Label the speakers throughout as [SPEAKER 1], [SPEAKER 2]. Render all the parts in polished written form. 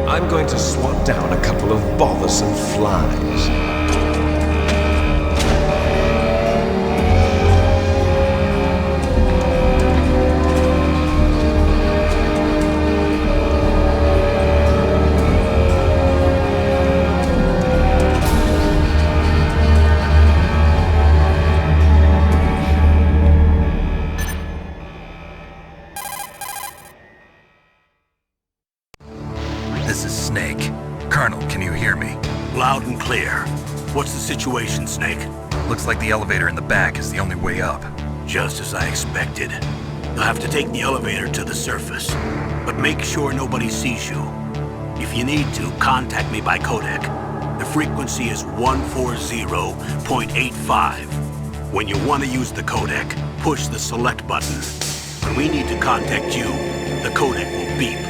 [SPEAKER 1] I'm going to swat down a couple of bothersome flies.
[SPEAKER 2] This is Snake. Colonel, can you hear me?
[SPEAKER 3] Loud and clear. What's the situation, Snake?
[SPEAKER 2] Looks like the elevator in the back is the only way up.
[SPEAKER 3] Just as I expected. You'll have to take the elevator to the surface, but make sure nobody sees you. If you need to, contact me by codec. The frequency is 140.85. When you want to use the codec, push the select button. When we need to contact you, the codec will beep.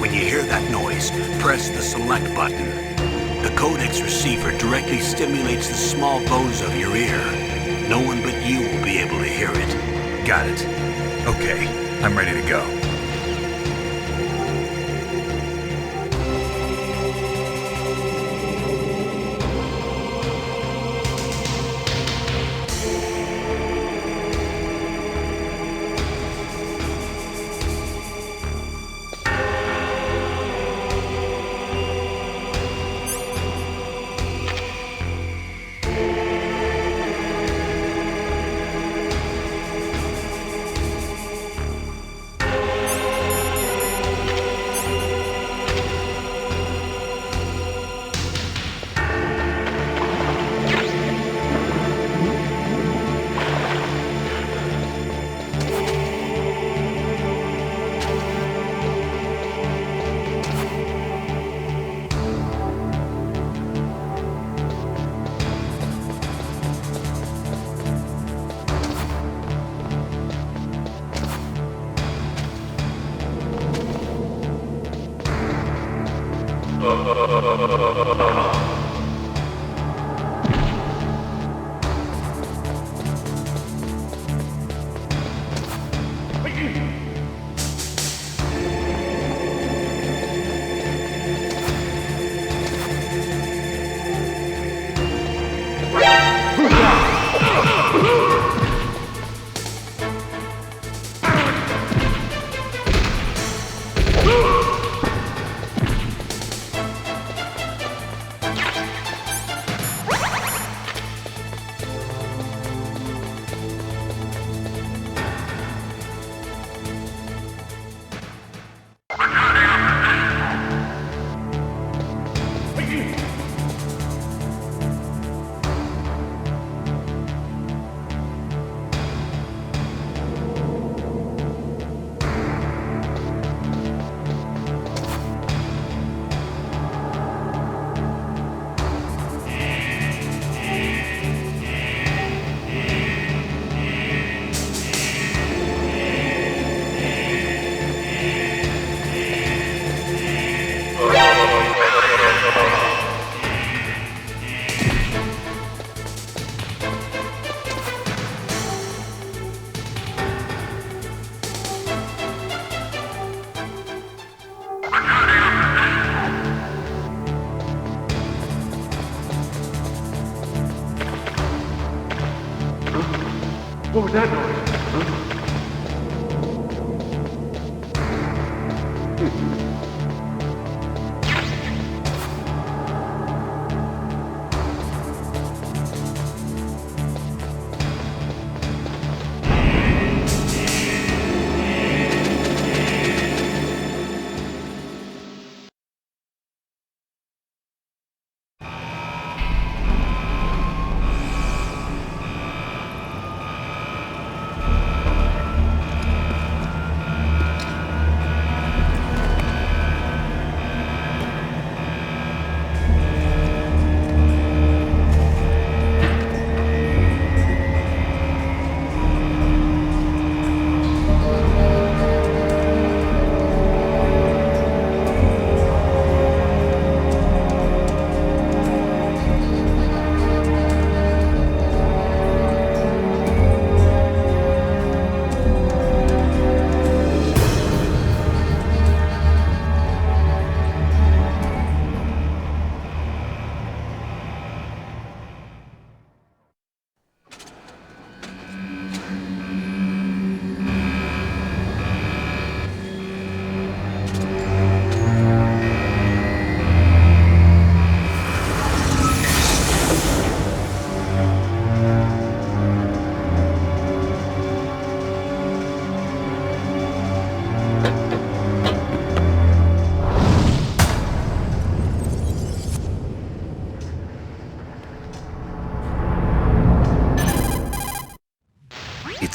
[SPEAKER 3] When you hear that noise, press the select button. The codec's receiver directly stimulates the small bones of your ear. No one but you will be able to hear it.
[SPEAKER 2] Got it. Okay, I'm ready to go.
[SPEAKER 4] What was that noise?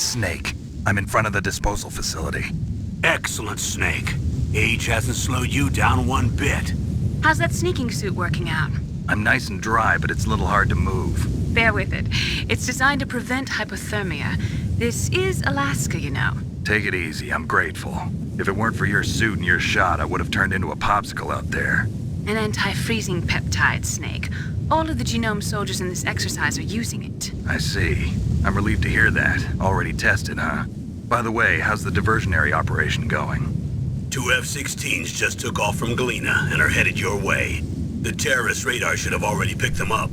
[SPEAKER 2] Snake. I'm in front of the disposal facility.
[SPEAKER 3] Excellent, Snake. Age hasn't slowed you down one bit.
[SPEAKER 5] How's that sneaking suit working out?
[SPEAKER 2] I'm nice and dry, but it's a little hard to move.
[SPEAKER 5] Bear with it. It's designed to prevent hypothermia. This is Alaska, you know.
[SPEAKER 2] Take it easy, I'm grateful. If it weren't for your suit and your shot, I would have turned into a popsicle out there.
[SPEAKER 5] An anti-freezing peptide, Snake. All of the genome soldiers in this exercise are using it.
[SPEAKER 2] I see. I'm relieved to hear that. Already tested, huh? By the way, how's the diversionary operation going?
[SPEAKER 3] 2 F-16s just took off from Galena and are headed your way. The terrorist radar should have already picked them up.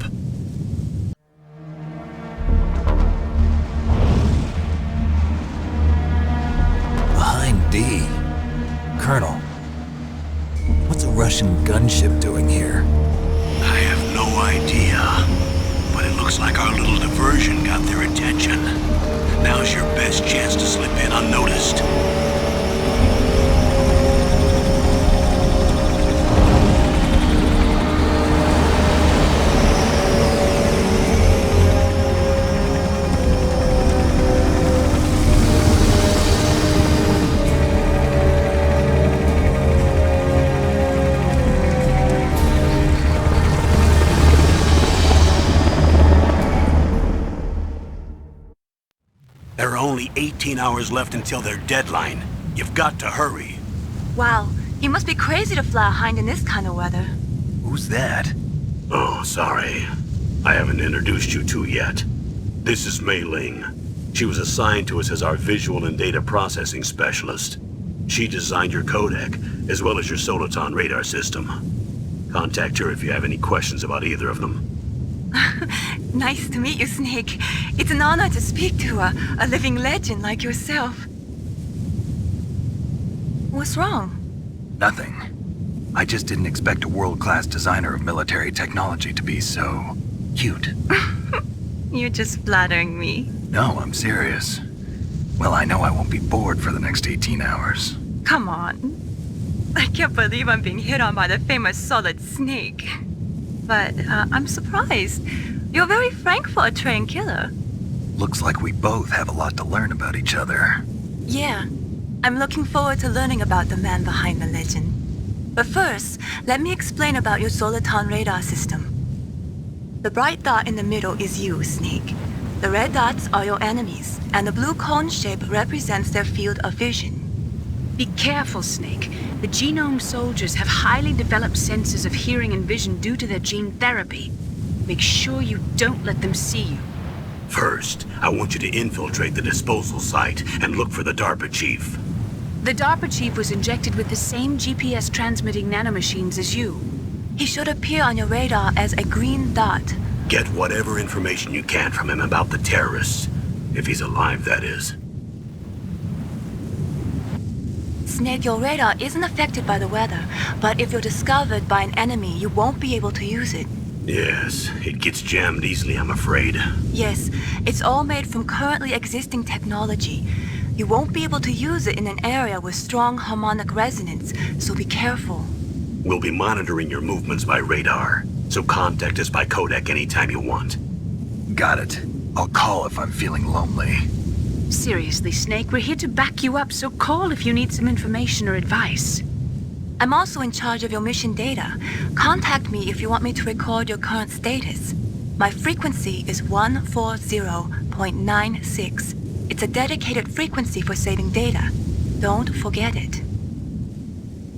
[SPEAKER 6] Behind D. Colonel, what's a Russian gunship doing here?
[SPEAKER 3] I have no idea, but it looks like our little diversion got their attention. Now's your best chance to slip in unnoticed. There are only 18 hours left until their deadline. You've got to hurry.
[SPEAKER 5] Wow, you must be crazy to fly a hind in this kind of weather.
[SPEAKER 2] Who's that?
[SPEAKER 3] Oh, sorry. I haven't introduced you to yet. This is Mei Ling. She was assigned to us as our visual and data processing specialist. She designed your codec, as well as your Soliton radar system. Contact her if you have any questions about either of them.
[SPEAKER 5] Nice to meet you, Snake. It's an honor to speak to a living legend like yourself. What's wrong?
[SPEAKER 2] Nothing. I just didn't expect a world-class designer of military technology to be so cute.
[SPEAKER 5] You're just flattering me.
[SPEAKER 2] No, I'm serious. Well, I know I won't be bored for the next 18 hours.
[SPEAKER 5] Come on. I can't believe I'm being hit on by the famous Solid Snake. But I'm surprised. You're very frank for a trained killer.
[SPEAKER 2] Looks like we both have a lot to learn about each other.
[SPEAKER 5] Yeah. I'm looking forward to learning about the man behind the legend. But first, let me explain about your Soliton radar system. The bright dot in the middle is you, Snake. The red dots are your enemies, and the blue cone shape represents their field of vision. Be careful, Snake. The genome soldiers have highly developed senses of hearing and vision due to their gene therapy. Make sure you don't let them see you.
[SPEAKER 3] First, I want you to infiltrate the disposal site and look for the DARPA chief.
[SPEAKER 5] The DARPA chief was injected with the same GPS transmitting nanomachines as you. He should appear on your radar as a green dot.
[SPEAKER 3] Get whatever information you can from him about the terrorists. If he's alive, that is.
[SPEAKER 5] Snake, your radar isn't affected by the weather, but if you're discovered by an enemy, you won't be able to use it.
[SPEAKER 3] Yes, it gets jammed easily, I'm afraid.
[SPEAKER 5] Yes, it's all made from currently existing technology. You won't be able to use it in an area with strong harmonic resonance, so be careful.
[SPEAKER 3] We'll be monitoring your movements by radar, so contact us by codec anytime you want.
[SPEAKER 2] Got it. I'll call if I'm feeling lonely.
[SPEAKER 5] Seriously, Snake, we're here to back you up, so call if you need some information or advice. I'm also in charge of your mission data. Contact me if you want me to record your current status. My frequency is 140.96. It's a dedicated frequency for saving data. Don't forget it.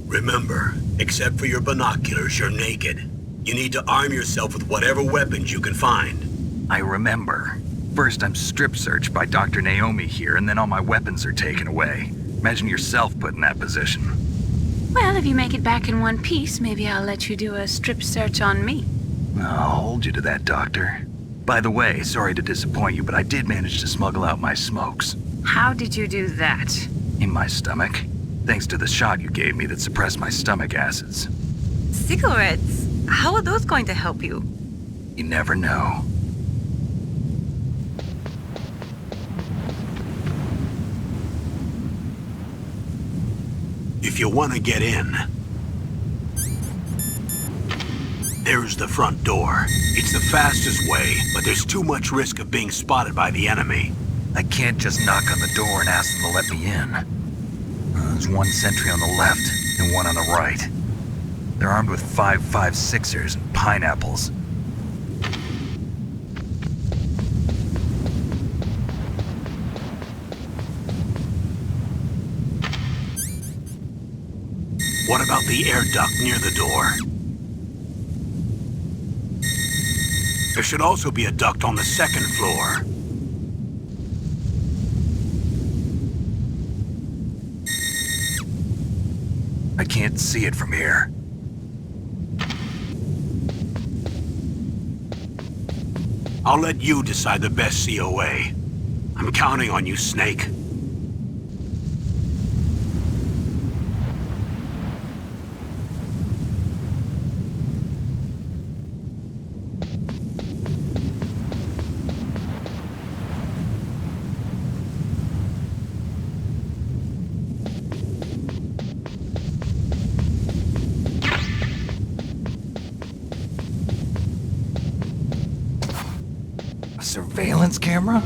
[SPEAKER 3] Remember, except for your binoculars, you're naked. You need to arm yourself with whatever weapons you can find.
[SPEAKER 2] I remember. First, I'm strip searched by Dr. Naomi here, and then all my weapons are taken away. Imagine yourself put in that position.
[SPEAKER 5] Well, if you make it back in one piece, maybe I'll let you do a strip search on me.
[SPEAKER 2] I'll hold you to that, Doctor. By the way, sorry to disappoint you, but I did manage to smuggle out my smokes.
[SPEAKER 5] How did you do that?
[SPEAKER 2] In my stomach. Thanks to the shot you gave me that suppressed my stomach acids.
[SPEAKER 5] Cigarettes? How are those going to help you?
[SPEAKER 2] You never know.
[SPEAKER 3] If you want to get in, there's the front door. It's the fastest way, but there's too much risk of being spotted by the enemy.
[SPEAKER 2] I can't just knock on the door and ask them to let me in. There's one sentry on the left and one on the right. They're armed with 5.56ers and pineapples.
[SPEAKER 3] What about the air duct near the door? There should also be a duct on the second floor.
[SPEAKER 2] I can't see it from here.
[SPEAKER 3] I'll let you decide the best COA. I'm counting on you, Snake.
[SPEAKER 6] Surveillance camera?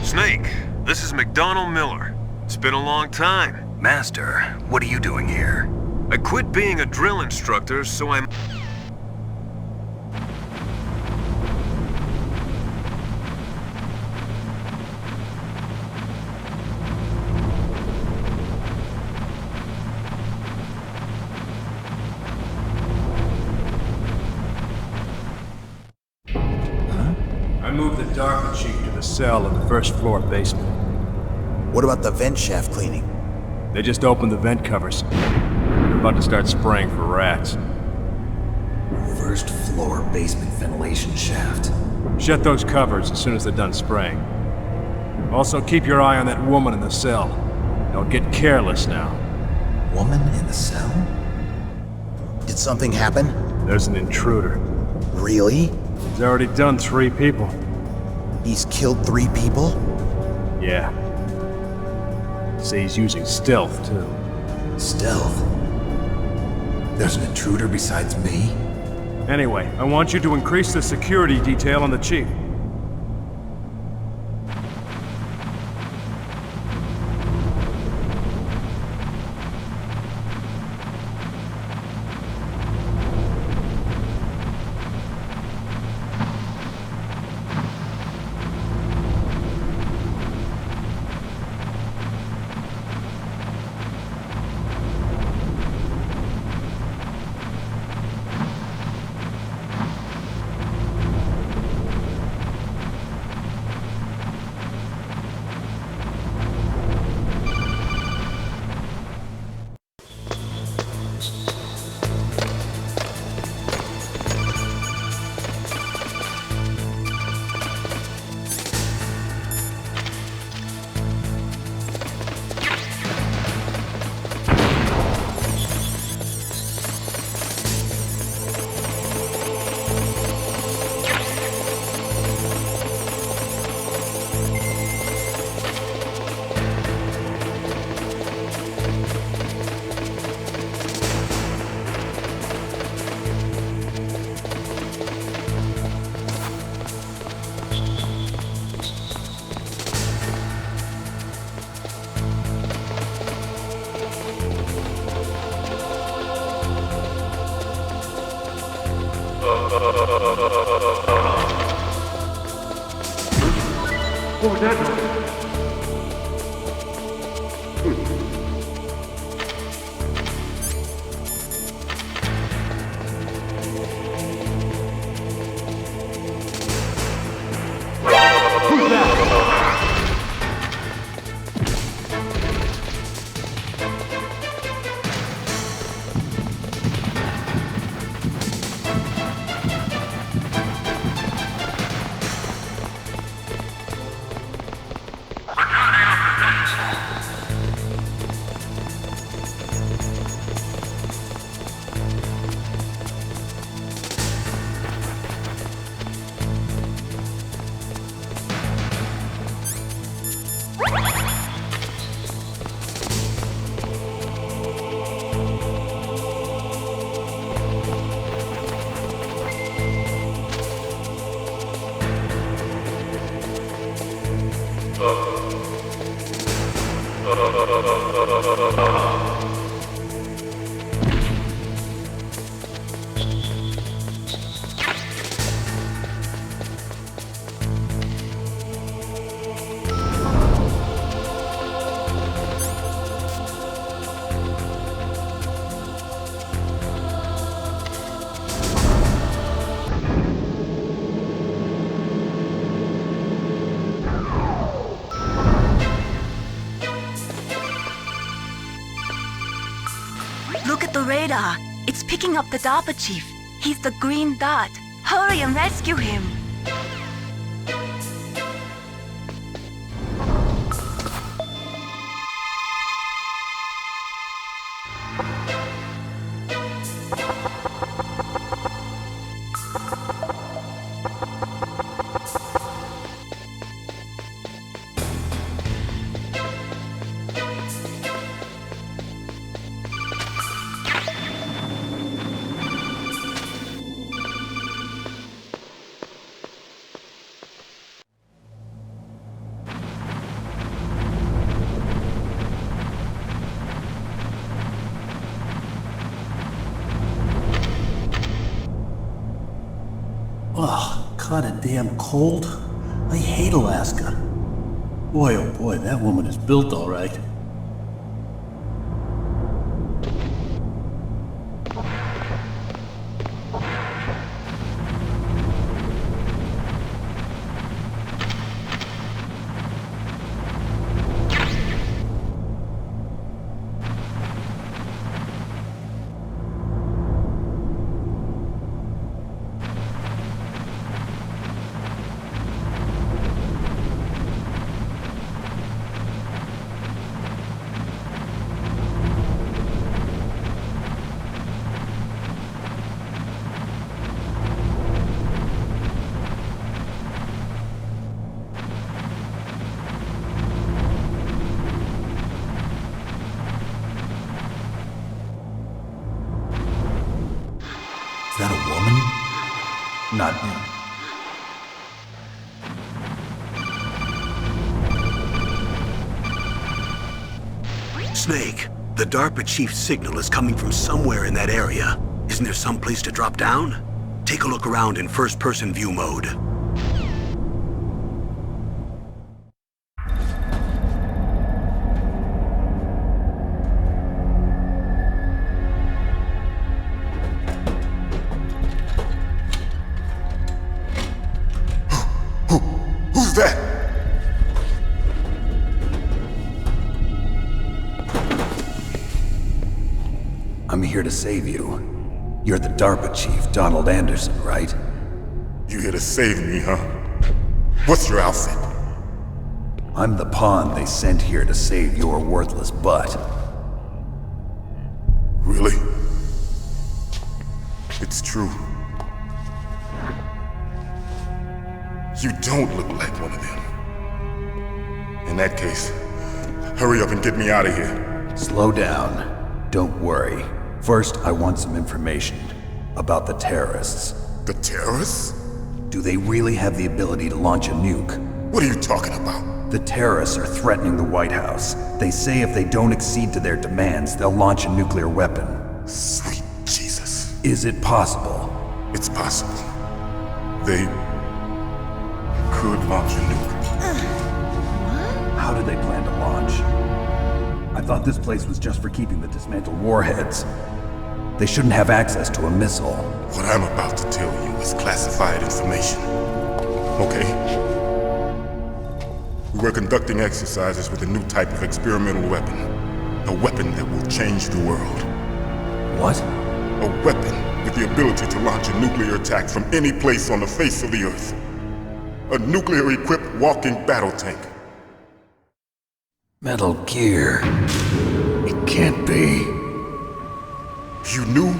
[SPEAKER 4] Snake, this is McDonald Miller. It's been a long time.
[SPEAKER 2] Master, what are you doing here?
[SPEAKER 4] I quit being a drill instructor, so I'm...
[SPEAKER 7] I moved the Darker Chief to the cell in the first floor basement.
[SPEAKER 8] What about the vent shaft cleaning?
[SPEAKER 7] They just opened the vent covers. They're about to start spraying for rats.
[SPEAKER 6] First floor basement ventilation shaft.
[SPEAKER 7] Shut those covers as soon as they're done spraying. Also, keep your eye on that woman in the cell. Don't get careless now.
[SPEAKER 6] Woman in the cell?
[SPEAKER 8] Did something happen?
[SPEAKER 7] There's an intruder.
[SPEAKER 8] Really?
[SPEAKER 7] He's already done 3 people.
[SPEAKER 8] He's killed 3 people?
[SPEAKER 7] Yeah. Say he's using stealth, too.
[SPEAKER 6] Stealth? There's an intruder besides me?
[SPEAKER 7] Anyway, I want you to increase the security detail on the Chief. What was that noise?
[SPEAKER 5] Look at the radar. It's picking up the DARPA chief. He's the green dot. Hurry and rescue him.
[SPEAKER 9] Oh, kinda damn cold. I hate Alaska. Boy, oh boy, that woman is built all right.
[SPEAKER 6] Is that a woman?
[SPEAKER 8] Not me.
[SPEAKER 3] Snake, the DARPA chief's signal is coming from somewhere in that area. Isn't there some place to drop down? Take a look around in first-person view mode.
[SPEAKER 6] Who's that? I'm here to save you. You're the DARPA chief, Donald Anderson, right?
[SPEAKER 10] You here to save me, huh? What's your outfit?
[SPEAKER 6] I'm the pawn they sent here to save your worthless butt.
[SPEAKER 10] Really? It's true. You don't look like one of them. In that case, hurry up and get me out of here.
[SPEAKER 6] Slow down. Don't worry. First, I want some information about the terrorists.
[SPEAKER 10] The terrorists?
[SPEAKER 6] Do they really have the ability to launch a nuke?
[SPEAKER 10] What are you talking about?
[SPEAKER 6] The terrorists are threatening the White House. They say if they don't accede to their demands, they'll launch a nuclear weapon.
[SPEAKER 10] Sweet Jesus.
[SPEAKER 6] Is it possible?
[SPEAKER 10] It's possible. They could launch a nuke.
[SPEAKER 6] How did they plan to launch? I thought this place was just for keeping the dismantled warheads. They shouldn't have access to a missile.
[SPEAKER 10] What I'm about to tell you is classified information. Okay? We were conducting exercises with a new type of experimental weapon. A weapon that will change the world.
[SPEAKER 6] What?
[SPEAKER 10] A weapon with the ability to launch a nuclear attack from any place on the face of the Earth. A nuclear-equipped walking battle tank.
[SPEAKER 6] Metal Gear. It can't be.
[SPEAKER 10] You knew?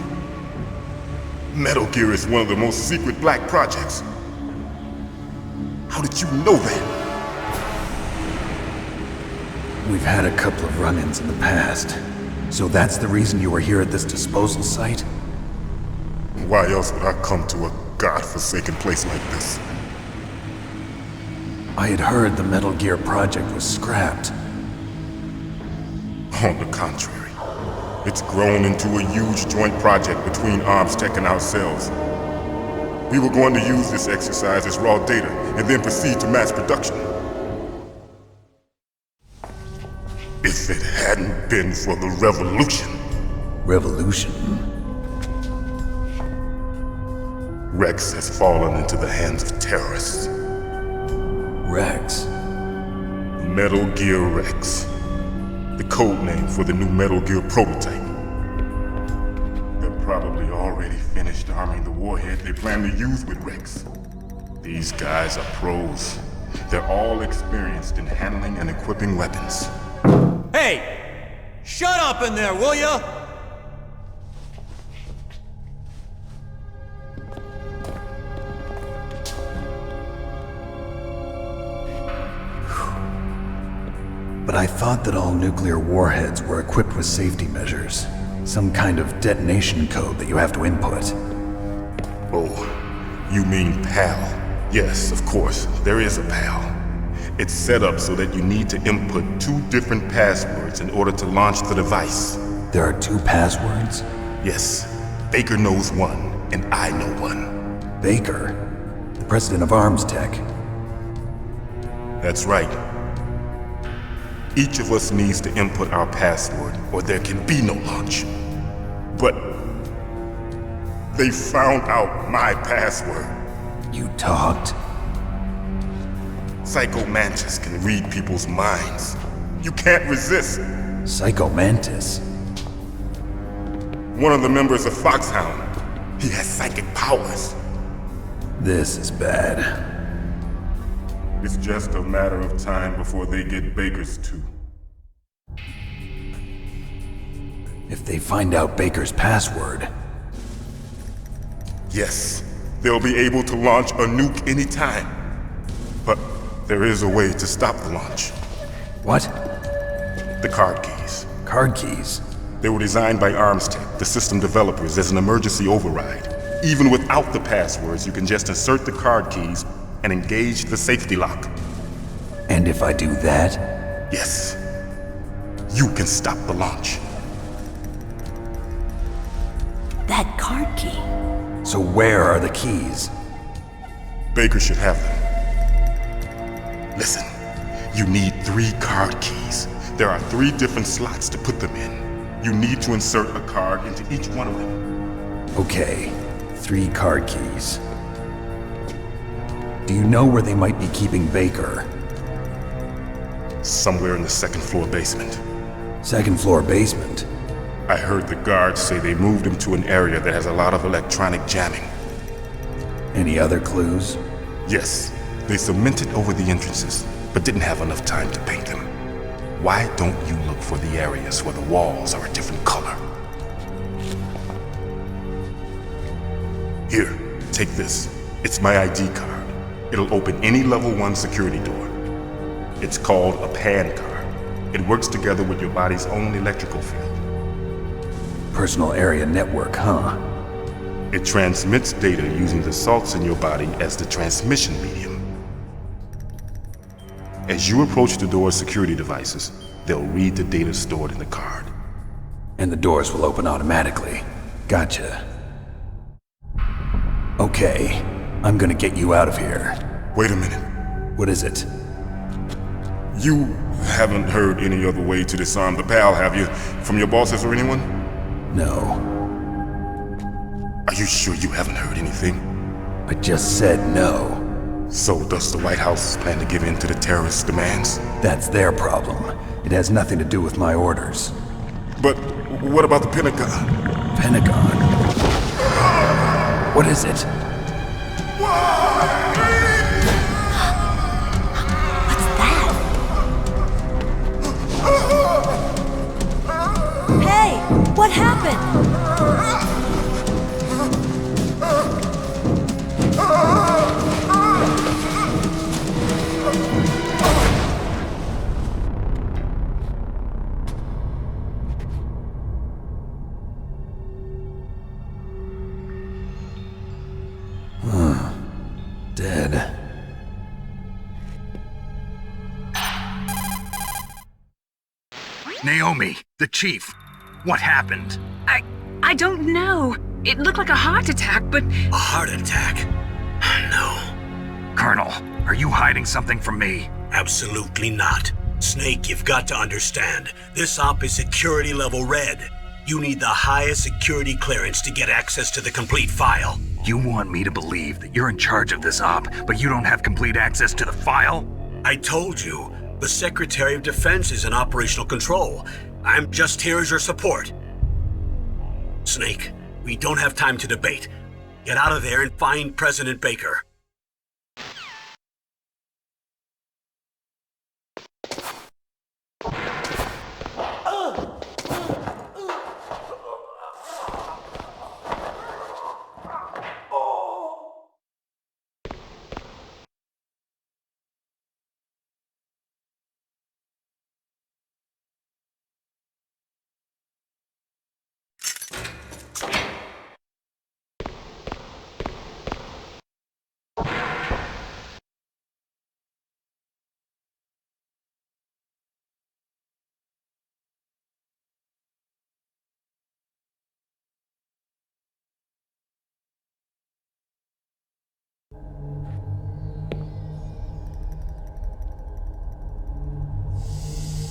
[SPEAKER 10] Metal Gear is one of the most secret black projects. How did you know that?
[SPEAKER 6] We've had a couple of run-ins in the past. So that's the reason you were here at this disposal site?
[SPEAKER 10] Why else would I come to a godforsaken place like this?
[SPEAKER 6] I had heard the Metal Gear project was scrapped.
[SPEAKER 10] On the contrary, it's grown into a huge joint project between Armstech and ourselves. We were going to use this exercise as raw data and then proceed to mass production. If it hadn't been for the revolution.
[SPEAKER 6] Revolution?
[SPEAKER 10] Rex has fallen into the hands of terrorists.
[SPEAKER 6] Rex?
[SPEAKER 10] Metal Gear Rex. The code name for the new Metal Gear prototype. They're probably already finished arming the warhead they plan to use with Rex. These guys are pros. They're all experienced in handling and equipping weapons.
[SPEAKER 11] Hey! Shut up in there, will ya?
[SPEAKER 6] But I thought that all nuclear warheads were equipped with safety measures. Some kind of detonation code that you have to input.
[SPEAKER 10] Oh, you mean PAL? Yes, of course, there is a PAL. It's set up so that you need to input 2 different passwords in order to launch the device.
[SPEAKER 6] There are 2 passwords?
[SPEAKER 10] Yes. Baker knows one, and I know one.
[SPEAKER 6] Baker? The president of Armstech?
[SPEAKER 10] That's right. Each of us needs to input our password, or there can be no launch. But they found out my password.
[SPEAKER 6] You talked?
[SPEAKER 10] Psycho Mantis can read people's minds. You can't resist.
[SPEAKER 6] Psycho Mantis?
[SPEAKER 10] One of the members of Foxhound. He has psychic powers.
[SPEAKER 6] This is bad.
[SPEAKER 10] It's just a matter of time before they get Baker's too.
[SPEAKER 6] If they find out Baker's password...
[SPEAKER 10] Yes, they'll be able to launch a nuke anytime. But there is a way to stop the launch.
[SPEAKER 6] What?
[SPEAKER 10] The card keys.
[SPEAKER 6] Card keys?
[SPEAKER 10] They were designed by Armstech, the system developers, as an emergency override. Even without the passwords, you can just insert the card keys and engage the safety lock.
[SPEAKER 6] And if I do that?
[SPEAKER 10] Yes. You can stop the launch.
[SPEAKER 12] That card key.
[SPEAKER 6] So where are the keys?
[SPEAKER 10] Baker should have them. Listen, you need 3 card keys. There are 3 different slots to put them in. You need to insert a card into each one of them.
[SPEAKER 6] Okay, 3 card keys. Do you know where they might be keeping Baker?
[SPEAKER 10] Somewhere in the 2nd floor basement.
[SPEAKER 6] 2nd floor basement?
[SPEAKER 10] I heard the guards say they moved him to an area that has a lot of electronic jamming.
[SPEAKER 6] Any other clues?
[SPEAKER 10] Yes, they cemented over the entrances, but didn't have enough time to paint them. Why don't you look for the areas where the walls are a different color? Here, take this. It's my ID card. It'll open any level 1 security door. It's called a PAN card. It works together with your body's own electrical field.
[SPEAKER 6] Personal area network, huh?
[SPEAKER 10] It transmits data using the salts in your body as the transmission medium. As you approach the door's security devices, they'll read the data stored in the card.
[SPEAKER 6] And the doors will open automatically. Gotcha. Okay, I'm gonna get you out of here.
[SPEAKER 10] Wait a minute.
[SPEAKER 6] What is it?
[SPEAKER 10] You Haven't heard any other way to disarm the PAL, have you? From your bosses or anyone?
[SPEAKER 6] No.
[SPEAKER 10] Are you sure you haven't heard anything?
[SPEAKER 6] I just said no.
[SPEAKER 10] So does the White House plan to give in to the terrorists' demands?
[SPEAKER 6] That's their problem. It has nothing to do with my orders.
[SPEAKER 10] But what about the Pentagon?
[SPEAKER 6] Pentagon? What is it?
[SPEAKER 12] What's that? Hey, what happened?
[SPEAKER 6] Dead.
[SPEAKER 2] Naomi, the chief. What happened?
[SPEAKER 13] I don't know. It looked like a heart attack, but...
[SPEAKER 3] A heart attack? No.
[SPEAKER 2] Colonel, are you hiding something from me?
[SPEAKER 3] Absolutely not. Snake, you've got to understand. This op is security level red. You need the highest security clearance to get access to the complete file.
[SPEAKER 2] You want me to believe that you're in charge of this op, but you don't have complete access to the file?
[SPEAKER 3] I told you, the Secretary of Defense is in operational control. I'm just here as your support. Snake, we don't have time to debate. Get out of there and find President Baker.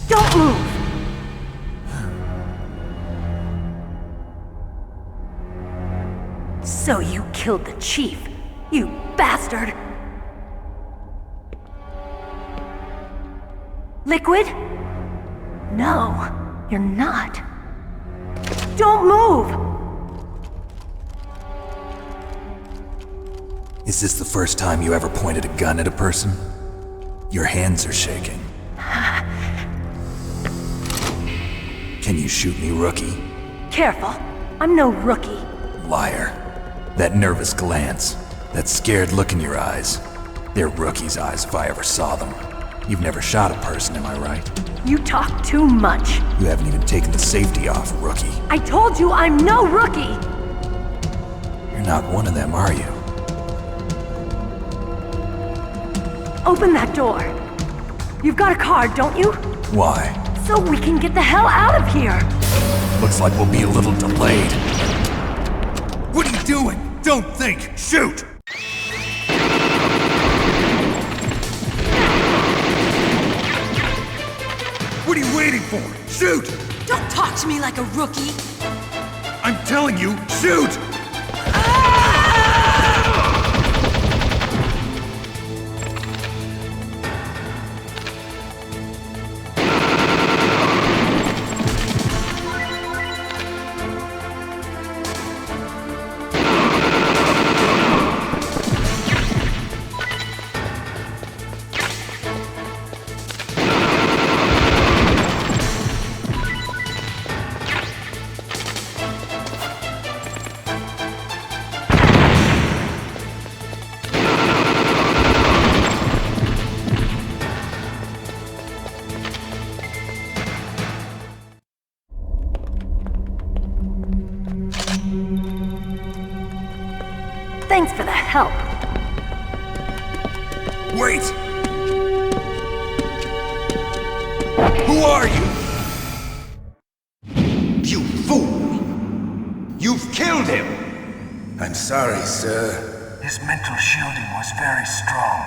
[SPEAKER 12] Don't move! So you killed the chief, you bastard! Liquid? No, you're not. Don't move!
[SPEAKER 6] Is this the first time you ever pointed a gun at a person? Your hands are shaking. Can you shoot me, rookie?
[SPEAKER 12] Careful, I'm no rookie.
[SPEAKER 6] Liar. That nervous glance, that scared look in your eyes. They're rookie's eyes if I ever saw them. You've never shot a person, am I right?
[SPEAKER 12] You talk too much.
[SPEAKER 6] You haven't even taken the safety off, rookie.
[SPEAKER 12] I told you I'm no rookie!
[SPEAKER 6] You're not one of them, are you?
[SPEAKER 12] Open that door. You've got a card, don't you?
[SPEAKER 6] Why?
[SPEAKER 12] So we can get the hell out of here!
[SPEAKER 6] Looks like we'll be a little delayed.
[SPEAKER 11] What are you doing? Don't think! Shoot! What are you waiting for? Shoot!
[SPEAKER 5] Don't talk to me like a rookie.
[SPEAKER 11] I'm telling you, shoot!
[SPEAKER 12] Thanks for the help.
[SPEAKER 11] Wait! Who are you? You fool! You've killed him!
[SPEAKER 14] I'm sorry, sir.
[SPEAKER 15] His mental shielding was very strong.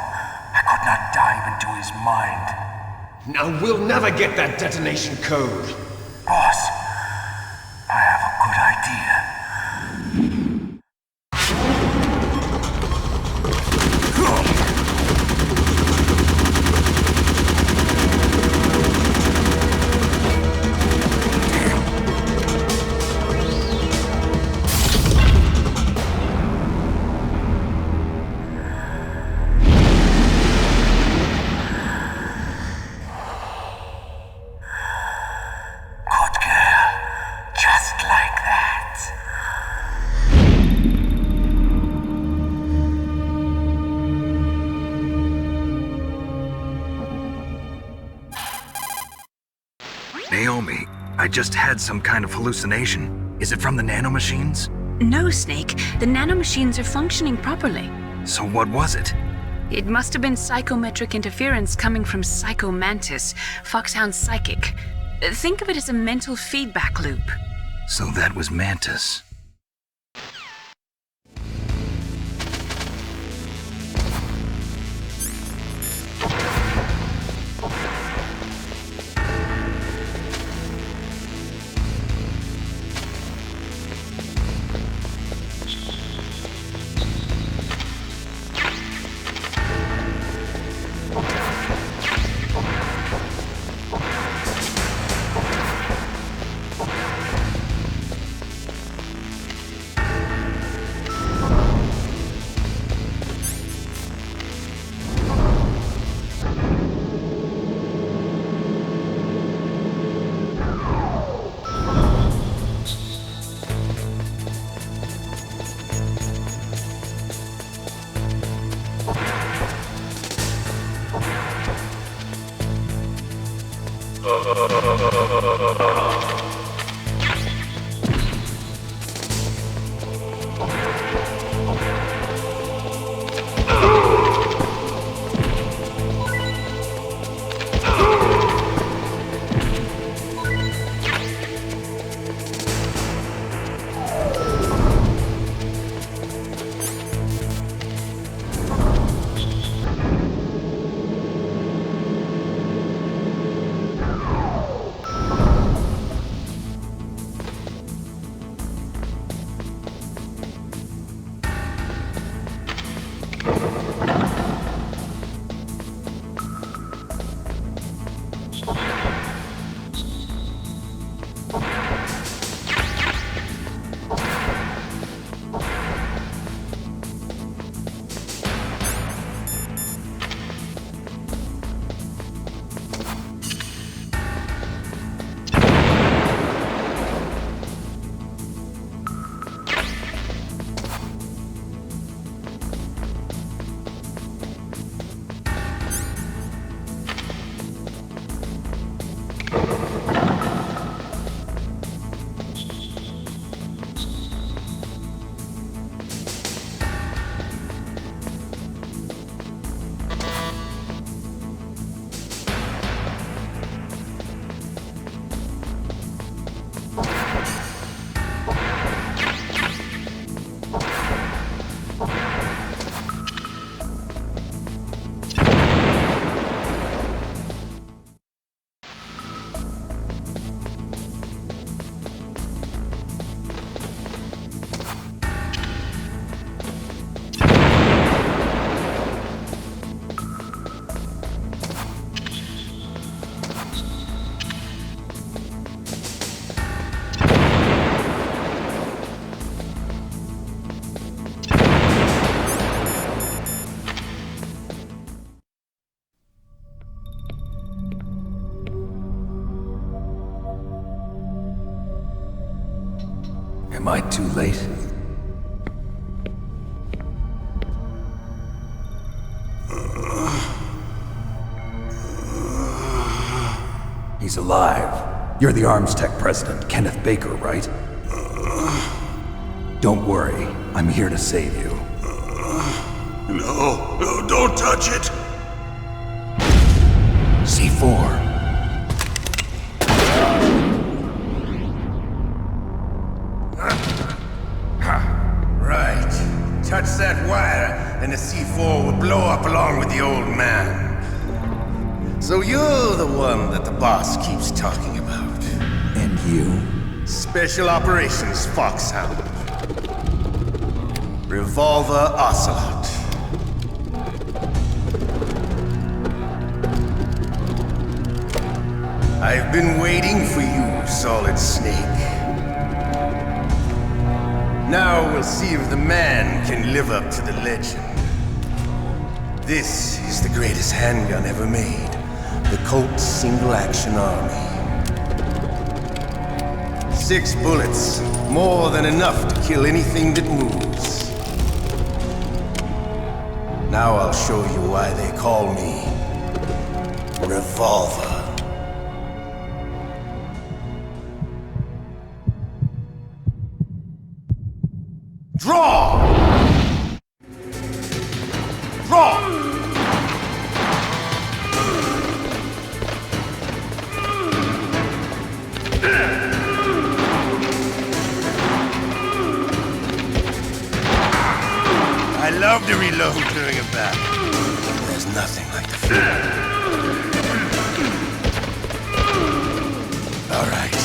[SPEAKER 15] I could not dive into his mind.
[SPEAKER 1] Now we'll never get that detonation code.
[SPEAKER 14] Boss, I have a good idea.
[SPEAKER 2] Naomi, I just had some kind of hallucination. Is it from the nanomachines?
[SPEAKER 13] No, Snake. The nanomachines are functioning properly.
[SPEAKER 2] So what was it?
[SPEAKER 13] It must have been psychometric interference coming from Psycho Mantis, Foxhound's psychic. Think of it as a mental feedback loop.
[SPEAKER 2] So that was Mantis.
[SPEAKER 6] Am I too late? He's alive. You're the Arms Tech president, Kenneth Baker, right? Don't worry, I'm here to save you.
[SPEAKER 14] No, don't touch it!
[SPEAKER 6] C4.
[SPEAKER 14] Right. Touch that wire, and the C4 will blow up along with the old man.
[SPEAKER 15] So you're the one that the boss keeps talking about.
[SPEAKER 6] And you?
[SPEAKER 15] Special Operations Foxhound. Revolver Ocelot. I've been waiting for you, Solid Snake. Now we'll see if the man can live up to the legend. This is the greatest handgun ever made. The Colt Single Action Army. 6 bullets, more than enough to kill anything that moves. Now I'll show you why they call me Revolver. Draw! Draw! I love to reload during a battle. There's nothing like the feeling. All right,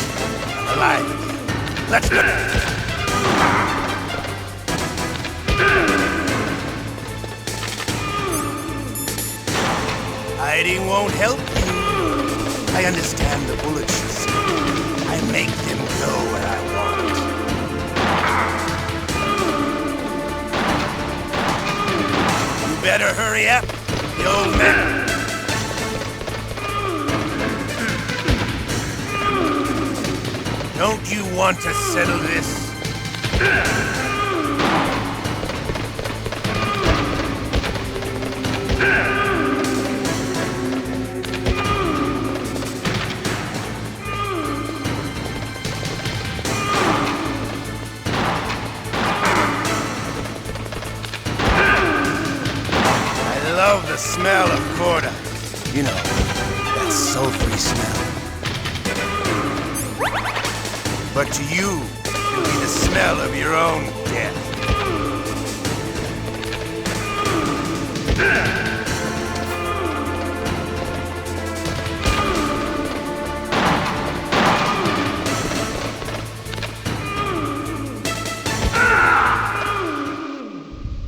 [SPEAKER 15] I'm alive again. Let's go. Hiding won't help you. I understand the bullets you see. I make them go where I want. You better hurry up, the old man. Don't you want to settle this? I love the smell of Corda. You know, that sulfury smell. But to you, it'll be the smell of your own death.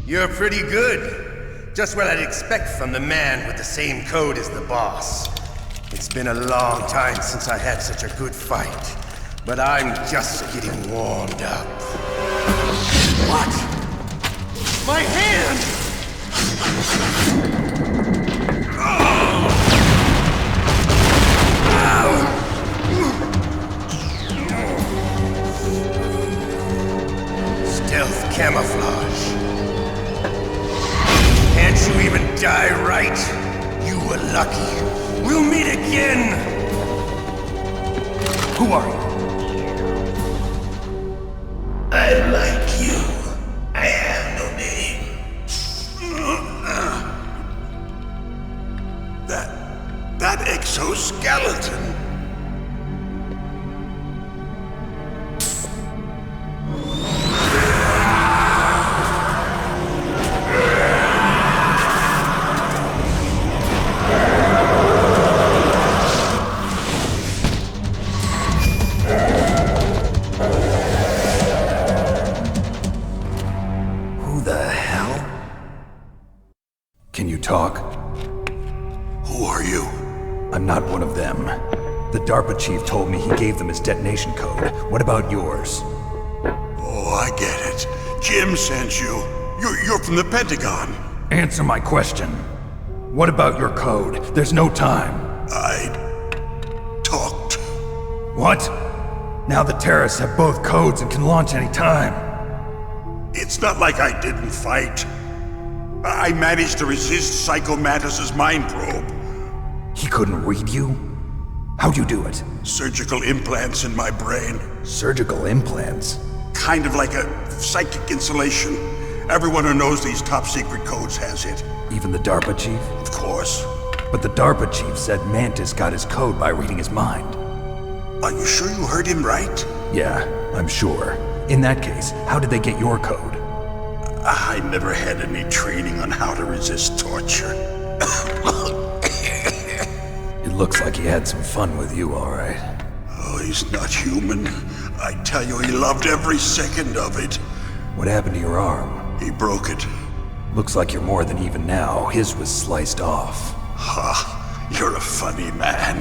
[SPEAKER 15] You're pretty good. Just what I'd expect from the man with the same code as the boss. It's been a long time since I had such a good fight, but I'm just getting warmed up. What? My hand! Stealth camouflage. Can't you even die right? You were lucky. We'll meet again! Who are you? I'm like you. I have no name. That exoskeleton.
[SPEAKER 6] Talk.
[SPEAKER 3] Who are you?
[SPEAKER 6] I'm not one of them. The DARPA chief told me he gave them his detonation code. What about yours?
[SPEAKER 3] Oh, I get it. Jim sent you. You're from the Pentagon.
[SPEAKER 6] Answer my question. What about your code? There's no time.
[SPEAKER 3] I talked.
[SPEAKER 6] What? Now the terrorists have both codes and can launch any time.
[SPEAKER 3] It's not like I didn't fight. I managed to resist Psycho Mantis's mind probe.
[SPEAKER 6] He couldn't read you? How'd you do it?
[SPEAKER 3] Surgical implants in my brain.
[SPEAKER 6] Surgical implants?
[SPEAKER 3] Kind of like a psychic insulation. Everyone who knows these top secret codes has it.
[SPEAKER 6] Even the DARPA chief?
[SPEAKER 3] Of course.
[SPEAKER 6] But the DARPA chief said Mantis got his code by reading his mind.
[SPEAKER 3] Are you sure you heard him right?
[SPEAKER 6] Yeah, I'm sure. In that case, how did they get your code?
[SPEAKER 3] I never had any training on how to resist torture.
[SPEAKER 6] Looks like he had some fun with you, all right.
[SPEAKER 3] Oh, he's not human. I tell you, he loved every second of it.
[SPEAKER 6] What happened to your arm?
[SPEAKER 3] He broke it.
[SPEAKER 6] Looks like you're more than even now. His was sliced off.
[SPEAKER 3] Ha, you're a funny man.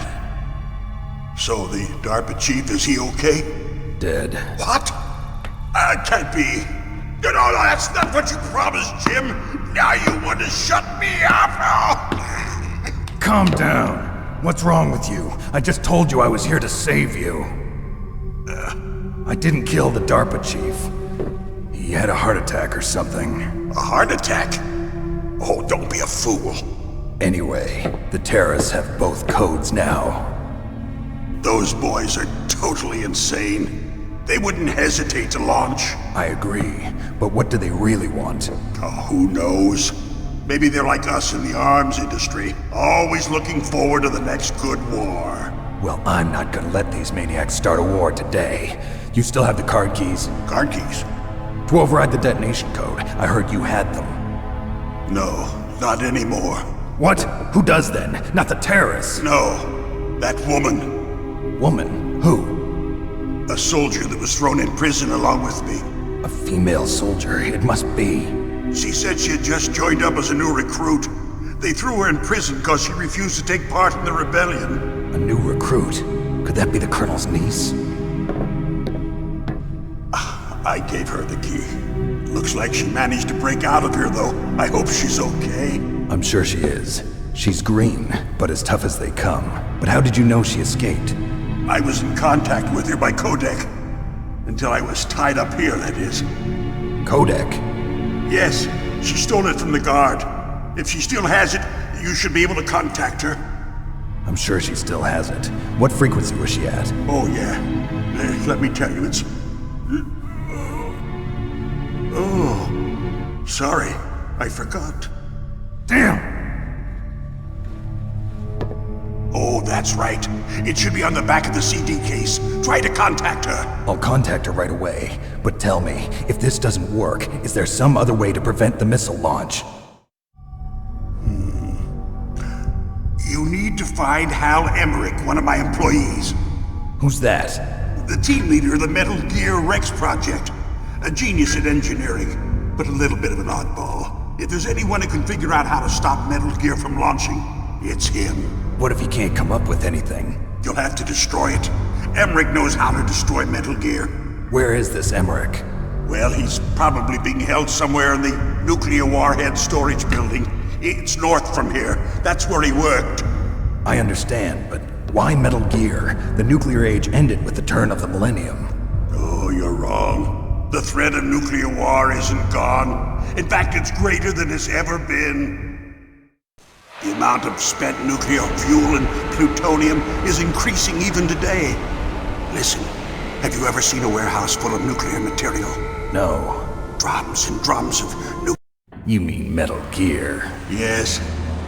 [SPEAKER 3] So the DARPA chief, is he okay?
[SPEAKER 6] Dead.
[SPEAKER 3] What? Can't be. No, that's not what you promised, Jim. Now you want to shut me up?
[SPEAKER 6] Calm down. What's wrong with you? I just told you I was here to save you. I didn't kill the DARPA chief. He had a heart attack or something.
[SPEAKER 3] A heart attack? Oh, don't be a fool.
[SPEAKER 6] Anyway, the terrorists have both codes now.
[SPEAKER 3] Those boys are totally insane. They wouldn't hesitate to launch.
[SPEAKER 6] I agree, but what do they really want?
[SPEAKER 3] Oh, who knows? Maybe they're like us in the arms industry, always looking forward to the next good war.
[SPEAKER 6] Well, I'm not gonna let these maniacs start a war today. You still have the card keys?
[SPEAKER 3] Card keys?
[SPEAKER 6] To override the detonation code. I heard you had them.
[SPEAKER 3] No, not anymore.
[SPEAKER 6] What? Who does then? Not the terrorists?
[SPEAKER 3] No, that woman.
[SPEAKER 6] Woman? Who?
[SPEAKER 3] A soldier that was thrown in prison along with me.
[SPEAKER 6] A female soldier, it must be.
[SPEAKER 3] She said she had just joined up as a new recruit. They threw her in prison because she refused to take part in the rebellion.
[SPEAKER 6] A new recruit? Could that be the colonel's niece?
[SPEAKER 3] I gave her the key. Looks like she managed to break out of here, though. I hope she's okay.
[SPEAKER 6] I'm sure she is. She's green, but as tough as they come. But how did you know she escaped?
[SPEAKER 3] I was in contact with her by codec. Until I was tied up here, that is.
[SPEAKER 6] Codec?
[SPEAKER 3] Yes, she stole it from the guard. If she still has it, you should be able to contact her.
[SPEAKER 6] I'm sure she still has it. What frequency was she at?
[SPEAKER 3] Oh, yeah. Let me tell you, it's... Oh, sorry. I forgot.
[SPEAKER 6] Damn!
[SPEAKER 3] Oh, that's right. It should be on the back of the CD case. Try to contact her.
[SPEAKER 6] I'll contact her right away. But tell me, if this doesn't work, is there some other way to prevent the missile launch?
[SPEAKER 3] You need to find Hal Emmerich, one of my employees.
[SPEAKER 6] Who's that?
[SPEAKER 3] The team leader of the Metal Gear Rex project. A genius at engineering, but a little bit of an oddball. If there's anyone who can figure out how to stop Metal Gear from launching, it's him.
[SPEAKER 6] What if he can't come up with anything?
[SPEAKER 3] You'll have to destroy it. Emmerich knows how to destroy Metal Gear.
[SPEAKER 6] Where is this Emmerich?
[SPEAKER 3] Well, he's probably being held somewhere in the nuclear warhead storage building. It's north from here. That's where he worked.
[SPEAKER 6] I understand, but why Metal Gear? The nuclear age ended with the turn of the millennium.
[SPEAKER 3] Oh, you're wrong. The threat of nuclear war isn't gone. In fact, it's greater than it's ever been. The amount of spent nuclear fuel and plutonium is increasing even today. Listen, have you ever seen a warehouse full of nuclear material?
[SPEAKER 6] No.
[SPEAKER 3] Drums and drums of nuclear...
[SPEAKER 6] You mean Metal Gear?
[SPEAKER 3] Yes.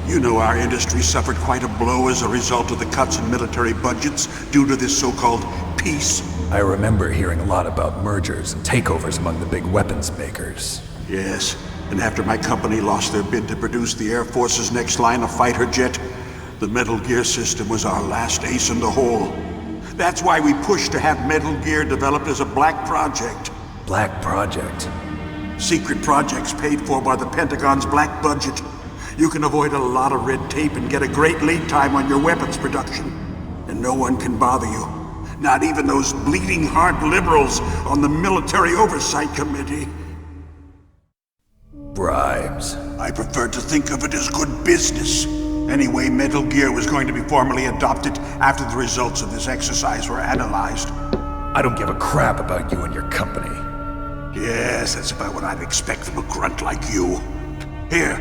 [SPEAKER 3] You know our industry suffered quite a blow as a result of the cuts in military budgets due to this so-called peace.
[SPEAKER 6] I remember hearing a lot about mergers and takeovers among the big weapons makers.
[SPEAKER 3] Yes, and after my company lost their bid to produce the Air Force's next line of fighter jet, the Metal Gear system was our last ace in the hole. That's why we pushed to have Metal Gear developed as a black project.
[SPEAKER 6] Black project?
[SPEAKER 3] Secret projects paid for by the Pentagon's black budget. You can avoid a lot of red tape and get a great lead time on your weapons production. And no one can bother you. Not even those bleeding heart liberals on the Military Oversight Committee.
[SPEAKER 6] Bribes.
[SPEAKER 3] I prefer to think of it as good business. Anyway, Metal Gear was going to be formally adopted after the results of this exercise were analyzed.
[SPEAKER 6] I don't give a crap about you and your company.
[SPEAKER 3] Yes, that's about what I'd expect from a grunt like you. Here,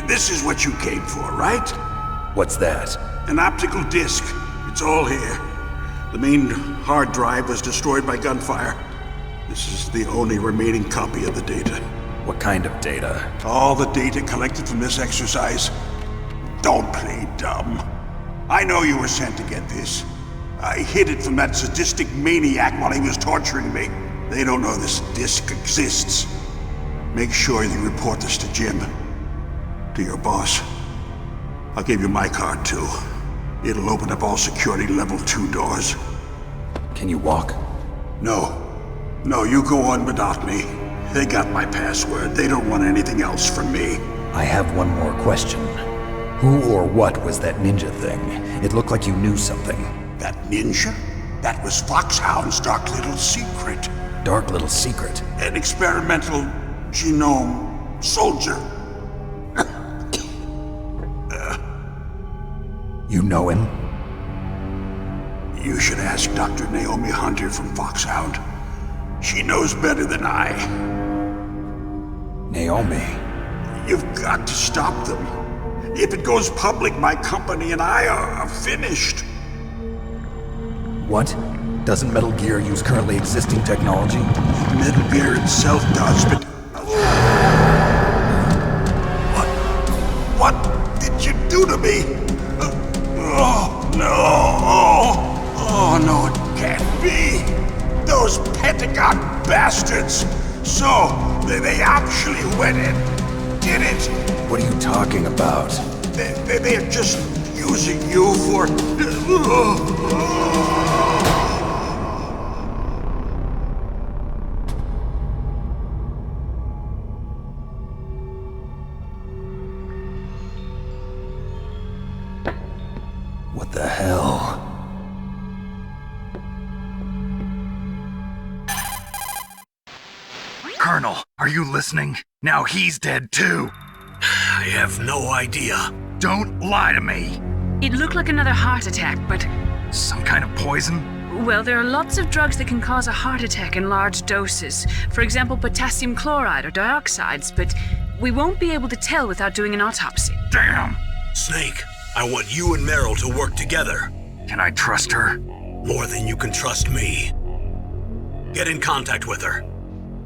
[SPEAKER 3] this is what you came for, right?
[SPEAKER 6] What's that?
[SPEAKER 3] An optical disc. It's all here. The main hard drive was destroyed by gunfire. This is the only remaining copy of the data.
[SPEAKER 6] What kind of data?
[SPEAKER 3] All the data collected from this exercise. Don't play dumb. I know you were sent to get this. I hid it from that sadistic maniac while he was torturing me. They don't know this disc exists. Make sure you report this to Jim. To your boss. I'll give you my card, too. It'll open up all security level 2 doors.
[SPEAKER 6] Can you walk?
[SPEAKER 3] No. No, you go on without me. They got my password. They don't want anything else from me.
[SPEAKER 6] I have one more question. Who or what was that ninja thing? It looked like you knew something.
[SPEAKER 3] That ninja? That was Foxhound's dark little secret.
[SPEAKER 6] Dark little secret?
[SPEAKER 3] An experimental genome soldier.
[SPEAKER 6] You know him?
[SPEAKER 3] You should ask Dr. Naomi Hunter from Foxhound. She knows better than I.
[SPEAKER 6] Naomi?
[SPEAKER 3] You've got to stop them. If it goes public, my company and I are finished.
[SPEAKER 6] What? Doesn't Metal Gear use currently existing technology?
[SPEAKER 3] Metal Gear itself does, but... What did you do to me? Oh, no! Oh, no, it can't be! Those Pentagon bastards! So, they actually went and did it!
[SPEAKER 6] What are you talking about?
[SPEAKER 3] They're just using you for...
[SPEAKER 6] What the hell?
[SPEAKER 2] Colonel, are you listening? Now he's dead too.
[SPEAKER 3] I have no idea.
[SPEAKER 2] Don't lie to me.
[SPEAKER 13] It looked like another heart attack, but...
[SPEAKER 2] Some kind of poison?
[SPEAKER 13] Well, there are lots of drugs that can cause a heart attack in large doses. For example, potassium chloride or dioxides, but we won't be able to tell without doing an autopsy.
[SPEAKER 2] Damn!
[SPEAKER 3] Snake, I want you and Meryl to work together.
[SPEAKER 2] Can I trust her?
[SPEAKER 3] More than you can trust me. Get in contact with her.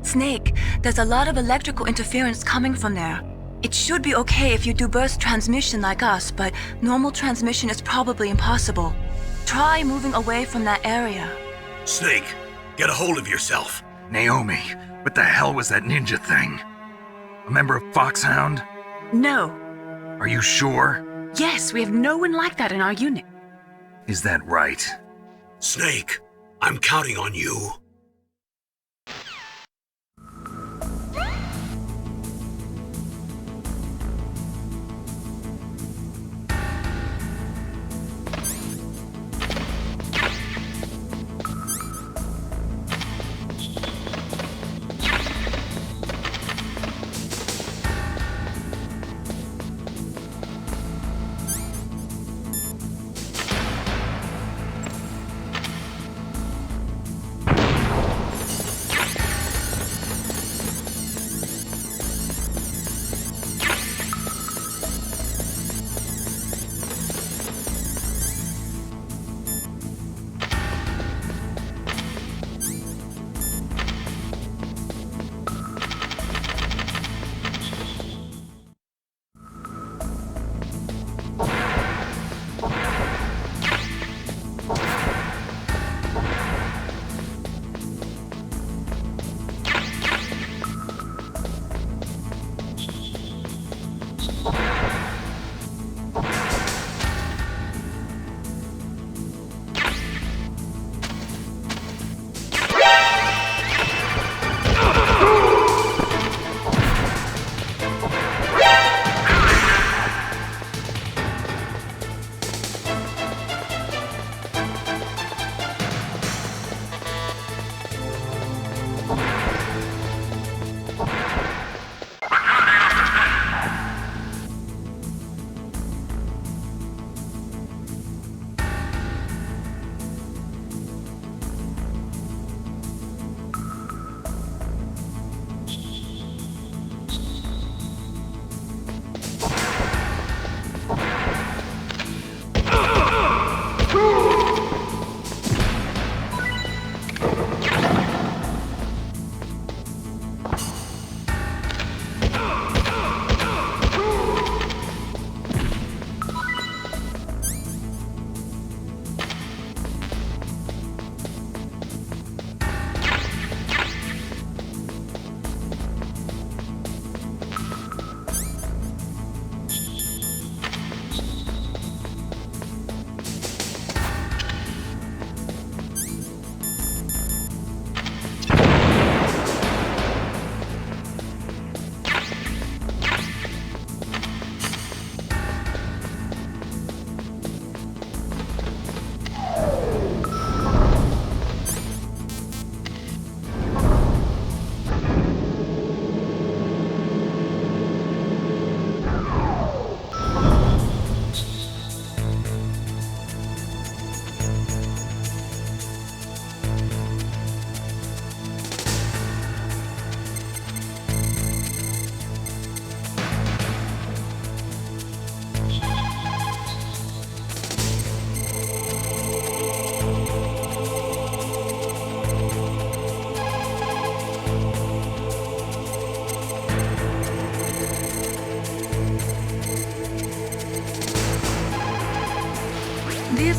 [SPEAKER 5] Snake, there's a lot of electrical interference coming from there. It should be okay if you do burst transmission like us, but normal transmission is probably impossible. Try moving away from that area.
[SPEAKER 3] Snake, get a hold of yourself.
[SPEAKER 2] Naomi, what the hell was that ninja thing? A member of Foxhound?
[SPEAKER 13] No.
[SPEAKER 2] Are you sure?
[SPEAKER 13] Yes, we have no one like that in our unit.
[SPEAKER 2] Is that right?
[SPEAKER 3] Snake, I'm counting on you.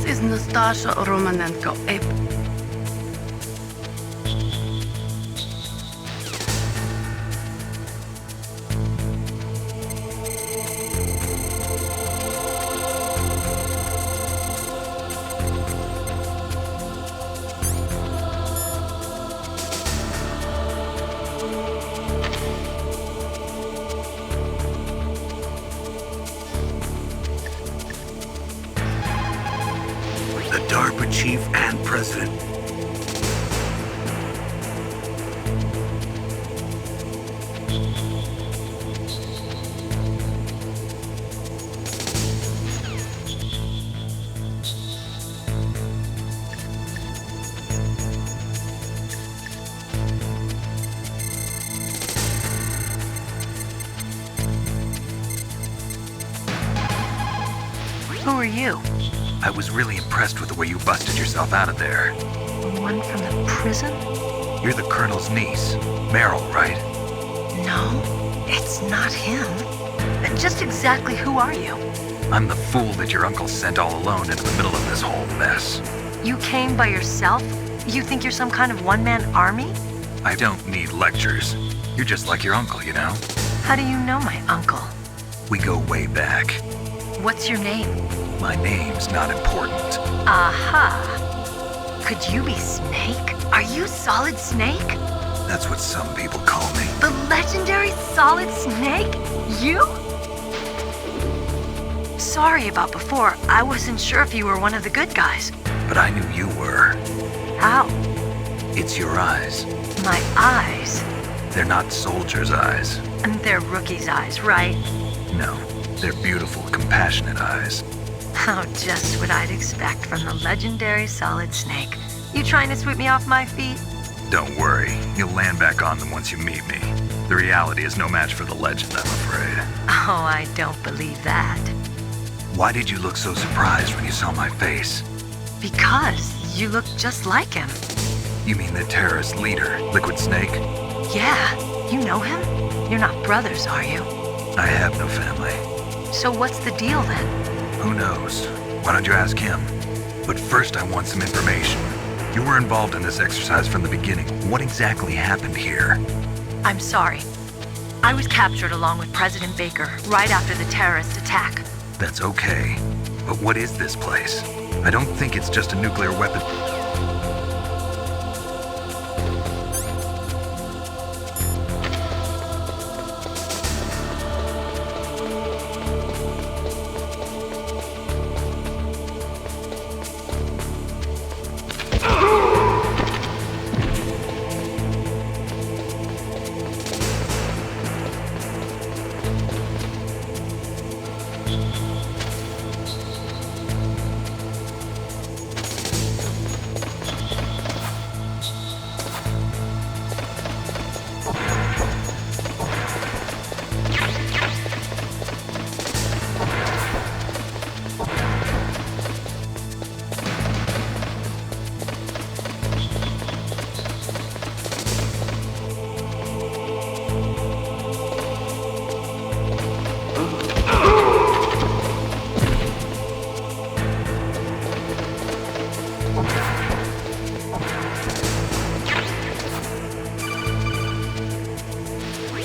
[SPEAKER 16] is Nastasha Romanenko.
[SPEAKER 3] DARPA chief and president.
[SPEAKER 5] Who are you?
[SPEAKER 2] I was really impressed with the way you busted yourself out of there.
[SPEAKER 5] The one from the prison?
[SPEAKER 2] You're the Colonel's niece, Meryl, right?
[SPEAKER 5] No, it's not him. Just exactly who are you?
[SPEAKER 2] I'm the fool that your uncle sent all alone into the middle of this whole mess.
[SPEAKER 5] You came by yourself? You think you're some kind of one-man army?
[SPEAKER 2] I don't need lectures. You're just like your uncle, you know?
[SPEAKER 5] How do you know my uncle?
[SPEAKER 2] We go way back.
[SPEAKER 5] What's your name?
[SPEAKER 2] My name's not important.
[SPEAKER 5] Aha. Could you be Snake? Are you Solid Snake?
[SPEAKER 2] That's what some people call me.
[SPEAKER 5] The legendary Solid Snake? You? Sorry about before. I wasn't sure if you were one of the good guys.
[SPEAKER 2] But I knew you were.
[SPEAKER 5] How?
[SPEAKER 2] It's your eyes.
[SPEAKER 5] My eyes?
[SPEAKER 2] They're not soldiers' eyes.
[SPEAKER 5] And they're rookies' eyes, right?
[SPEAKER 2] No, they're beautiful, compassionate eyes.
[SPEAKER 5] Oh, just what I'd expect from the legendary Solid Snake. You trying to sweep me off my feet?
[SPEAKER 2] Don't worry, you'll land back on them once you meet me. The reality is no match for the legend, I'm afraid.
[SPEAKER 5] Oh, I don't believe that.
[SPEAKER 2] Why did you look so surprised when you saw my face?
[SPEAKER 5] Because you look just like him.
[SPEAKER 2] You mean the terrorist leader, Liquid Snake?
[SPEAKER 5] Yeah, you know him? You're not brothers, are you?
[SPEAKER 2] I have no family.
[SPEAKER 5] So what's the deal then?
[SPEAKER 2] Who knows? Why don't you ask him? But first I want some information. You were involved in this exercise from the beginning. What exactly happened here?
[SPEAKER 5] I'm sorry. I was captured along with President Baker right after the terrorist attack.
[SPEAKER 2] That's okay. But what is this place? I don't think it's just a nuclear weapon.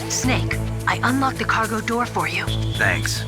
[SPEAKER 5] Snake, I unlocked the cargo door for you.
[SPEAKER 2] Thanks.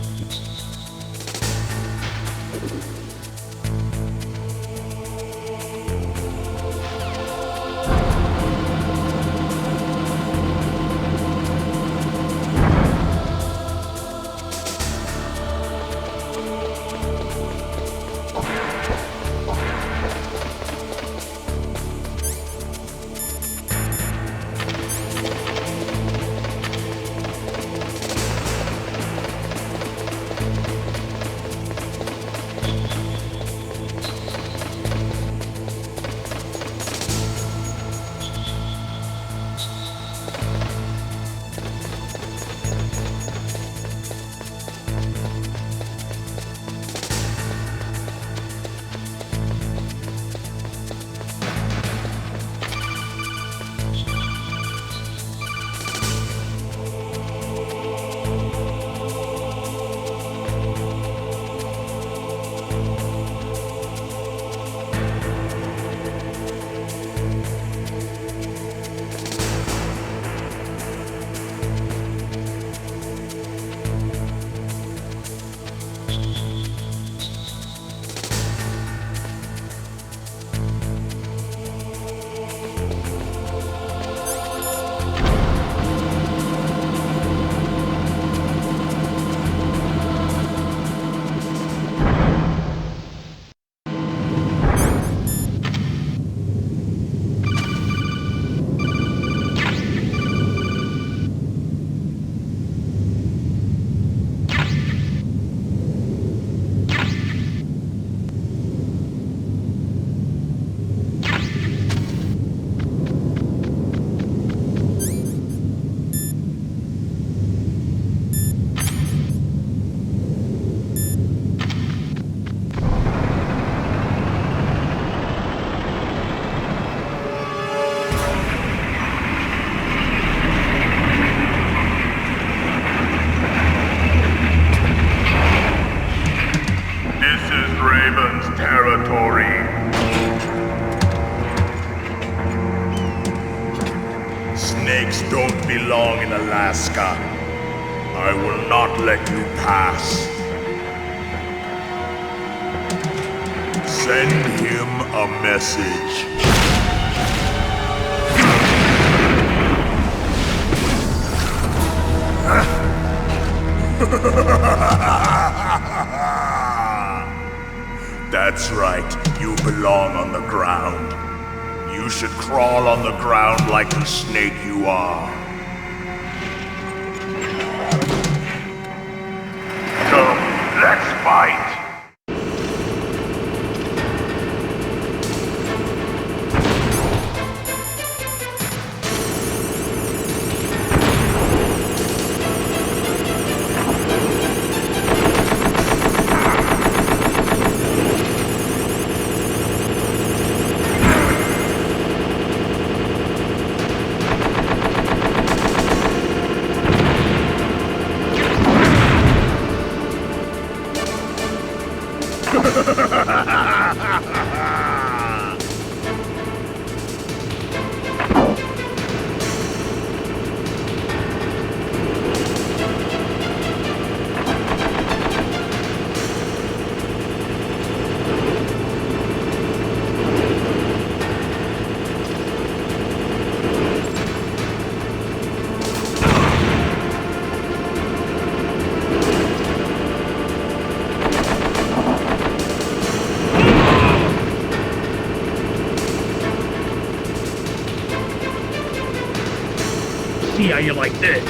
[SPEAKER 10] belong in Alaska. I will not let you pass. Send him a message. That's right, you belong on the ground. You should crawl on the ground like the snake you are. Come, let's fight!
[SPEAKER 17] See how you like this.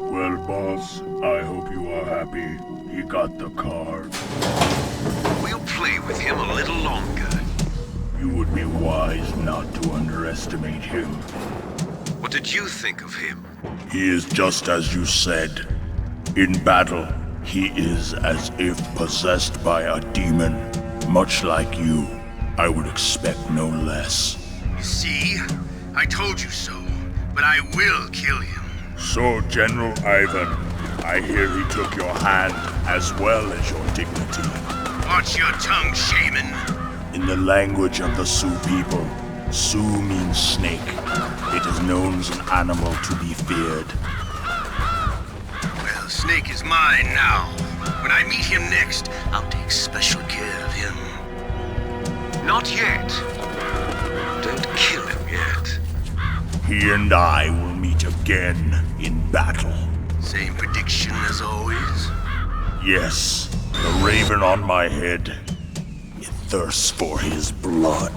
[SPEAKER 10] Well, boss, I hope you are happy. He got the card.
[SPEAKER 1] We'll play with him a little longer.
[SPEAKER 10] You would be wise not to underestimate him.
[SPEAKER 1] What did you think of him?
[SPEAKER 10] He is just as you said. In battle, he is as if possessed by a demon. Much like you, I would expect no less.
[SPEAKER 15] See? I told you so, but I will kill him.
[SPEAKER 10] So, General Ivan, I hear he took your hand as well as your dignity.
[SPEAKER 15] Watch your tongue, shaman.
[SPEAKER 10] In the language of the Sioux people, Sioux means snake. It is known as an animal to be feared.
[SPEAKER 15] Well, Snake is mine now. When I meet him next, I'll take special care of him.
[SPEAKER 1] Not yet. Don't kill him yet.
[SPEAKER 10] He and I will meet again in battle.
[SPEAKER 15] Same prediction as always?
[SPEAKER 10] Yes, the raven on my head. It thirsts for his blood.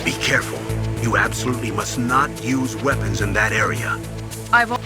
[SPEAKER 3] Be careful. You absolutely must not use weapons in that area.
[SPEAKER 13] I've...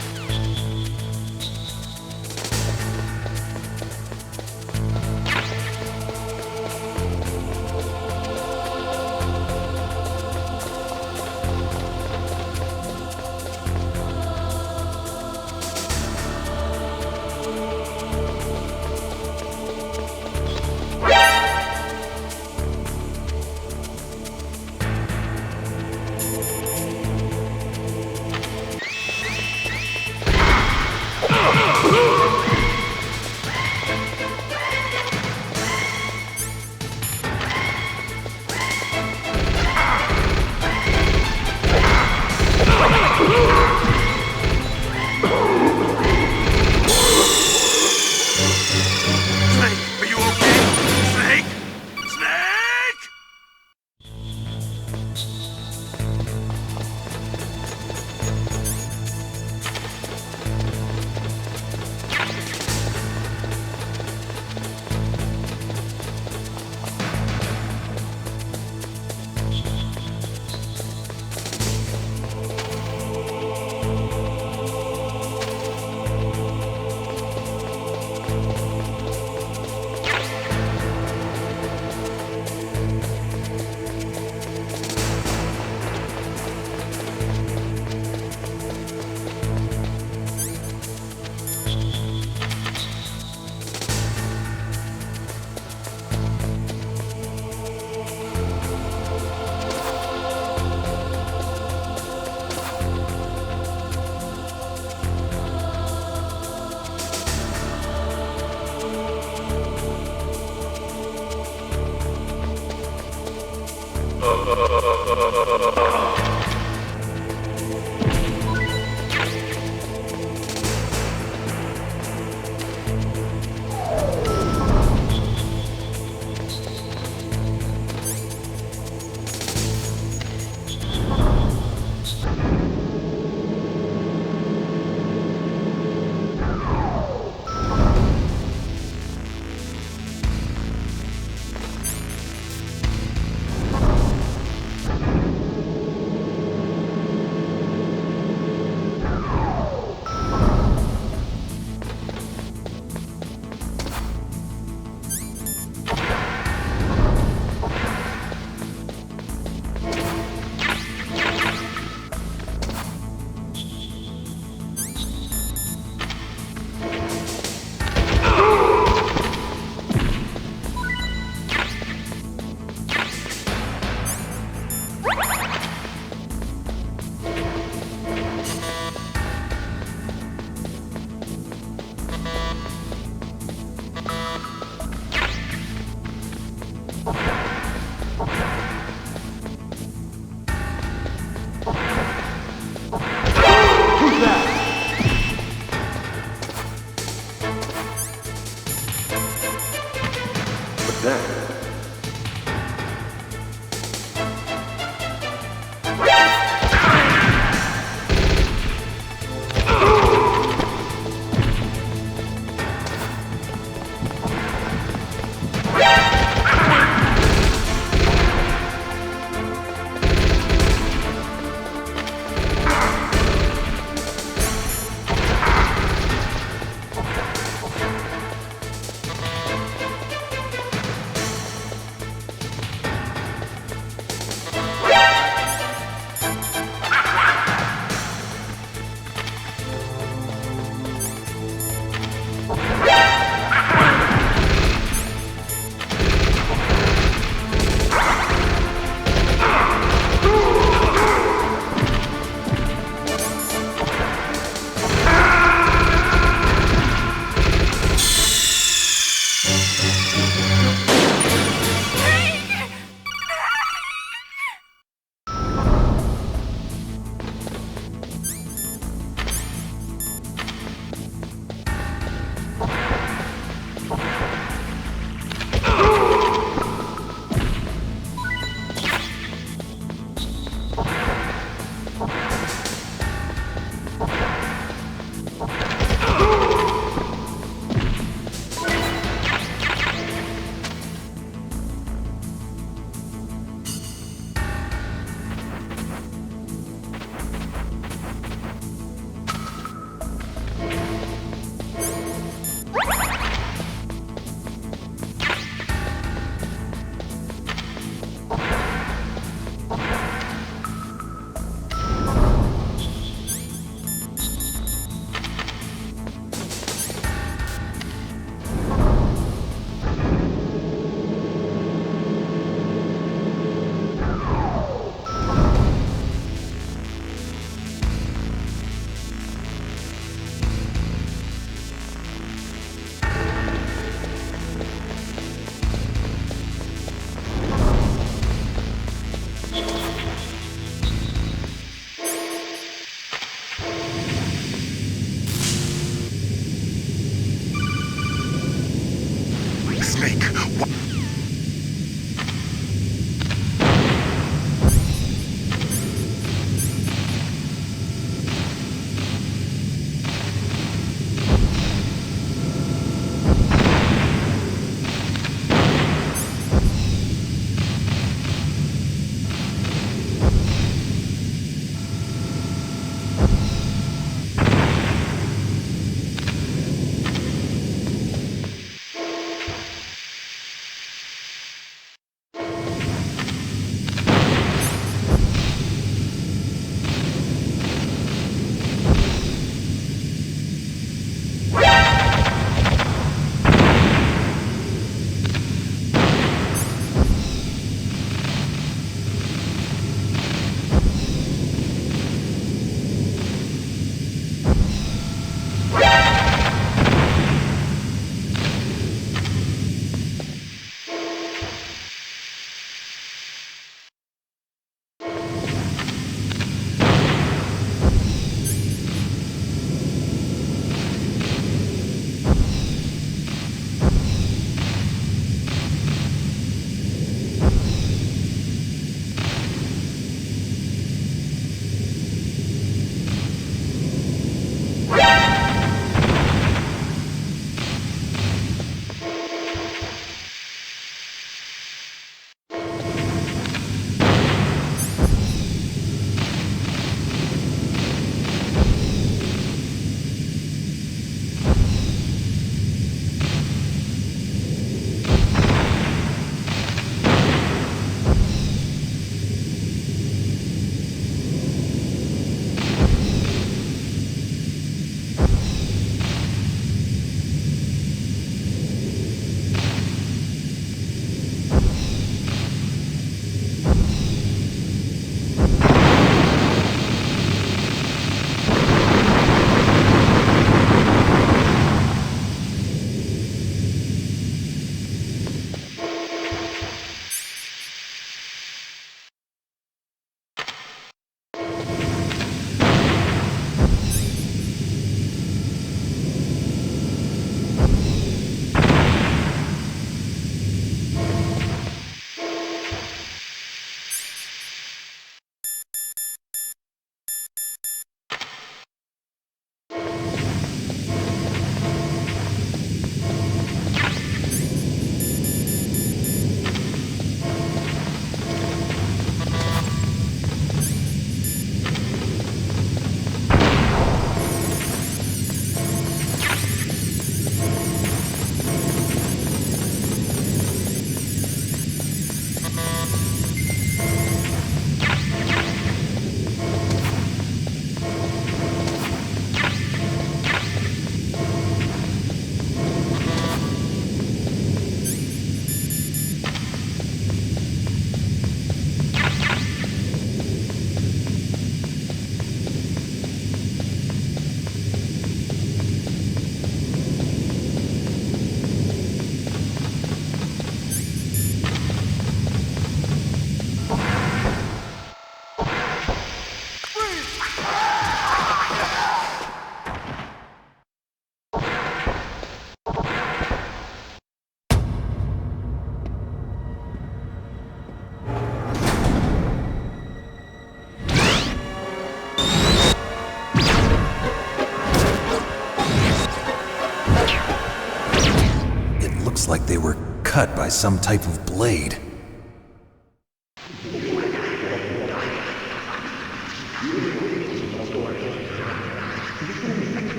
[SPEAKER 18] Like they were cut by some type of blade.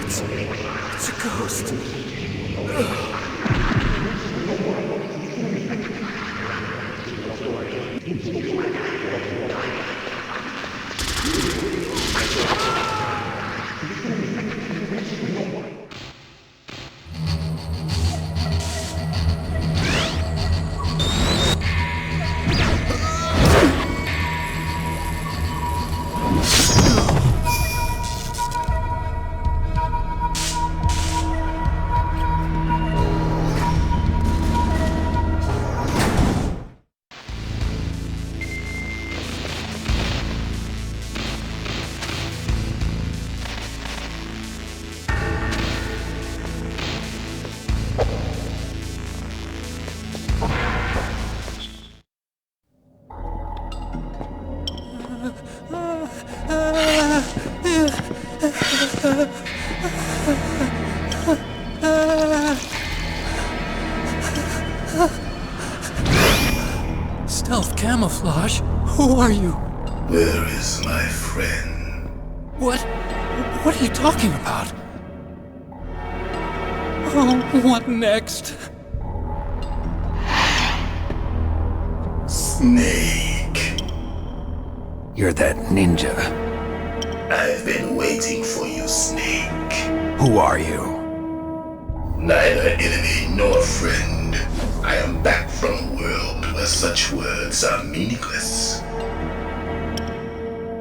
[SPEAKER 1] It's a ghost.
[SPEAKER 19] Stealth camouflage? Who are you?
[SPEAKER 20] Where is my friend?
[SPEAKER 19] What are you talking about? Oh, what next?
[SPEAKER 20] Snake.
[SPEAKER 18] You're that ninja.
[SPEAKER 20] I've been waiting for you, Snake.
[SPEAKER 18] Who are you?
[SPEAKER 20] Neither enemy nor friend. I am back from a world where such words are meaningless.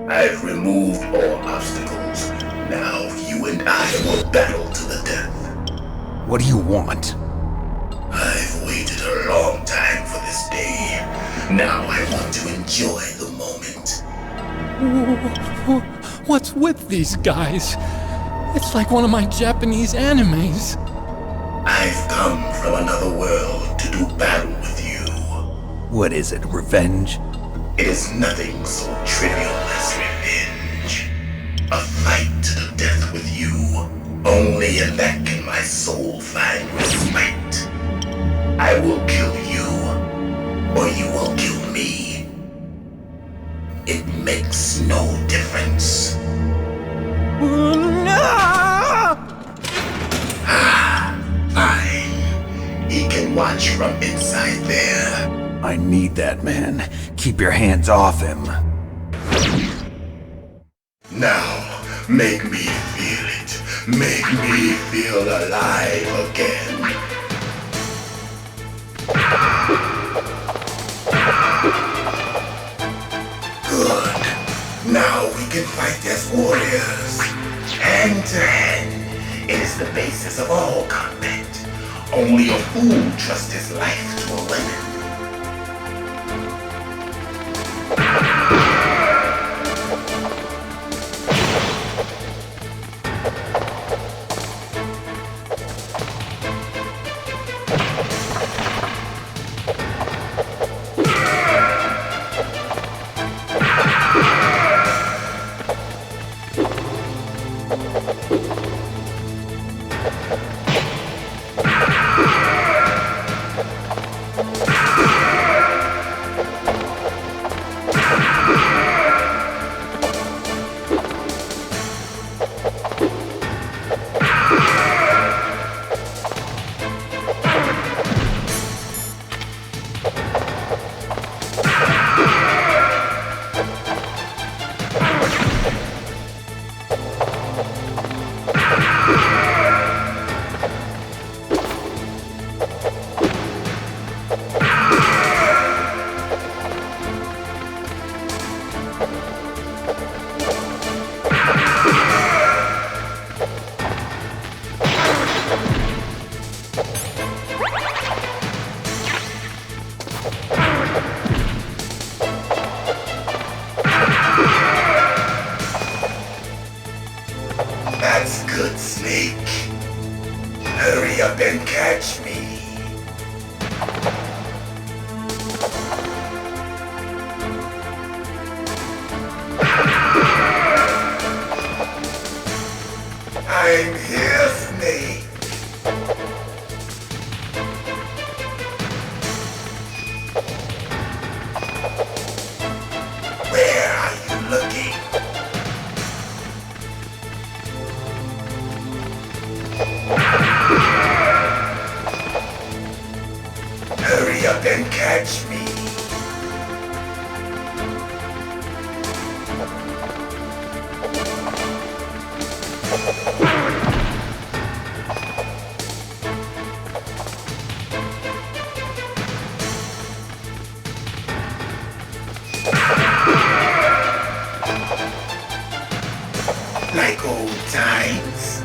[SPEAKER 20] I've removed all obstacles. Now you and I will battle to the death.
[SPEAKER 18] What do you want?
[SPEAKER 20] I've waited a long time for this day. Now I want to enjoy the moment.
[SPEAKER 19] What's with these guys? It's like one of my Japanese animes.
[SPEAKER 20] I've come from another world to do battle with you.
[SPEAKER 18] What is it, revenge?
[SPEAKER 20] It is nothing so trivial as revenge. A fight to the death with you. Only in that can my soul find respite. I will kill you, or you will kill me. It makes no difference. Fine. He can watch from inside there.
[SPEAKER 18] I need that man. Keep your hands off him.
[SPEAKER 20] Now, make me feel it. Make me feel alive again. Good. Now we can fight as warriors. Hand to hand. It is the basis of all combat. Only a fool trusts his life to a weapon. Snake. Hurry up and catch me. I'm here, Snake. Where are you looking? Hurry up and catch me. Like old times.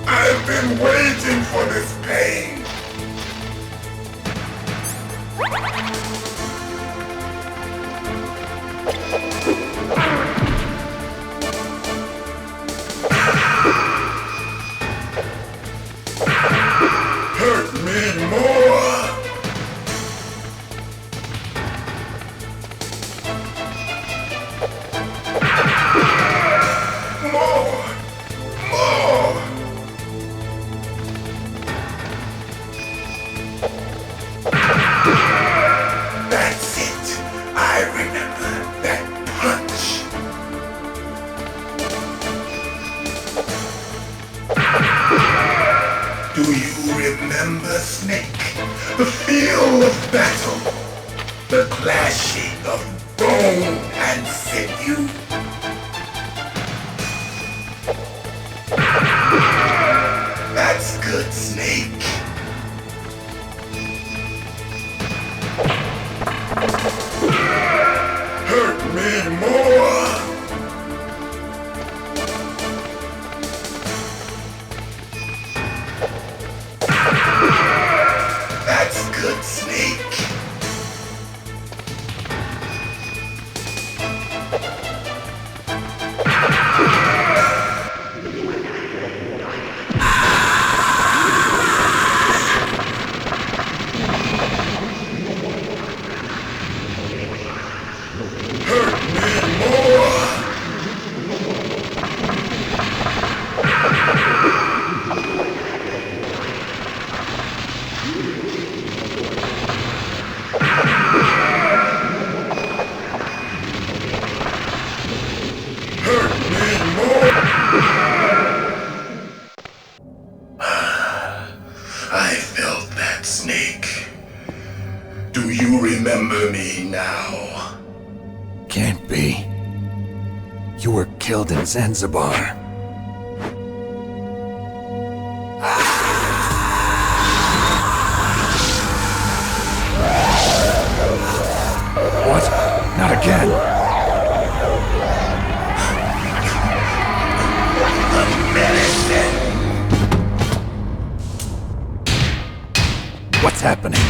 [SPEAKER 20] I've been waiting for this pain. Hurt me more. That's it. I remember that punch. Do you remember, Snake? The feel of battle. The clashing of bone and sinew. That's good, Snake. Hurt me more. That's good, Snake. I felt that, Snake. Do you remember me now?
[SPEAKER 18] Can't be. You were killed in Zanzibar. What? Not again. What's happening?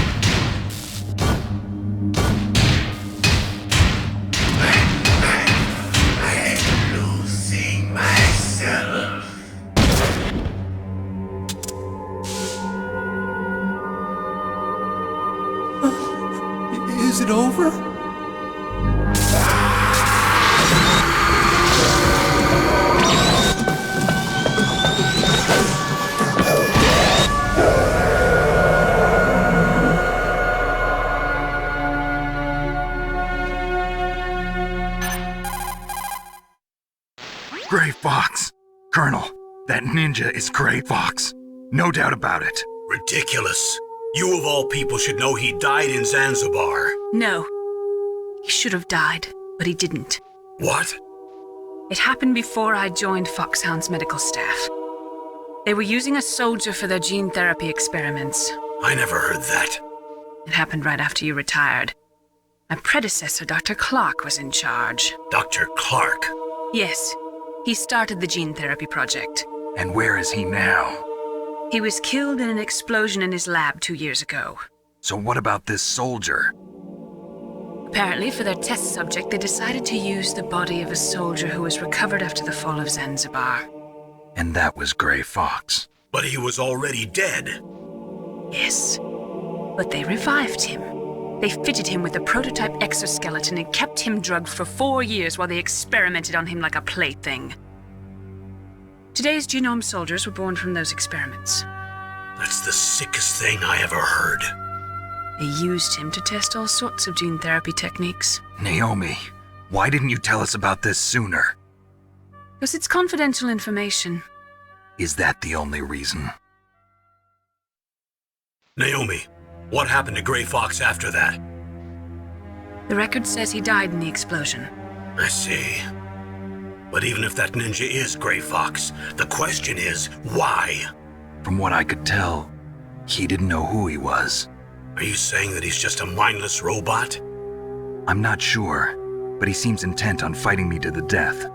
[SPEAKER 20] I'm losing myself.
[SPEAKER 9] Is it over?
[SPEAKER 2] Gray Fox! Colonel, that ninja is Gray Fox. No doubt about it.
[SPEAKER 3] Ridiculous. You of all people should know he died in Zanzibar.
[SPEAKER 13] No. He should have died, but he didn't.
[SPEAKER 3] What?
[SPEAKER 13] It happened before I joined Foxhound's medical staff. They were using a soldier for their gene therapy experiments.
[SPEAKER 3] I never heard that.
[SPEAKER 13] It happened right after you retired. My predecessor, Dr. Clark, was in charge.
[SPEAKER 3] Dr. Clark?
[SPEAKER 13] Yes. He started the gene therapy project.
[SPEAKER 2] And where is he now?
[SPEAKER 13] He was killed in an explosion in his lab 2 years ago.
[SPEAKER 2] So what about this soldier?
[SPEAKER 13] Apparently, for their test subject, they decided to use the body of a soldier who was recovered after the fall of Zanzibar.
[SPEAKER 2] And that was Gray Fox.
[SPEAKER 3] But he was already dead.
[SPEAKER 13] Yes. But they revived him. They fitted him with a prototype exoskeleton and kept him drugged for 4 years while they experimented on him like a plaything. Today's genome soldiers were born from those experiments.
[SPEAKER 3] That's the sickest thing I ever heard.
[SPEAKER 13] They used him to test all sorts of gene therapy techniques.
[SPEAKER 2] Naomi, why didn't you tell us about this sooner?
[SPEAKER 13] Because it's confidential information.
[SPEAKER 2] Is that the only reason?
[SPEAKER 3] Naomi, what happened to Gray Fox after that?
[SPEAKER 13] The record says he died in the explosion.
[SPEAKER 3] I see. But even if that ninja is Gray Fox, the question is, why?
[SPEAKER 2] From what I could tell, he didn't know who he was.
[SPEAKER 3] Are you saying that he's just a mindless robot?
[SPEAKER 2] I'm not sure, but he seems intent on fighting me to the death.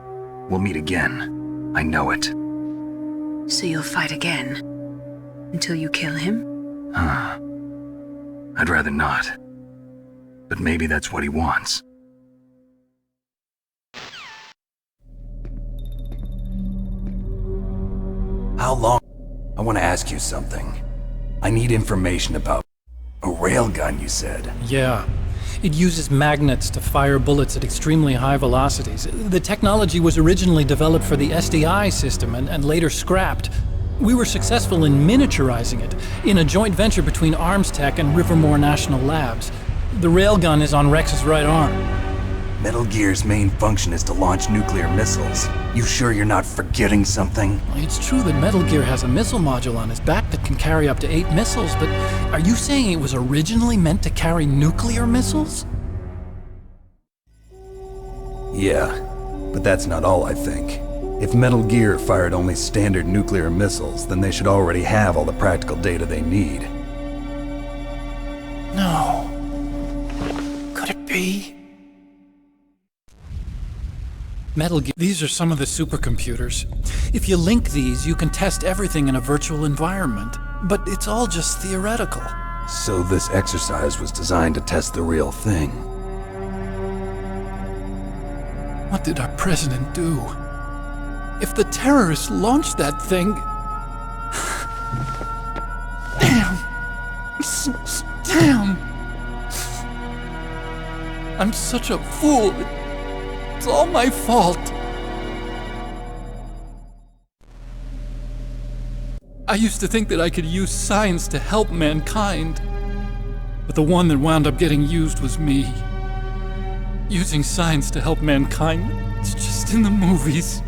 [SPEAKER 2] We'll meet again. I know it.
[SPEAKER 13] So you'll fight again? Until you kill him?
[SPEAKER 2] I'd rather not. But maybe that's what he wants.
[SPEAKER 18] How long? I want to ask you something. I need information about a railgun, you said.
[SPEAKER 19] Yeah. It uses magnets to fire bullets at extremely high velocities. The technology was originally developed for the SDI system and later scrapped. We were successful in miniaturizing it in a joint venture between Arms Tech and Rivermore National Labs. The railgun is on Rex's right arm.
[SPEAKER 18] Metal Gear's main function is to launch nuclear missiles. You sure you're not forgetting something?
[SPEAKER 19] It's true that Metal Gear has a missile module on his back that can carry up to 8 missiles, but are you saying it was originally meant to carry nuclear missiles?
[SPEAKER 18] Yeah, but that's not all I think. If Metal Gear fired only standard nuclear missiles, then they should already have all the practical data they need.
[SPEAKER 19] No. Could it be? Metal Gear. These are some of the supercomputers. If you link these, you can test everything in a virtual environment. But it's all just theoretical.
[SPEAKER 18] So this exercise was designed to test the real thing.
[SPEAKER 19] What did our president do? If the terrorists launched that thing... Damn! Damn! I'm such a fool. It's all my fault. I used to think that I could use science to help mankind. But the one that wound up getting used was me. Using science to help mankind, it's just in the movies.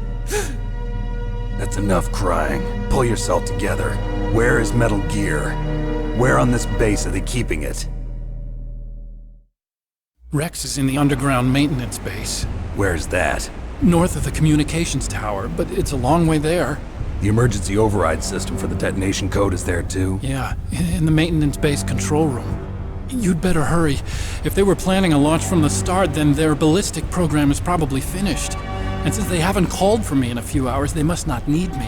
[SPEAKER 18] That's enough crying. Pull yourself together. Where is Metal Gear? Where on this base are they keeping it?
[SPEAKER 19] Rex is in the underground maintenance base.
[SPEAKER 18] Where's that?
[SPEAKER 19] North of the communications tower, but it's a long way there.
[SPEAKER 18] The emergency override system for the detonation code is there too?
[SPEAKER 19] Yeah, in the maintenance base control room. You'd better hurry. If they were planning a launch from the start, then their ballistic program is probably finished. And since they haven't called for me in a few hours, they must not need me.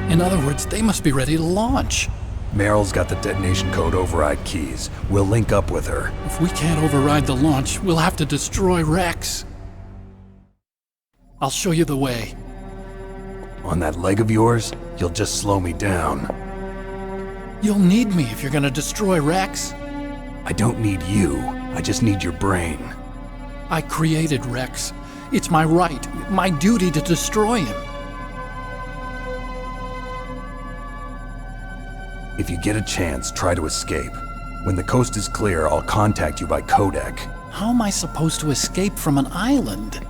[SPEAKER 19] In other words, they must be ready to launch.
[SPEAKER 18] Meryl's got the detonation code override keys. We'll link up with her.
[SPEAKER 19] If we can't override the launch, we'll have to destroy Rex. I'll show you the way.
[SPEAKER 18] On that leg of yours, you'll just slow me down.
[SPEAKER 19] You'll need me if you're gonna destroy Rex.
[SPEAKER 18] I don't need you. I just need your brain.
[SPEAKER 19] I created Rex. It's my right, my duty to destroy him.
[SPEAKER 18] If you get a chance, try to escape. When the coast is clear, I'll contact you by codec.
[SPEAKER 19] How am I supposed to escape from an island?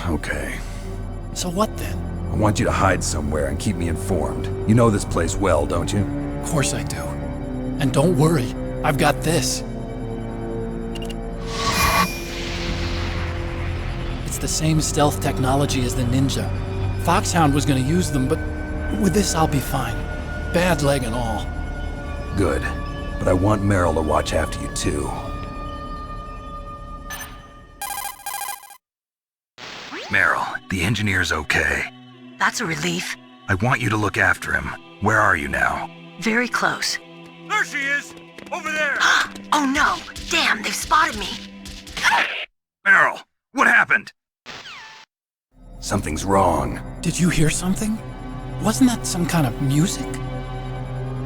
[SPEAKER 18] Okay.
[SPEAKER 19] So what then?
[SPEAKER 18] I want you to hide somewhere and keep me informed. You know this place well, don't you?
[SPEAKER 19] Of course I do. And don't worry, I've got this. It's the same stealth technology as the Ninja. Foxhound was gonna use them, but with this I'll be fine. Bad leg and all.
[SPEAKER 18] Good. But I want Meryl to watch after you too.
[SPEAKER 2] Meryl, the engineer's okay.
[SPEAKER 5] That's a relief.
[SPEAKER 2] I want you to look after him. Where are you now?
[SPEAKER 5] Very close.
[SPEAKER 4] There she is! Over there!
[SPEAKER 5] Oh no! Damn, they've spotted me!
[SPEAKER 2] Meryl, what happened?
[SPEAKER 18] Something's wrong.
[SPEAKER 19] Did you hear something? Wasn't that some kind of music?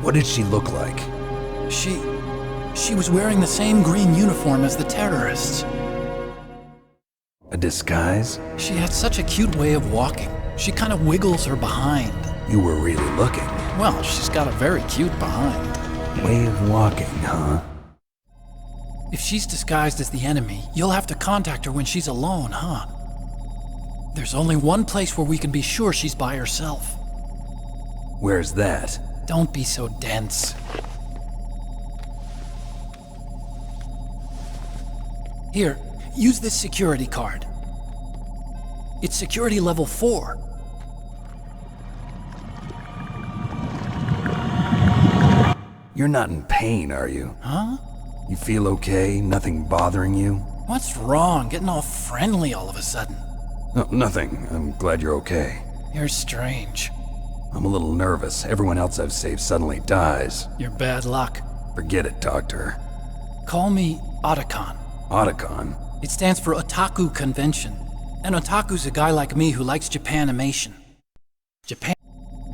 [SPEAKER 18] What did she look like?
[SPEAKER 19] She was wearing the same green uniform as the terrorists.
[SPEAKER 18] A disguise?
[SPEAKER 19] She had such a cute way of walking. She kind of wiggles her behind.
[SPEAKER 18] You were really looking.
[SPEAKER 19] Well, she's got a very cute behind.
[SPEAKER 18] Way of walking, huh?
[SPEAKER 19] If she's disguised as the enemy, you'll have to contact her when she's alone, huh? There's only one place where we can be sure she's by herself.
[SPEAKER 18] Where's that?
[SPEAKER 19] Don't be so dense. Here, use this security card. It's security level 4.
[SPEAKER 18] You're not in pain, are you?
[SPEAKER 19] Huh?
[SPEAKER 18] You feel okay? Nothing bothering you?
[SPEAKER 19] What's wrong? Getting all friendly all of a sudden.
[SPEAKER 18] No, nothing. I'm glad you're okay.
[SPEAKER 19] You're strange.
[SPEAKER 18] I'm a little nervous. Everyone else I've saved suddenly dies.
[SPEAKER 19] You're bad luck.
[SPEAKER 18] Forget it, Doctor.
[SPEAKER 19] Call me Otacon.
[SPEAKER 18] Otacon?
[SPEAKER 19] It stands for Otaku Convention. An otaku's a guy like me who likes Japanimation. Japan...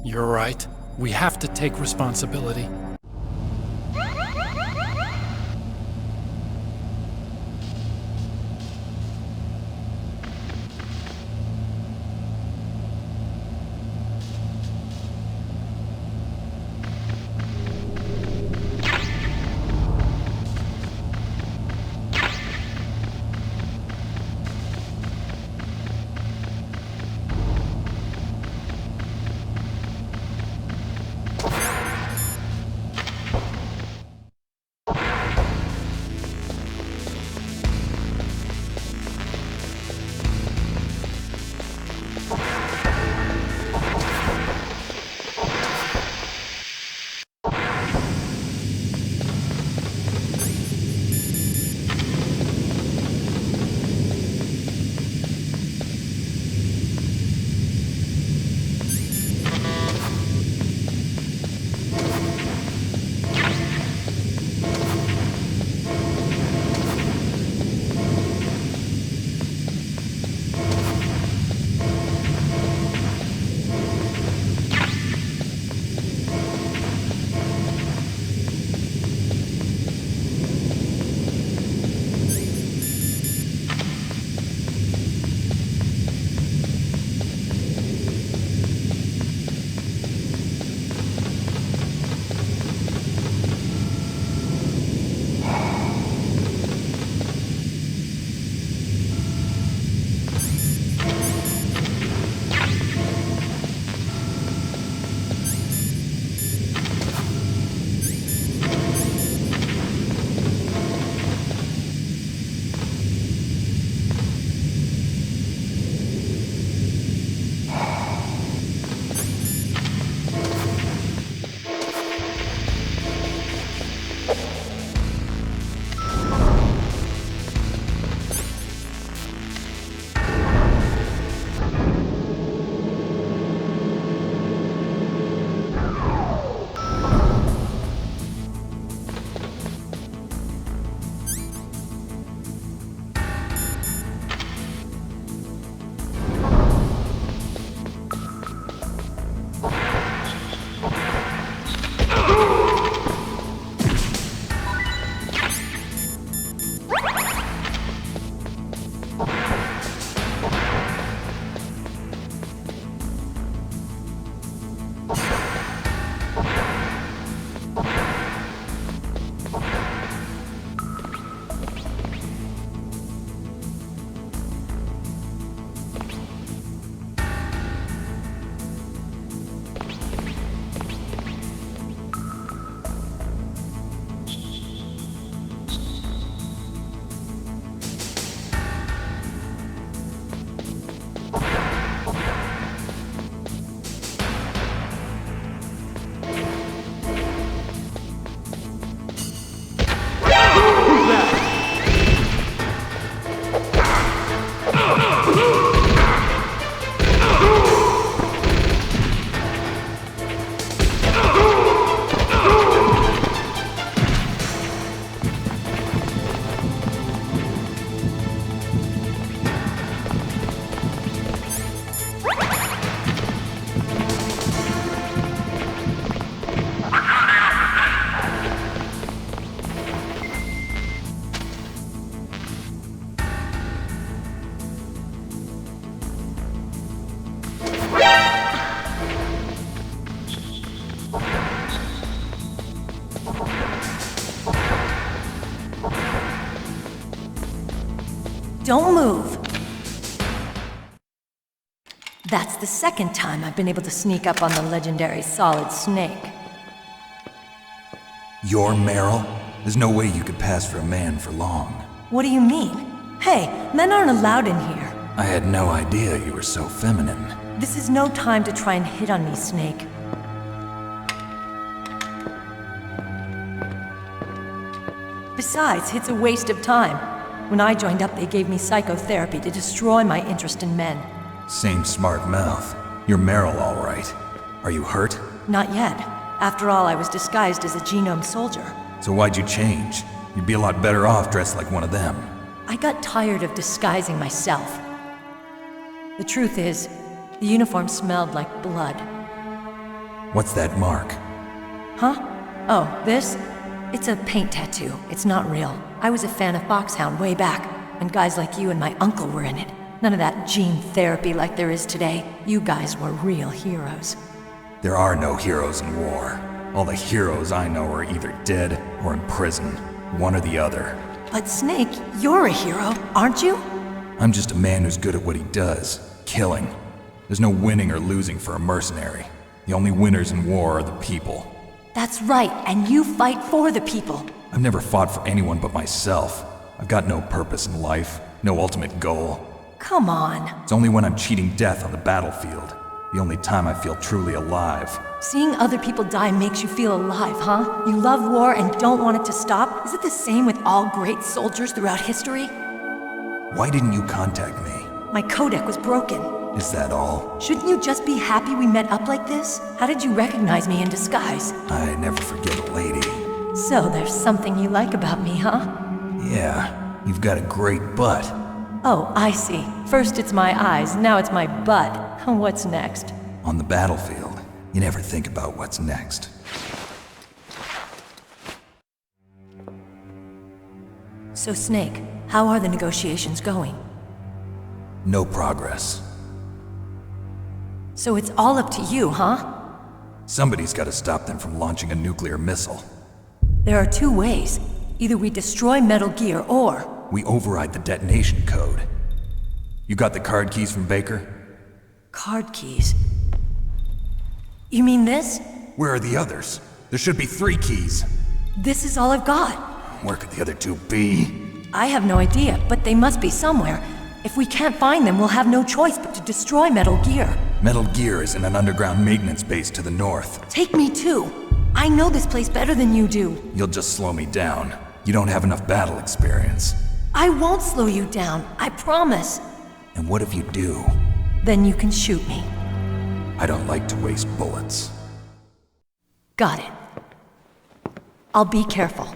[SPEAKER 19] You're right. We have to take responsibility.
[SPEAKER 21] Don't move. That's the second time I've been able to sneak up on the legendary Solid Snake.
[SPEAKER 18] You're Meryl? There's no way you could pass for a man for long.
[SPEAKER 21] What do you mean? Hey, men aren't allowed in here.
[SPEAKER 18] I had no idea you were so feminine.
[SPEAKER 21] This is no time to try and hit on me, Snake. Besides, it's a waste of time. When I joined up, they gave me psychotherapy to destroy my interest in men.
[SPEAKER 18] Same smart mouth. You're Meryl, all right. Are you hurt?
[SPEAKER 21] Not yet. After all, I was disguised as a genome soldier.
[SPEAKER 18] So why'd you change? You'd be a lot better off dressed like one of them.
[SPEAKER 21] I got tired of disguising myself. The truth is, the uniform smelled like blood.
[SPEAKER 18] What's that mark?
[SPEAKER 21] Huh? Oh, this? It's a paint tattoo. It's not real. I was a fan of Foxhound way back, when guys like you and my uncle were in it. None of that gene therapy like there is today. You guys were real heroes.
[SPEAKER 18] There are no heroes in war. All the heroes I know are either dead or in prison. One or the other.
[SPEAKER 21] But Snake, you're a hero, aren't you?
[SPEAKER 18] I'm just a man who's good at what he does. Killing. There's no winning or losing for a mercenary. The only winners in war are the people.
[SPEAKER 21] That's right, and you fight for the people.
[SPEAKER 18] I've never fought for anyone but myself. I've got no purpose in life, no ultimate goal.
[SPEAKER 21] Come on.
[SPEAKER 18] It's only when I'm cheating death on the battlefield. The only time I feel truly alive.
[SPEAKER 21] Seeing other people die makes you feel alive, huh? You love war and don't want it to stop? Is it the same with all great soldiers throughout history?
[SPEAKER 18] Why didn't you contact me?
[SPEAKER 21] My codec was broken.
[SPEAKER 18] Is that all?
[SPEAKER 21] Shouldn't you just be happy we met up like this? How did you recognize me in disguise?
[SPEAKER 18] I never forget a lady.
[SPEAKER 21] So there's something you like about me, huh?
[SPEAKER 18] Yeah, you've got a great butt.
[SPEAKER 21] Oh, I see. First it's my eyes, now it's my butt. What's next?
[SPEAKER 18] On the battlefield, you never think about what's next.
[SPEAKER 21] So Snake, how are the negotiations going?
[SPEAKER 18] No progress.
[SPEAKER 21] So it's all up to you, huh?
[SPEAKER 18] Somebody's got to stop them from launching a nuclear missile.
[SPEAKER 21] There are two ways. Either we destroy Metal Gear, or...
[SPEAKER 18] we override the detonation code. You got the card keys from Baker?
[SPEAKER 21] Card keys? You mean this?
[SPEAKER 18] Where are the others? There should be 3 keys.
[SPEAKER 21] This is all I've got.
[SPEAKER 18] Where could the other 2 be?
[SPEAKER 21] I have no idea, but they must be somewhere. If we can't find them, we'll have no choice but to destroy Metal Gear.
[SPEAKER 18] Metal Gear is in an underground maintenance base to the north.
[SPEAKER 21] Take me too. I know this place better than you do.
[SPEAKER 18] You'll just slow me down. You don't have enough battle experience.
[SPEAKER 21] I won't slow you down, I promise.
[SPEAKER 18] And what if you do?
[SPEAKER 21] Then you can shoot me.
[SPEAKER 18] I don't like to waste bullets.
[SPEAKER 21] Got it. I'll be careful.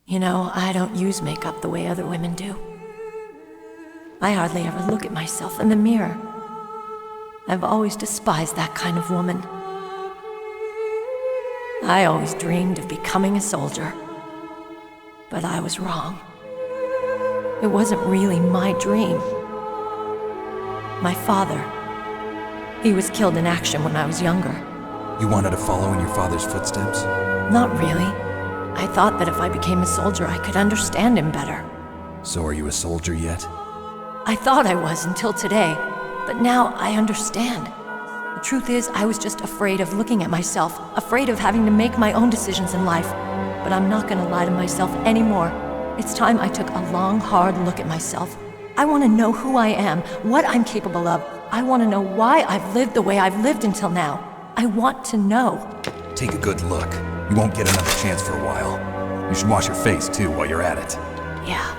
[SPEAKER 21] You know, I don't use makeup the way other women do. I hardly ever look at myself in the mirror. I've always despised that kind of woman. I always dreamed of becoming a soldier. But I was wrong. It wasn't really my dream. My father, he was killed in action when I was younger.
[SPEAKER 18] You wanted to follow in your father's footsteps?
[SPEAKER 21] Not really. I thought that if I became a soldier, I could understand him better.
[SPEAKER 18] So are you a soldier yet?
[SPEAKER 21] I thought I was until today, but now I understand. The truth is, I was just afraid of looking at myself, afraid of having to make my own decisions in life. But I'm not gonna lie to myself anymore. It's time I took a long, hard look at myself. I want to know who I am, what I'm capable of. I want to know why I've lived the way I've lived until now. I want to know.
[SPEAKER 18] Take a good look. You won't get another chance for a while. You should wash your face, too, while you're at it.
[SPEAKER 21] Yeah.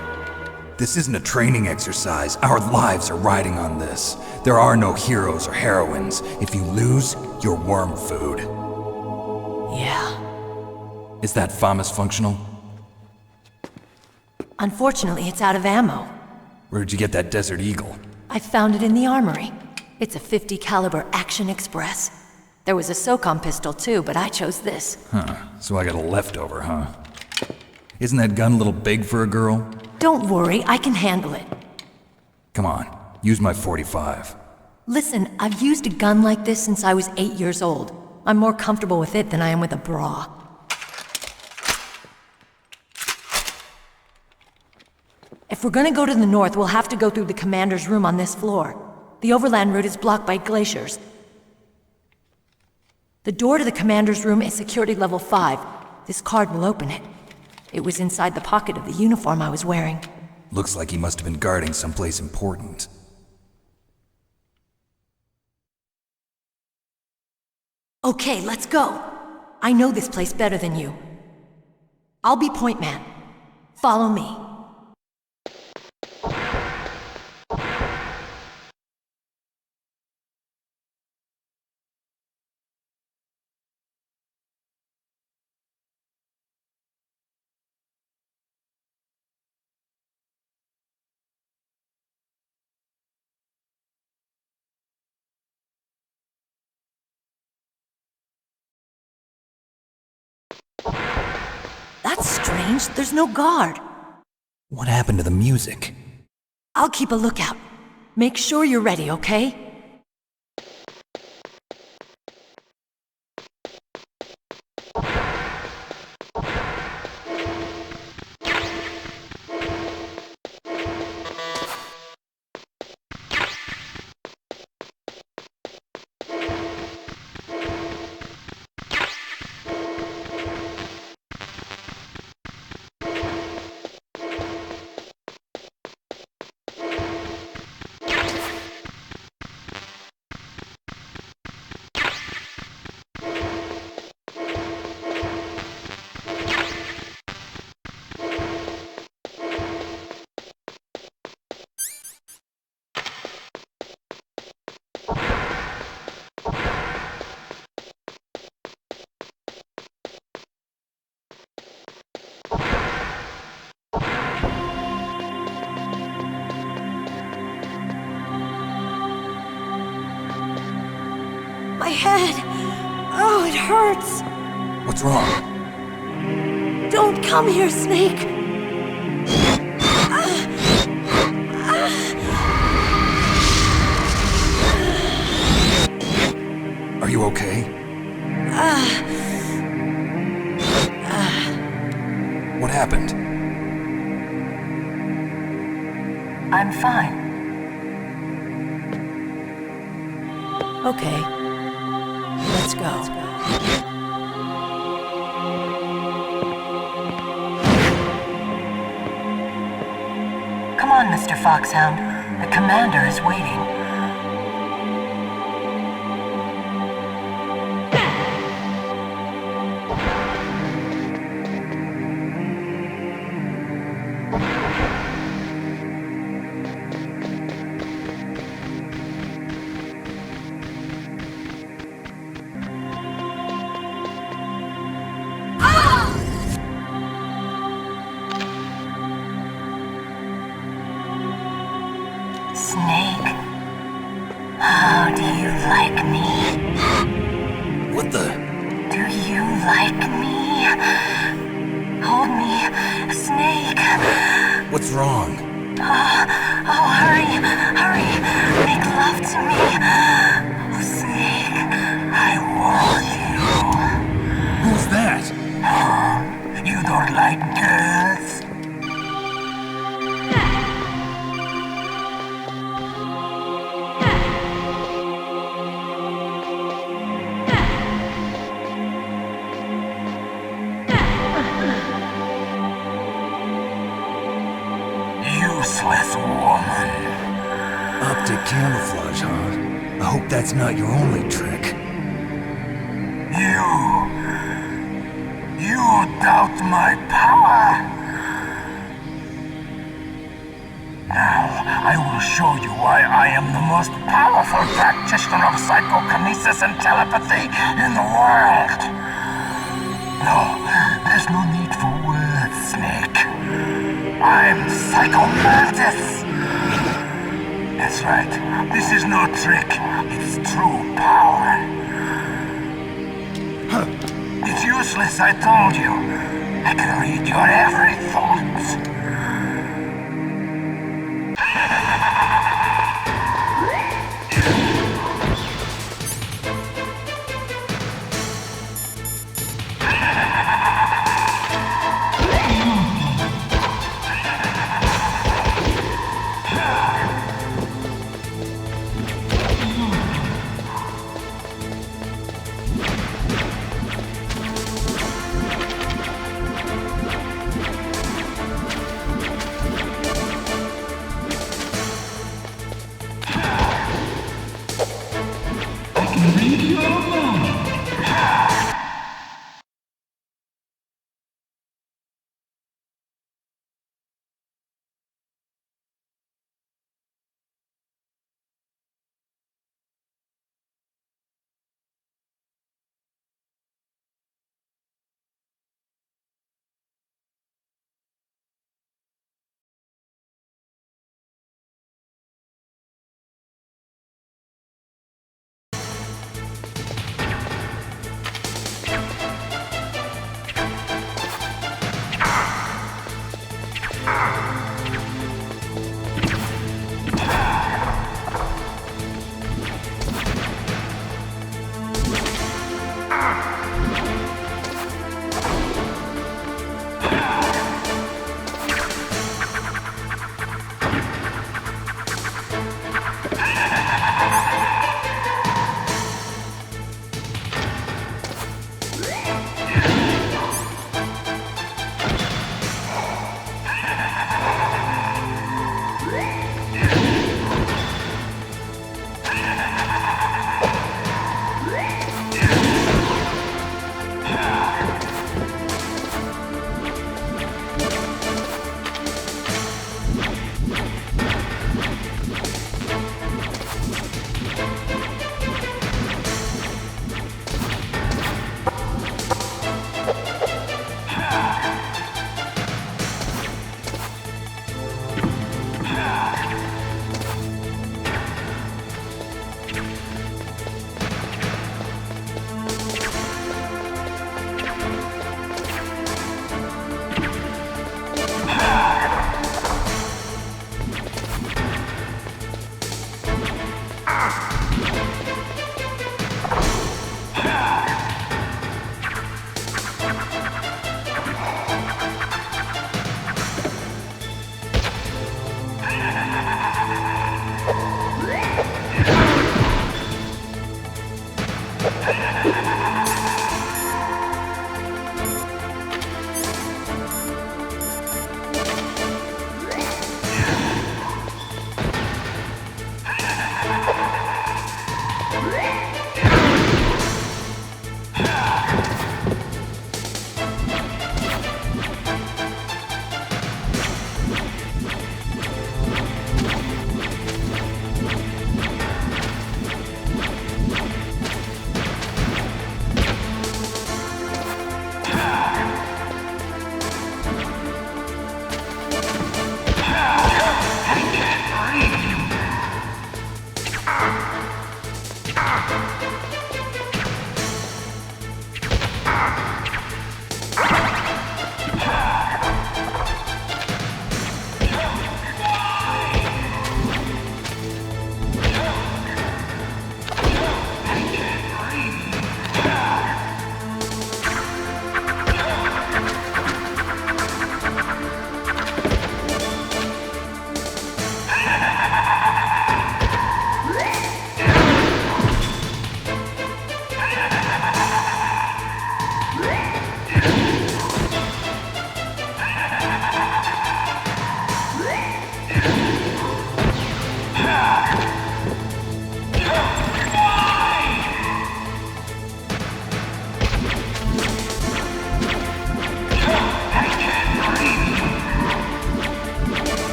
[SPEAKER 18] This isn't a training exercise. Our lives are riding on this. There are no heroes or heroines. If you lose, you're worm food.
[SPEAKER 21] Yeah.
[SPEAKER 18] Is that FAMAS functional?
[SPEAKER 21] Unfortunately, it's out of ammo.
[SPEAKER 18] Where'd you get that Desert Eagle?
[SPEAKER 21] I found it in the armory. It's a .50 caliber Action Express. There was a SOCOM pistol too, but I chose this.
[SPEAKER 18] Huh, so I got a leftover, huh? Isn't that gun a little big for a girl?
[SPEAKER 21] Don't worry, I can handle it.
[SPEAKER 18] Come on, use my .45.
[SPEAKER 21] Listen, I've used a gun like this since I was 8 years old. I'm more comfortable with it than I am with a bra. If we're gonna go to the north, we'll have to go through the commander's room on this floor. The overland route is blocked by glaciers. The door to the commander's room is security level 5. This card will open it. It was inside the pocket of the uniform I was wearing.
[SPEAKER 18] Looks like he must have been guarding someplace important.
[SPEAKER 21] Okay, let's go. I know this place better than you. I'll be point man. Follow me. That's strange. There's no guard.
[SPEAKER 18] What happened to the music?
[SPEAKER 21] I'll keep a lookout. Make sure you're ready, okay? My head! Oh, it hurts!
[SPEAKER 18] What's wrong?
[SPEAKER 21] Don't come here, Snake!
[SPEAKER 18] Are you okay? What happened?
[SPEAKER 21] I'm fine. Okay. Let's go. Come on, Mr. Foxhound. The commander is waiting. Snake, how do you like me?
[SPEAKER 18] What the?
[SPEAKER 21] Do you like me? Hold me, Snake.
[SPEAKER 18] What's wrong?
[SPEAKER 21] Oh, hurry, hurry. Make love to me. Oh, Snake, I want you.
[SPEAKER 18] Who's that?
[SPEAKER 21] Oh, you don't like girls? Useless woman.
[SPEAKER 18] Optic camouflage, huh? I hope that's not your only trick.
[SPEAKER 20] You doubt my power? Now, I will show you why I am the most powerful practitioner of psychokinesis and telepathy in the world. No, there's no need for words, Snake. I'm Psychomantis! That's right. This is no trick. It's true power. It's useless, I told you. I can read your every thought.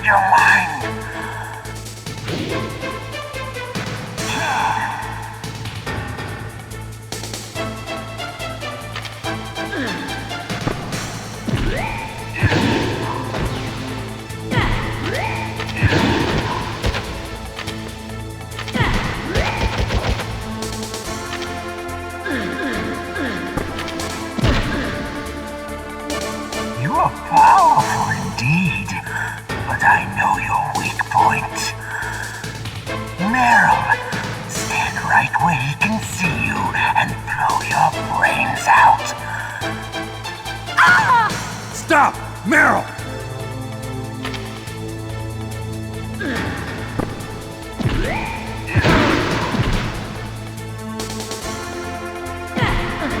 [SPEAKER 14] your mind. You are powerful indeed, but I know your weak point. Meryl, stand right where he can see you and blow your brains out. Ah!
[SPEAKER 6] Stop! Meryl!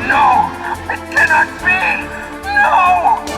[SPEAKER 14] No! It cannot be! No!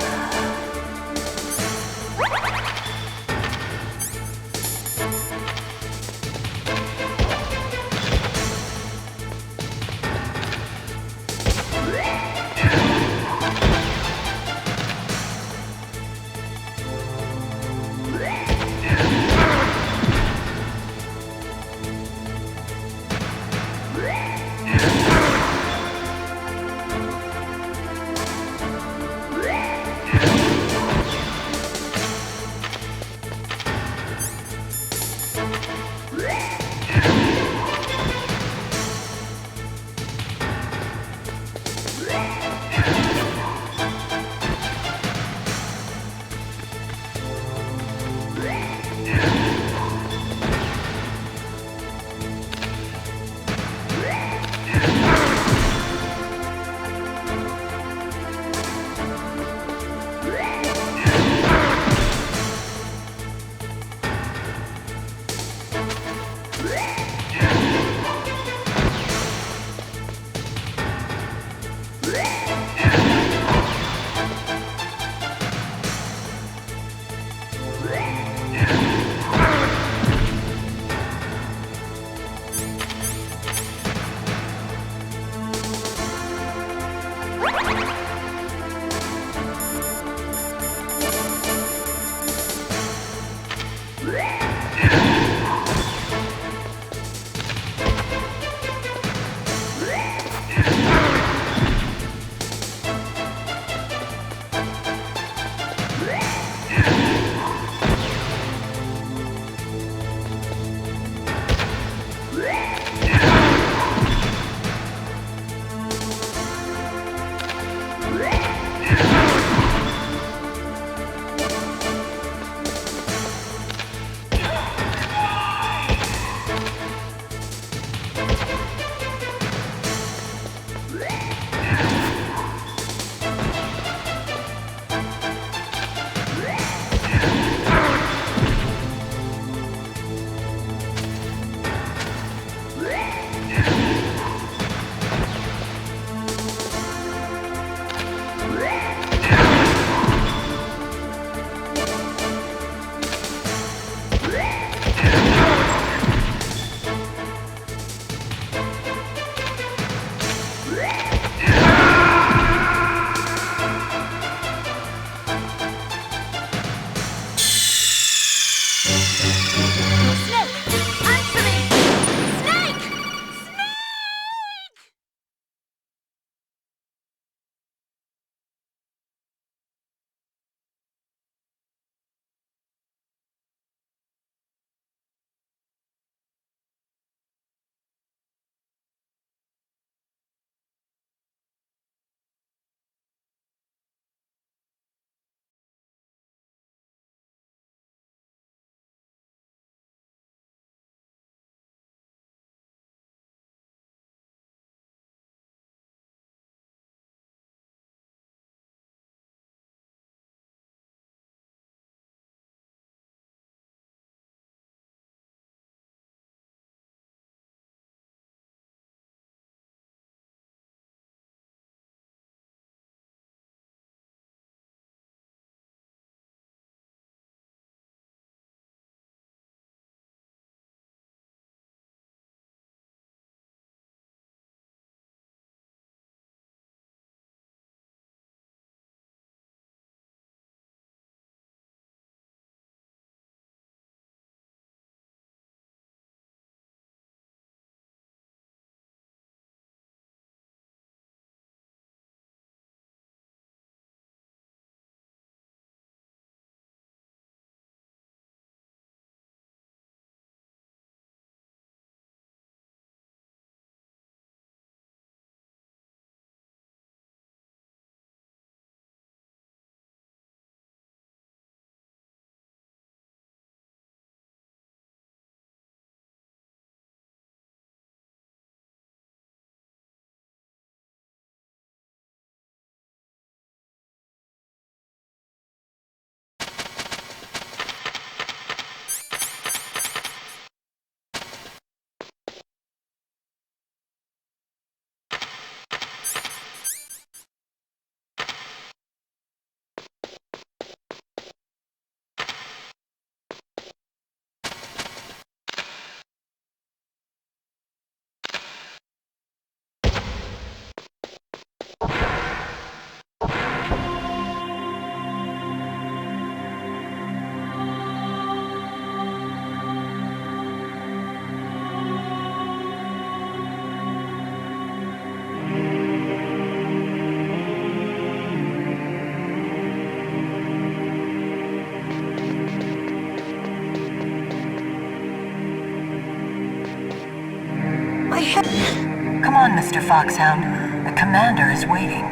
[SPEAKER 14] on, Mr. Foxhound. The commander is waiting.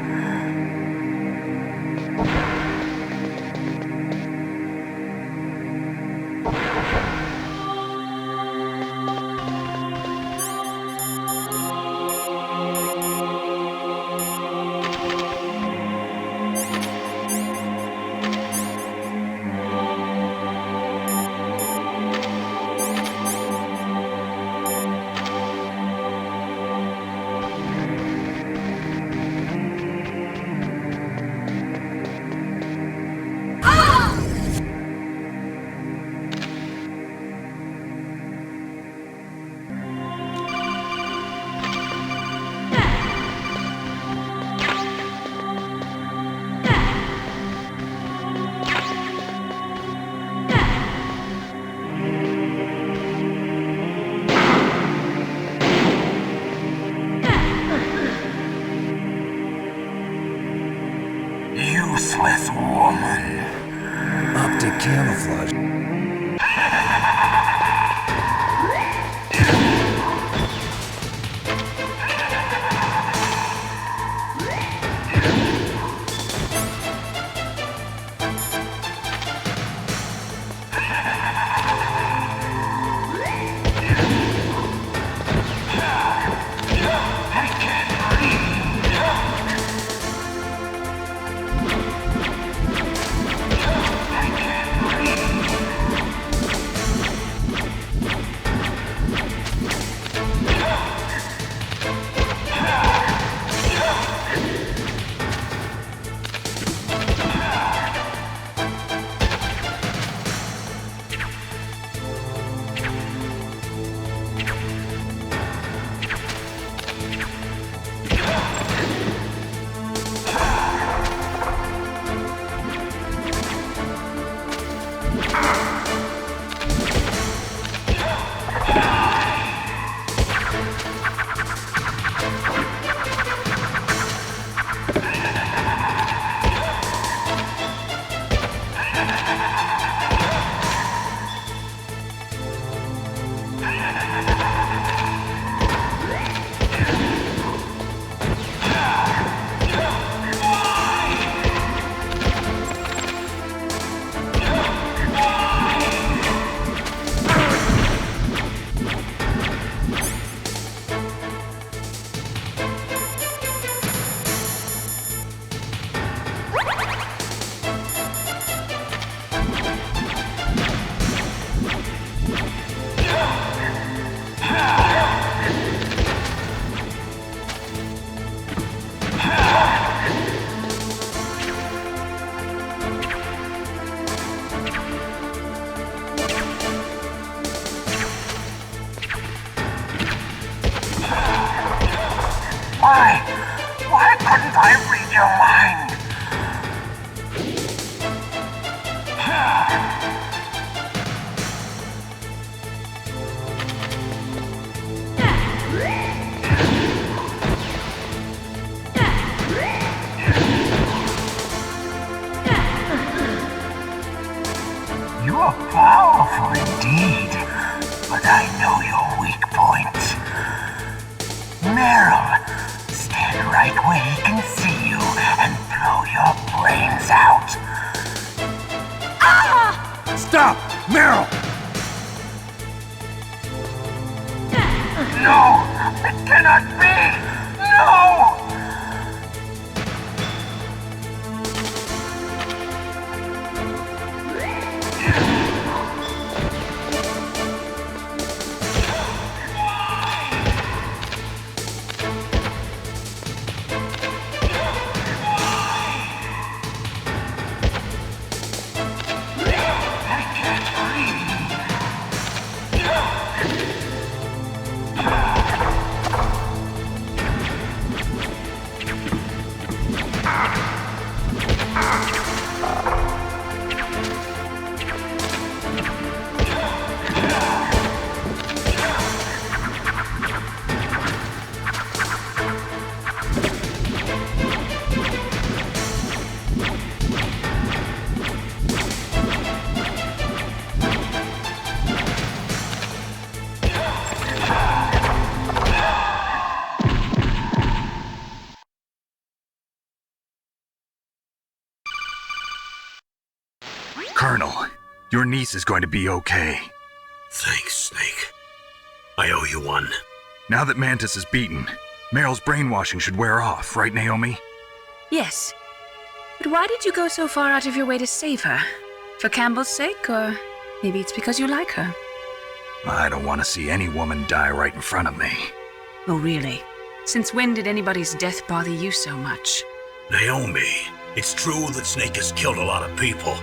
[SPEAKER 3] Useless woman.
[SPEAKER 18] Optic camouflage.
[SPEAKER 14] Why couldn't I read your mind? You're powerful indeed, but I know your weak point. Meryl, stand right where he can see you and blow your brains out.
[SPEAKER 12] Ah!
[SPEAKER 2] Colonel, your niece is going to be okay.
[SPEAKER 3] Thanks, Snake. I owe you one.
[SPEAKER 2] Now that Mantis is beaten, Meryl's brainwashing should wear off, right, Naomi?
[SPEAKER 13] Yes. But why did you go so far out of your way to save her? For Campbell's sake, or maybe it's because you like her?
[SPEAKER 2] I don't want to see any woman die right in front of me.
[SPEAKER 13] Oh, really? Since when did anybody's death bother you so much?
[SPEAKER 3] Naomi, it's true that Snake has killed a lot of people,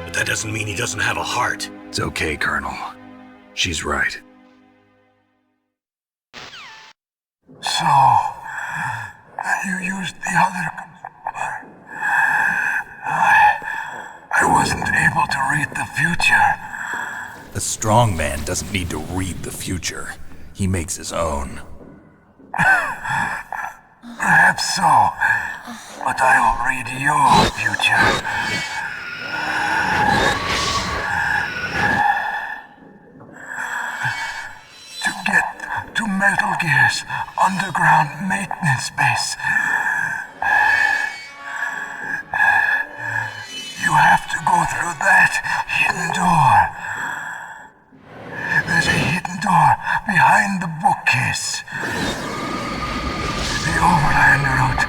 [SPEAKER 3] but that doesn't mean he doesn't have a heart.
[SPEAKER 2] It's okay, Colonel. She's right.
[SPEAKER 20] So, you used the other computer. I wasn't able to read the future.
[SPEAKER 18] A strong man doesn't need to read the future. He makes his own.
[SPEAKER 20] Perhaps so, but I'll read your future. To get to Metal Gear's underground maintenance base, you have to go through that hidden door. There's a hidden door behind the bookcase. The overland route.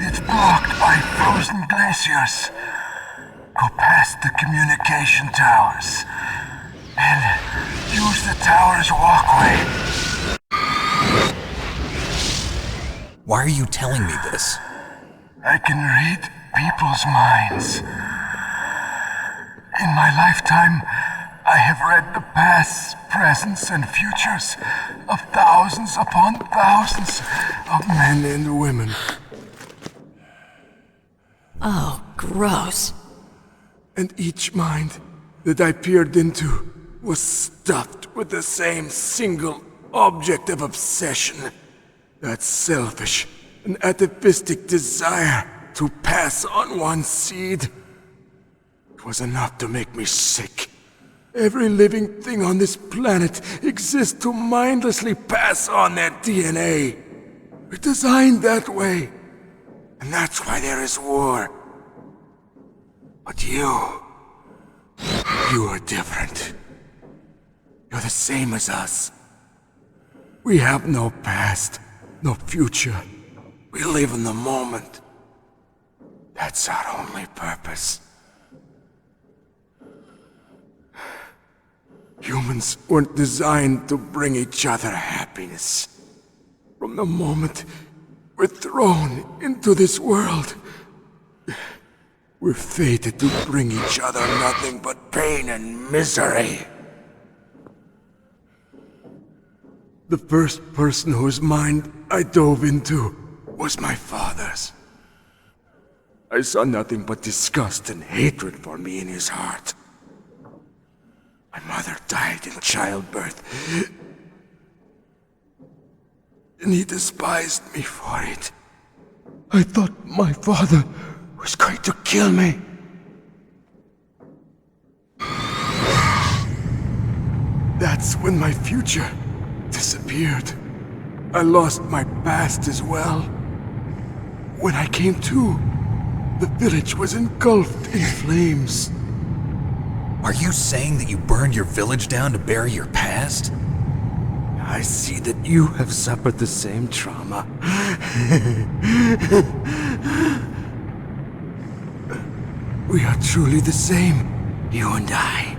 [SPEAKER 20] It's blocked by frozen glaciers. Go past the communication towers. And use the tower's walkway.
[SPEAKER 18] Why are you telling me this?
[SPEAKER 20] I can read people's minds. In my lifetime, I have read the pasts, presents, and futures of thousands upon thousands of men and women.
[SPEAKER 21] Oh, gross.
[SPEAKER 20] And each mind that I peered into was stuffed with the same single object of obsession. That selfish and atavistic desire to pass on one's seed. It was enough to make me sick. Every living thing on this planet exists to mindlessly pass on their DNA. We're designed that way. And that's why there is war. But you are different. You're the same as us. We have no past, no future. We live in the moment. That's our only purpose. Humans weren't designed to bring each other happiness. From the moment we're thrown into this world, we're fated to bring each other nothing but pain and misery. The first person whose mind I dove into was my father's. I saw nothing but disgust and hatred for me in his heart. My mother died in childbirth, and he despised me for it. I thought my father was going to kill me. That's when my future disappeared. I lost my past as well. When I came to, the village was engulfed in flames.
[SPEAKER 18] Are you saying that you burned your village down to bury your past?
[SPEAKER 20] I see that you have suffered the same trauma. We are truly the same, you and I.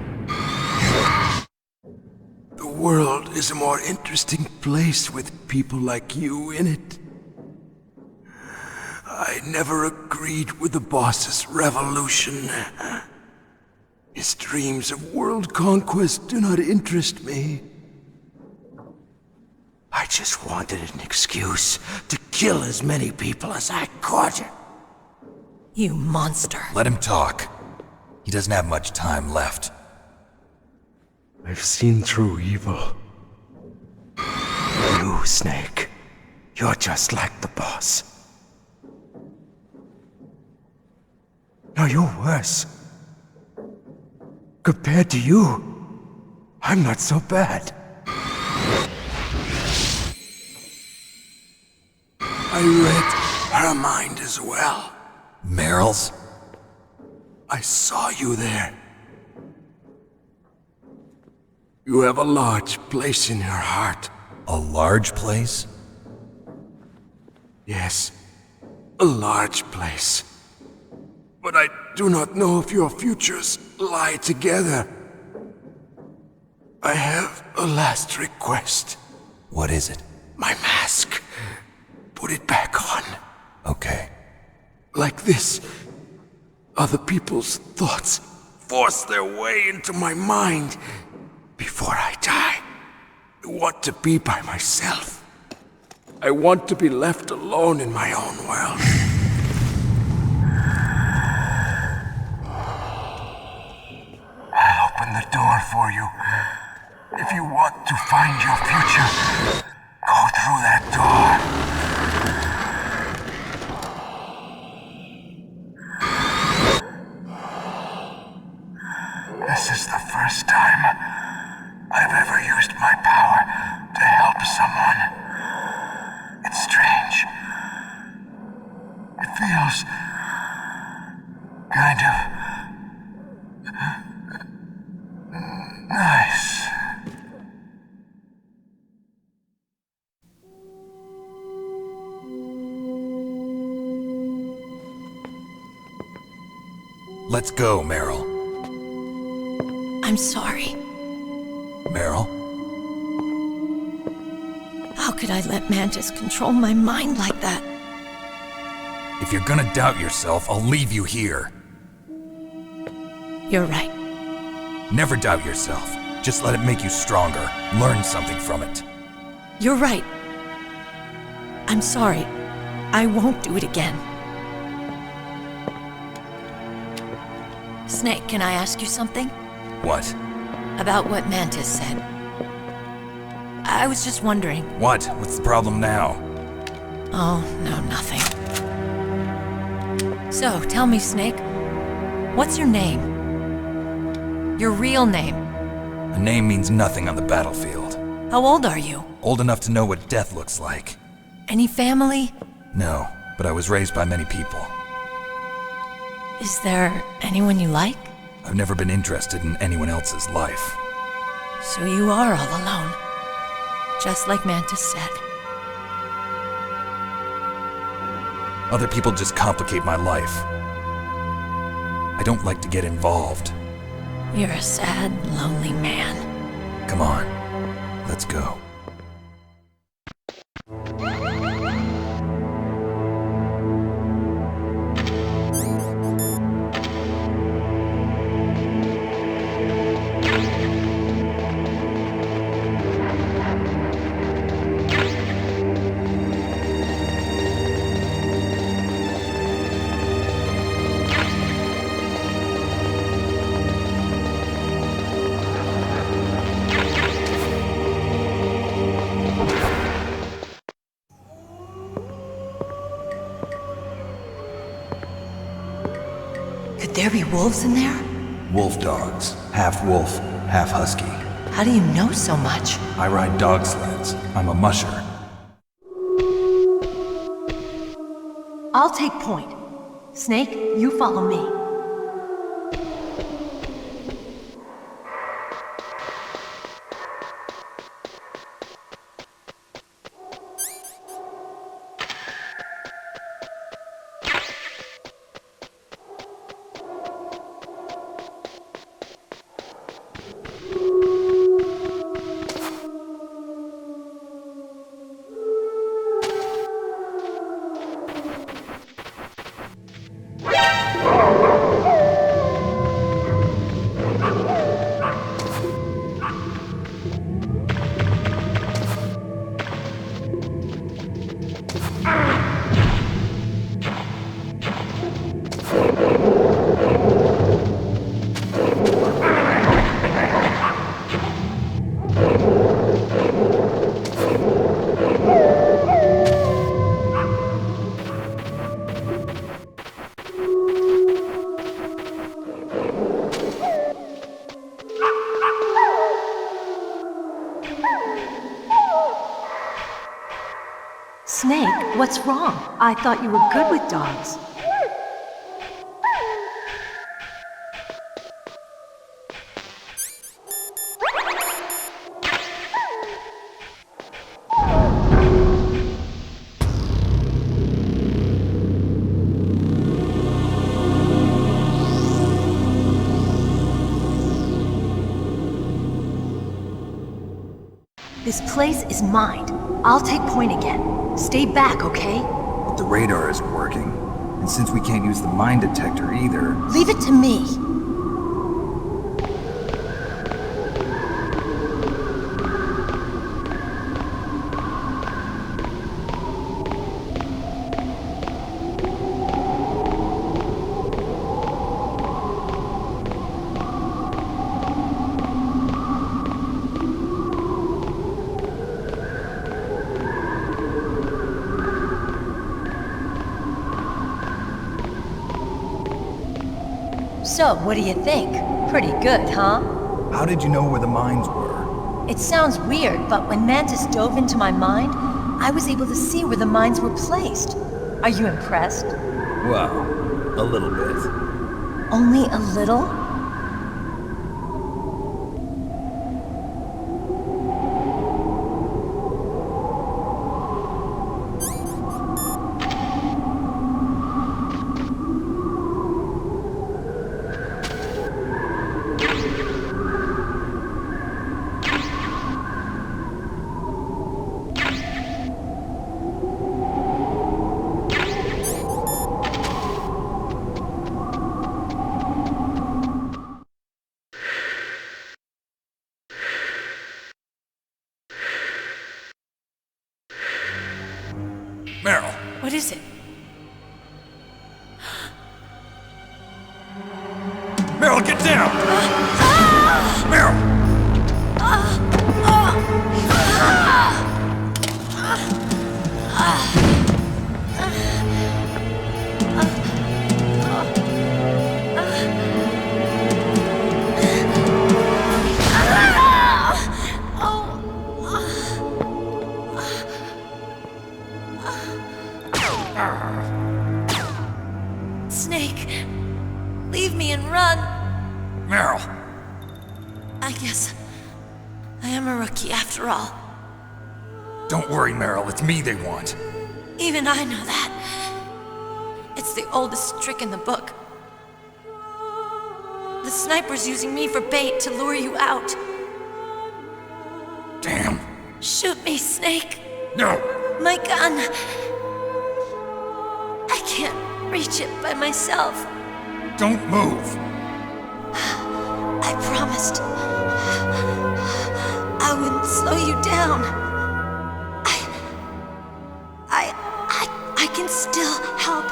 [SPEAKER 20] The world is a more interesting place with people like you in it. I never agreed with the boss's revolution. His dreams of world conquest do not interest me. I just wanted an excuse to kill as many people as I could.
[SPEAKER 21] You monster.
[SPEAKER 18] Let him talk. He doesn't have much time left.
[SPEAKER 20] I've seen through evil. You, Snake, you're just like the boss. No, you're worse. Compared to you, I'm not so bad. I read her mind as well.
[SPEAKER 18] Meryl's?
[SPEAKER 6] I saw you there. You have a large place in your heart.
[SPEAKER 18] A large place?
[SPEAKER 6] Yes, a large place. But I do not know if your futures lie together. I have a last request.
[SPEAKER 18] What is it?
[SPEAKER 6] My mask. Put it back on.
[SPEAKER 18] Okay.
[SPEAKER 6] Like this, other people's thoughts force their way into my mind. Before I die, I want to be by myself. I want to be left alone in my own world.
[SPEAKER 14] I'll open the door for you. If you want to find your future, go through that door. This is the first time I've ever used my power to help someone. It's strange. It feels kind of nice.
[SPEAKER 18] Let's go, Meryl.
[SPEAKER 21] I'm sorry.
[SPEAKER 18] Meryl?
[SPEAKER 21] How could I let Mantis control my mind like that?
[SPEAKER 18] If you're gonna doubt yourself, I'll leave you here.
[SPEAKER 21] You're right.
[SPEAKER 18] Never doubt yourself. Just let it make you stronger. Learn something from it.
[SPEAKER 21] You're right. I'm sorry. I won't do it again. Snake, can I ask you something?
[SPEAKER 18] What?
[SPEAKER 21] About what Mantis said. I was just wondering.
[SPEAKER 18] What? What's the problem now?
[SPEAKER 21] Oh, no, nothing. So, tell me, Snake. What's your name? Your real name?
[SPEAKER 18] A name means nothing on the battlefield.
[SPEAKER 21] How old are you?
[SPEAKER 18] Old enough to know what death looks like.
[SPEAKER 21] Any family?
[SPEAKER 18] No, but I was raised by many people.
[SPEAKER 21] Is there anyone you like?
[SPEAKER 18] I've never been interested in anyone else's life.
[SPEAKER 21] So you are all alone. Just like Mantis said.
[SPEAKER 18] Other people just complicate my life. I don't like to get involved.
[SPEAKER 21] You're a sad, lonely man.
[SPEAKER 18] Come on, let's go.
[SPEAKER 21] Could there be wolves in there?
[SPEAKER 8] Wolf dogs. Half wolf, half husky.
[SPEAKER 21] How do you know so much?
[SPEAKER 8] I ride dog sleds. I'm a musher.
[SPEAKER 21] I'll take point. Snake, you follow me. Snake, what's wrong? I thought you were good with dogs. This place is mine. I'll take point again. Stay back, okay?
[SPEAKER 8] But the radar isn't working. And since we can't use the mine detector either...
[SPEAKER 21] Leave it to me. So, what do you think? Pretty good, huh?
[SPEAKER 8] How did you know where the mines were?
[SPEAKER 21] It sounds weird, but when Mantis dove into my mind, I was able to see where the mines were placed. Are you impressed?
[SPEAKER 8] Well, a little bit.
[SPEAKER 21] Only a little?
[SPEAKER 6] Meryl.
[SPEAKER 21] What is it?
[SPEAKER 6] Meryl, get down! Meryl!
[SPEAKER 21] Snake, leave me and run.
[SPEAKER 6] Meryl!
[SPEAKER 21] I guess I am a rookie after all.
[SPEAKER 6] Don't worry, Meryl. It's me they want.
[SPEAKER 21] Even I know that. It's the oldest trick in the book. The sniper's using me for bait to lure you out.
[SPEAKER 6] Damn.
[SPEAKER 21] Shoot me, Snake.
[SPEAKER 6] No.
[SPEAKER 21] My gun. I can't reach it by myself.
[SPEAKER 6] Don't move.
[SPEAKER 21] I promised I wouldn't slow you down. I can still help.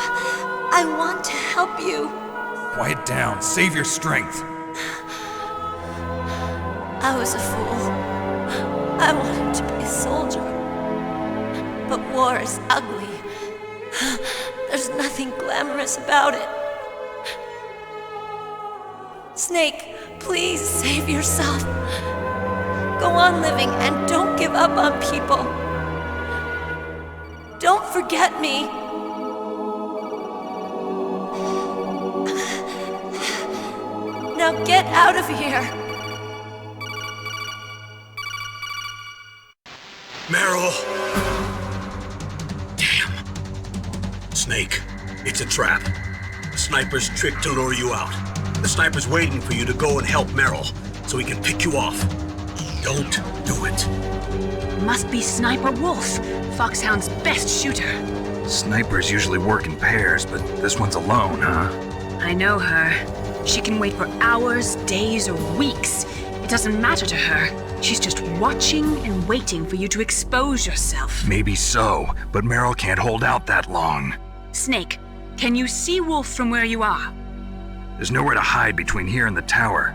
[SPEAKER 21] I want to help you.
[SPEAKER 6] Quiet down. Save your strength.
[SPEAKER 21] I was a fool. I wanted to be a soldier. But war is ugly. There's nothing glamorous about it. Snake, please save yourself. Go on living and don't give up on people. Don't forget me. Now get out of here.
[SPEAKER 3] Meryl! Damn. Snake, it's a trap. The sniper's trick to lure you out. The sniper's waiting for you to go and help Meryl, so he can pick you off. Don't do it.
[SPEAKER 13] Must be Sniper Wolf, Foxhound's best shooter.
[SPEAKER 2] Snipers usually work in pairs, but this one's alone, huh?
[SPEAKER 13] I know her. She can wait for hours, days, or weeks. It doesn't matter to her. She's just watching and waiting for you to expose yourself.
[SPEAKER 2] Maybe so, but Meryl can't hold out that long.
[SPEAKER 13] Snake, can you see Wolf from where you are?
[SPEAKER 2] There's nowhere to hide between here and the tower.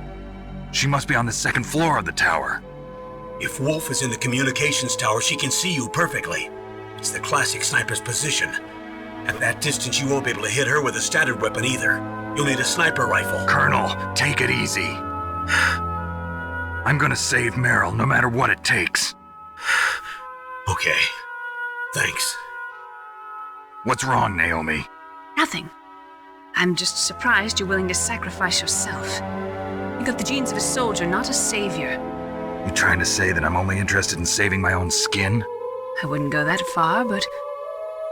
[SPEAKER 2] She must be on the second floor of the tower.
[SPEAKER 3] If Wolf is in the communications tower, she can see you perfectly. It's the classic sniper's position. At that distance, you won't be able to hit her with a standard weapon either. You'll need a sniper rifle.
[SPEAKER 2] Colonel, take it easy. I'm gonna save Meryl, no matter what it takes.
[SPEAKER 3] Okay. Thanks.
[SPEAKER 2] What's wrong, Naomi?
[SPEAKER 13] Nothing. I'm just surprised you're willing to sacrifice yourself. You got the genes of a soldier, not a savior.
[SPEAKER 2] You trying to say that I'm only interested in saving my own skin?
[SPEAKER 13] I wouldn't go that far, but...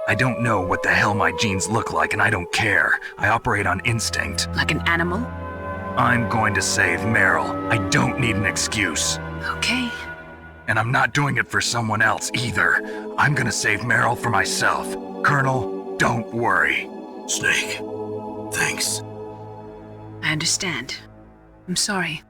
[SPEAKER 2] I don't know what the hell my genes look like, and I don't care. I operate on instinct.
[SPEAKER 13] Like an animal?
[SPEAKER 2] I'm going to save Meryl. I don't need an excuse.
[SPEAKER 13] Okay.
[SPEAKER 2] And I'm not doing it for someone else either. I'm gonna save Meryl for myself. Colonel, don't worry.
[SPEAKER 3] Snake, thanks.
[SPEAKER 13] I understand. I'm sorry.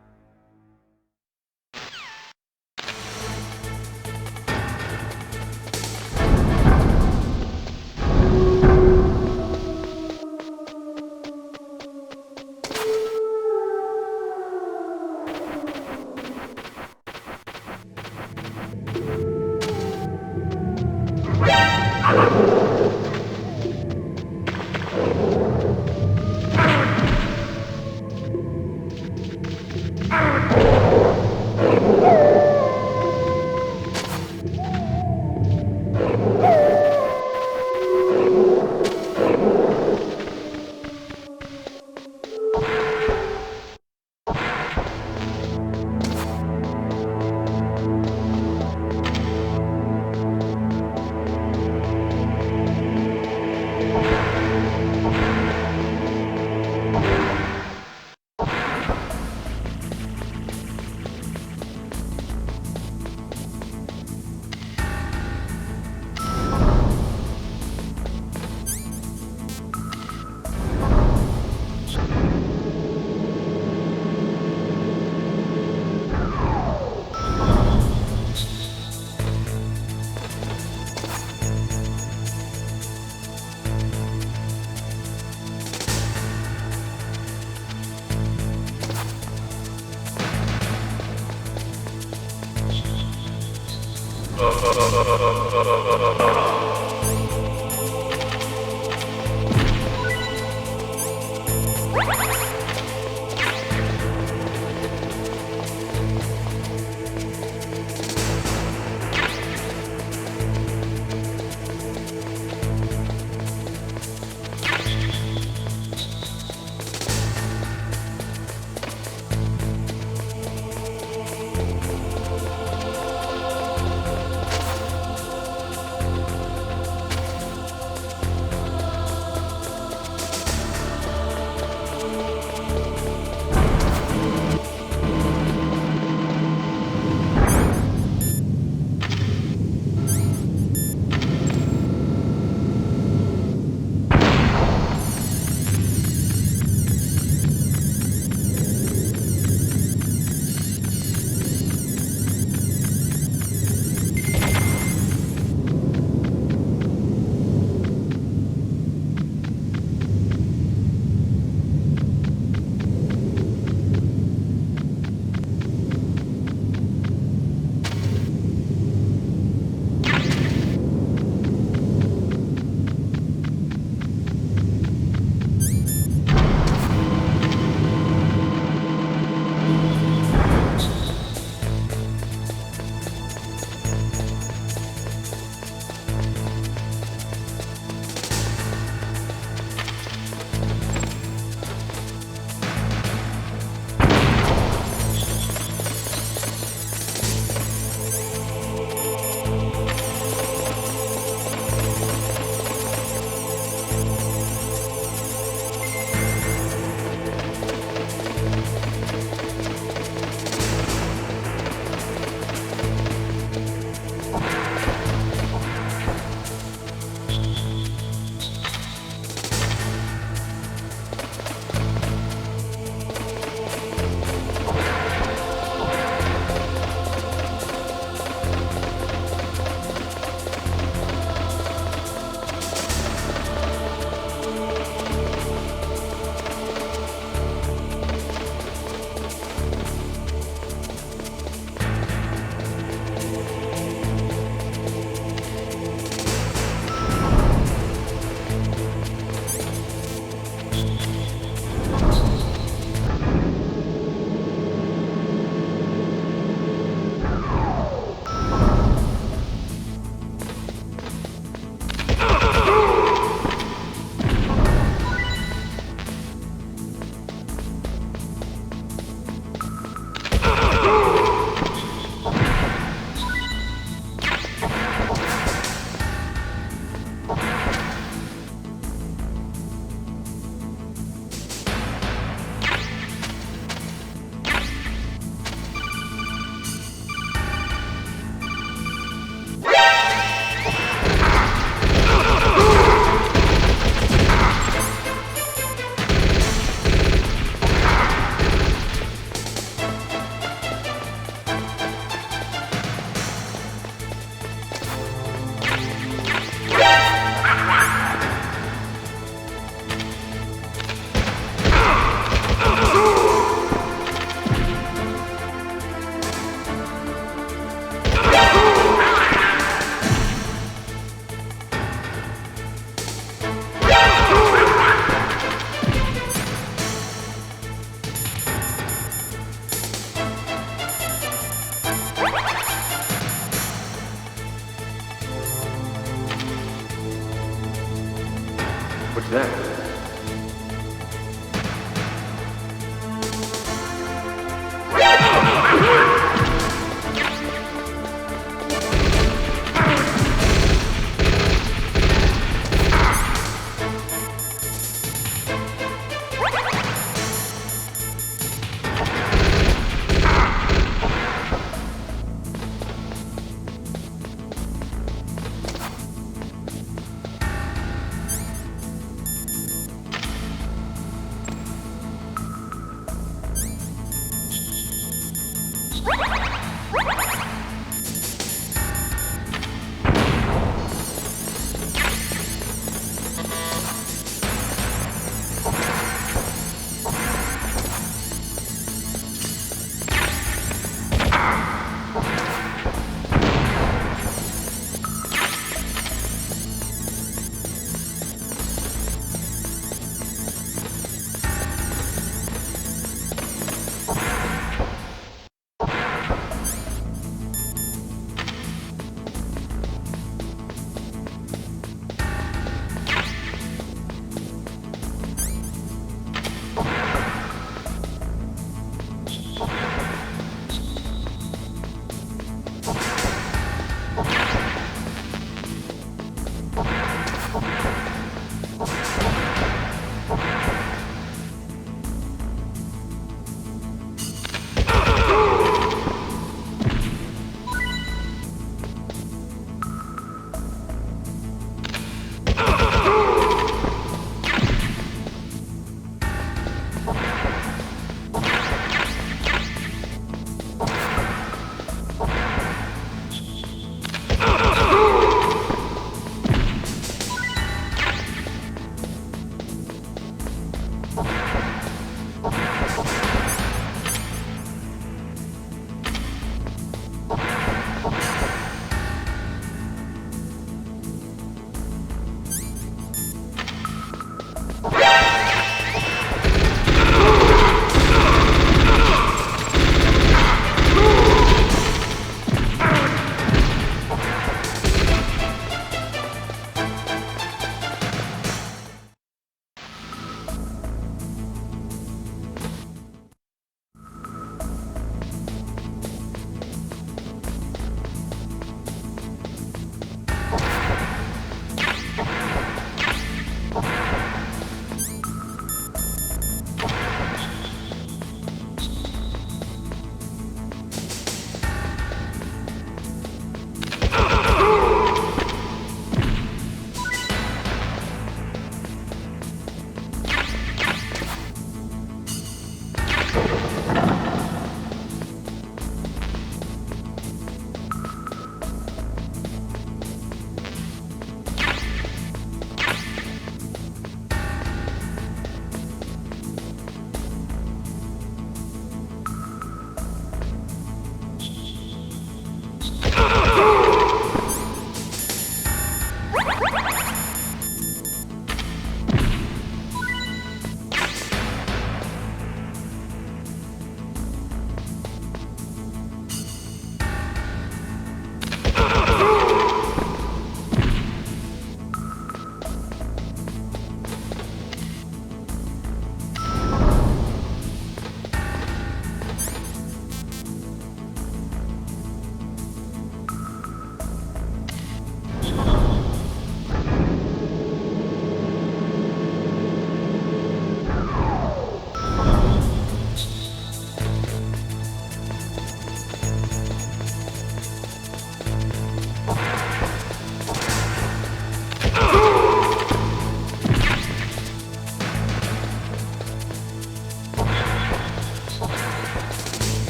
[SPEAKER 7] What's that?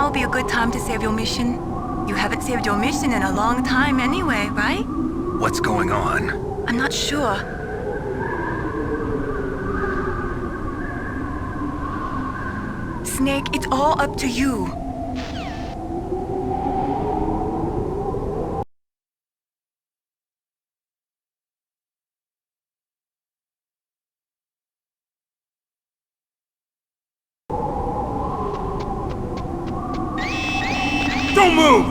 [SPEAKER 5] now be a good time to save your mission? You haven't saved your mission in a long time anyway, right?
[SPEAKER 2] What's going on?
[SPEAKER 5] I'm not sure. Snake, it's all up to you.
[SPEAKER 6] Don't move!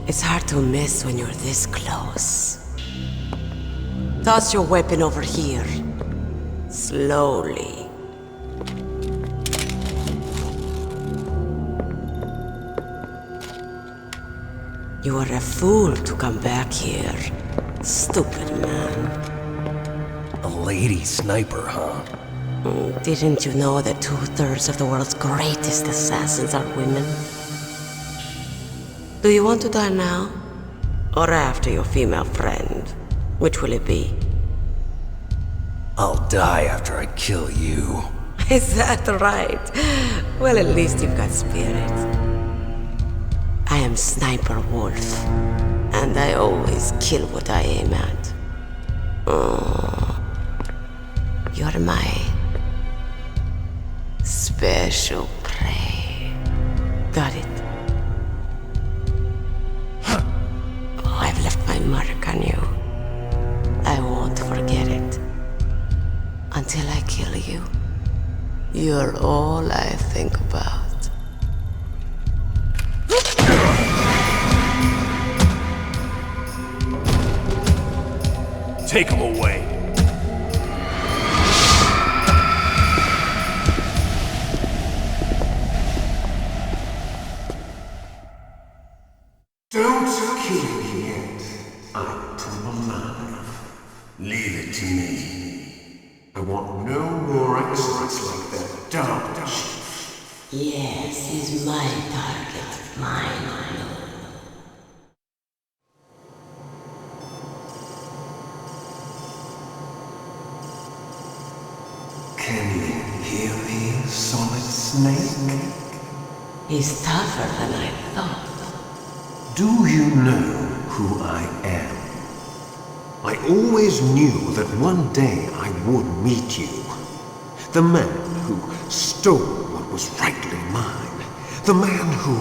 [SPEAKER 7] It's hard to miss when you're this close. Toss your weapon over here. Slowly. You are a fool to come back here. Stupid man.
[SPEAKER 18] A lady sniper, huh?
[SPEAKER 7] Didn't you know that 2/3 of the world's greatest assassins are women? Do you want to die now? Or after your female friend? Which will it be?
[SPEAKER 18] I'll die after I kill you.
[SPEAKER 7] Is that right? Well, at least you've got spirit. I am Sniper Wolf, and I always kill what I aim at. Oh, you're my special prey. Got it. I've left my mark on you. I won't forget it. Until I kill you. You're all I think about.
[SPEAKER 6] Take him away.
[SPEAKER 14] Don't kill me yet. I'm alive. Leave it to me. I want no more accidents like that dark chief.
[SPEAKER 7] Yes, he's my target. Mine.
[SPEAKER 14] Can you hear me, Solid Snake?
[SPEAKER 7] He's tougher than I thought.
[SPEAKER 3] Do you know who I am? I always knew that one day I would meet you. The man who stole what was rightly mine. The man who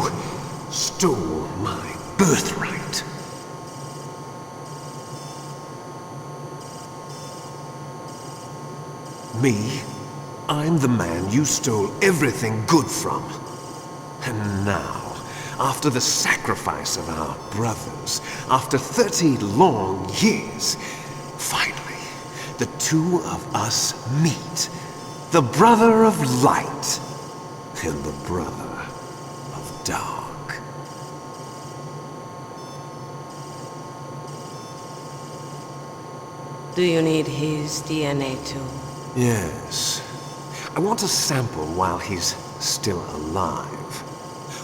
[SPEAKER 3] stole my birthright. Me? I'm the man you stole everything good from. And now, after the sacrifice of our brothers, after 30 long years, finally, the two of us meet. The brother of light and the brother of dark.
[SPEAKER 7] Do you need his DNA too?
[SPEAKER 3] Yes. I want a sample while he's still alive.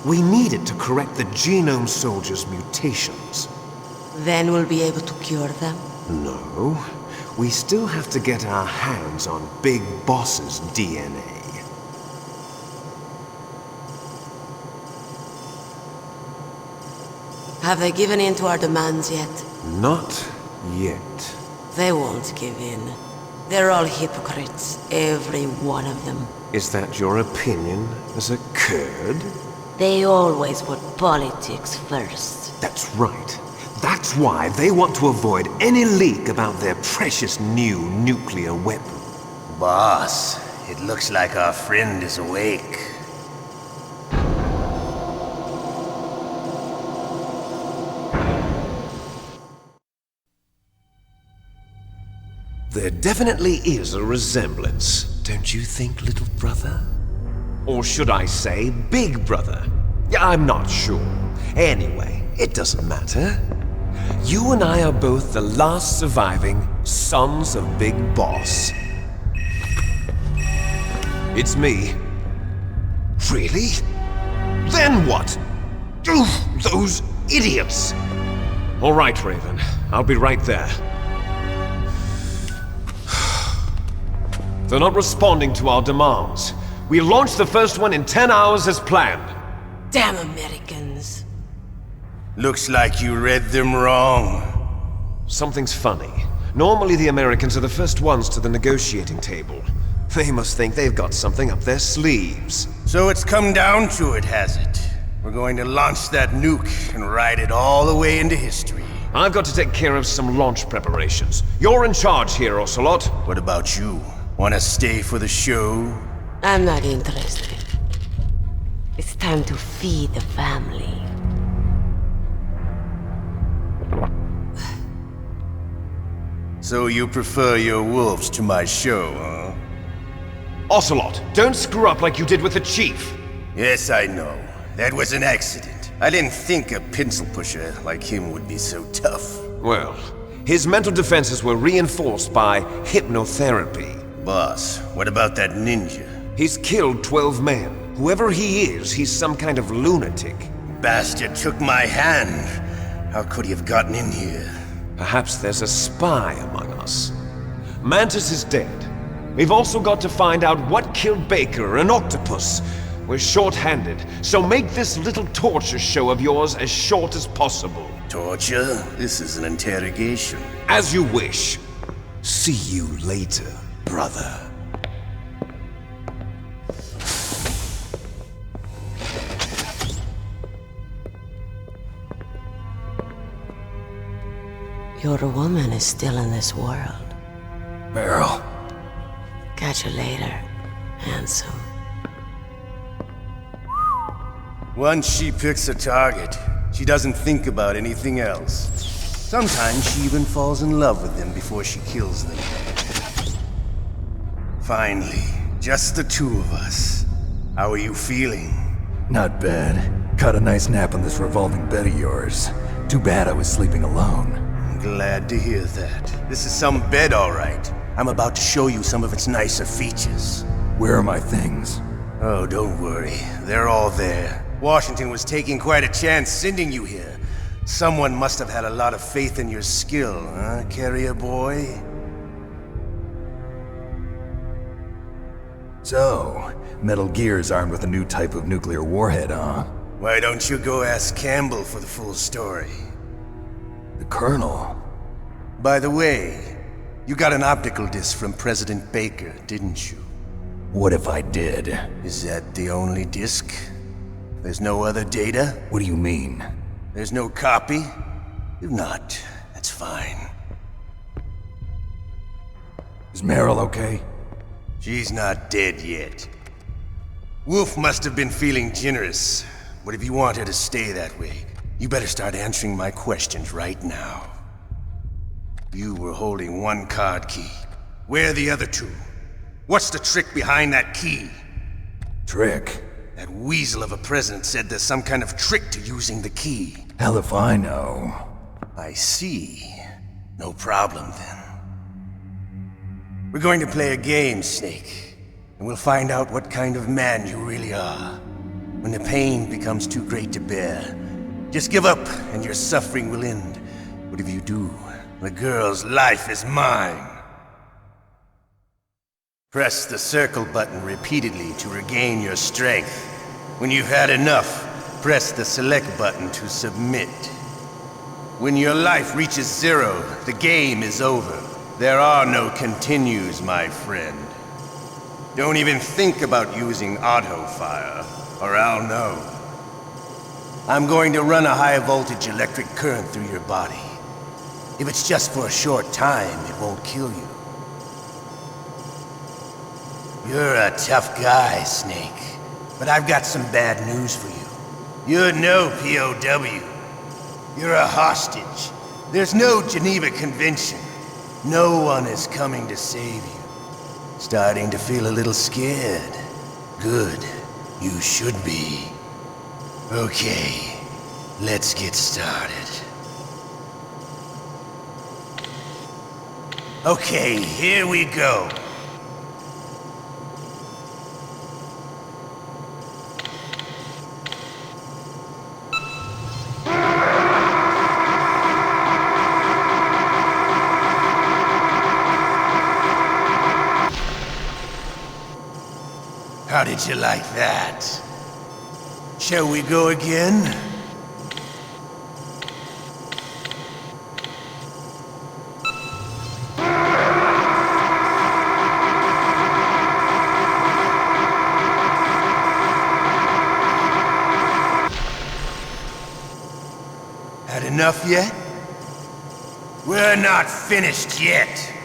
[SPEAKER 3] We need it to correct the Genome Soldier's mutations.
[SPEAKER 7] Then we'll be able to cure them?
[SPEAKER 3] No. We still have to get our hands on Big Boss's DNA.
[SPEAKER 7] Have they given in to our demands yet?
[SPEAKER 3] Not yet.
[SPEAKER 7] They won't give in. They're all hypocrites, every one of them.
[SPEAKER 3] Is that your opinion as a Kurd?
[SPEAKER 7] They always put politics first.
[SPEAKER 3] That's right. That's why they want to avoid any leak about their precious new nuclear weapon.
[SPEAKER 15] Boss, it looks like our friend is awake.
[SPEAKER 3] There definitely is a resemblance, don't you think, little brother? Or should I say, big brother? I'm not sure. Anyway, it doesn't matter. You and I are both the last surviving sons of Big Boss. It's me. Really? Then what? Those idiots! All right, Raven. I'll be right there.
[SPEAKER 1] They're not responding to our demands. We launched the first one in 10 hours as planned.
[SPEAKER 7] Damn Americans.
[SPEAKER 15] Looks like you read them wrong.
[SPEAKER 1] Something's funny. Normally the Americans are the first ones to the negotiating table. They must think they've got something up their sleeves.
[SPEAKER 15] So it's come down to it, has it? We're going to launch that nuke and ride it all the way into history.
[SPEAKER 1] I've got to take care of some launch preparations. You're in charge here, Ocelot.
[SPEAKER 15] What about you? Wanna stay for the show?
[SPEAKER 7] I'm not interested. It's time to feed the family.
[SPEAKER 15] So you prefer your wolves to my show, huh?
[SPEAKER 1] Ocelot, don't screw up like you did with the chief.
[SPEAKER 15] Yes, I know. That was an accident. I didn't think a pencil pusher like him would be so tough.
[SPEAKER 1] Well, his mental defenses were reinforced by hypnotherapy.
[SPEAKER 15] Boss, what about that ninja?
[SPEAKER 1] He's killed 12 men. Whoever he is, he's some kind of lunatic.
[SPEAKER 15] Bastard took my hand. How could he have gotten in here?
[SPEAKER 1] Perhaps there's a spy among us. Mantis is dead. We've also got to find out what killed Baker, an octopus. We're short-handed, so make this little torture show of yours as short as possible.
[SPEAKER 15] Torture? This is an interrogation.
[SPEAKER 1] As you wish. See you later, brother.
[SPEAKER 7] Your woman is still in this world.
[SPEAKER 18] Meryl.
[SPEAKER 7] Catch you later, handsome.
[SPEAKER 15] Once she picks a target, she doesn't think about anything else. Sometimes she even falls in love with them before she kills them. Finally, just the two of us. How are you feeling?
[SPEAKER 18] Not bad. Caught a nice nap on this revolving bed of yours. Too bad I was sleeping alone.
[SPEAKER 15] I'm glad to hear that. This is some bed, all right. I'm about to show you some of its nicer features.
[SPEAKER 18] Where are my things?
[SPEAKER 15] Oh, don't worry. They're all there. Washington was taking quite a chance sending you here. Someone must have had a lot of faith in your skill, huh, carrier boy?
[SPEAKER 18] So, Metal Gear is armed with a new type of nuclear warhead, huh?
[SPEAKER 15] Why don't you go ask Campbell for the full story?
[SPEAKER 18] The Colonel?
[SPEAKER 15] By the way, you got an optical disc from President Baker, didn't you?
[SPEAKER 18] What if I did?
[SPEAKER 15] Is that the only disc? There's no other data?
[SPEAKER 18] What do you mean?
[SPEAKER 15] There's no copy? If not, that's fine.
[SPEAKER 18] Is Meryl okay?
[SPEAKER 15] She's not dead yet. Wolf must have been feeling generous. But if you want her to stay that way, you better start answering my questions right now. You were holding one card key. Where are the other two? What's the trick behind that key?
[SPEAKER 18] Trick?
[SPEAKER 15] That weasel of a president said there's some kind of trick to using the key.
[SPEAKER 18] Hell if I know.
[SPEAKER 15] I see. No problem then. We're going to play a game, Snake. And we'll find out what kind of man you really are. When the pain becomes too great to bear, just give up and your suffering will end. But if you do, the girl's life is mine. Press the circle button repeatedly to regain your strength. When you've had enough, press the select button to submit. When your life reaches 0, the game is over. There are no continues, my friend. Don't even think about using auto fire, or I'll know. I'm going to run a high voltage electric current through your body. If it's just for a short time, it won't kill you. You're a tough guy, Snake. But I've got some bad news for you. You're no POW. You're a hostage. There's no Geneva Convention. No one is coming to save you. Starting to feel a little scared. Good. You should be. Okay. Let's get started. Okay, here we go. How did you like that? Shall we go again? Had enough yet? We're not finished yet.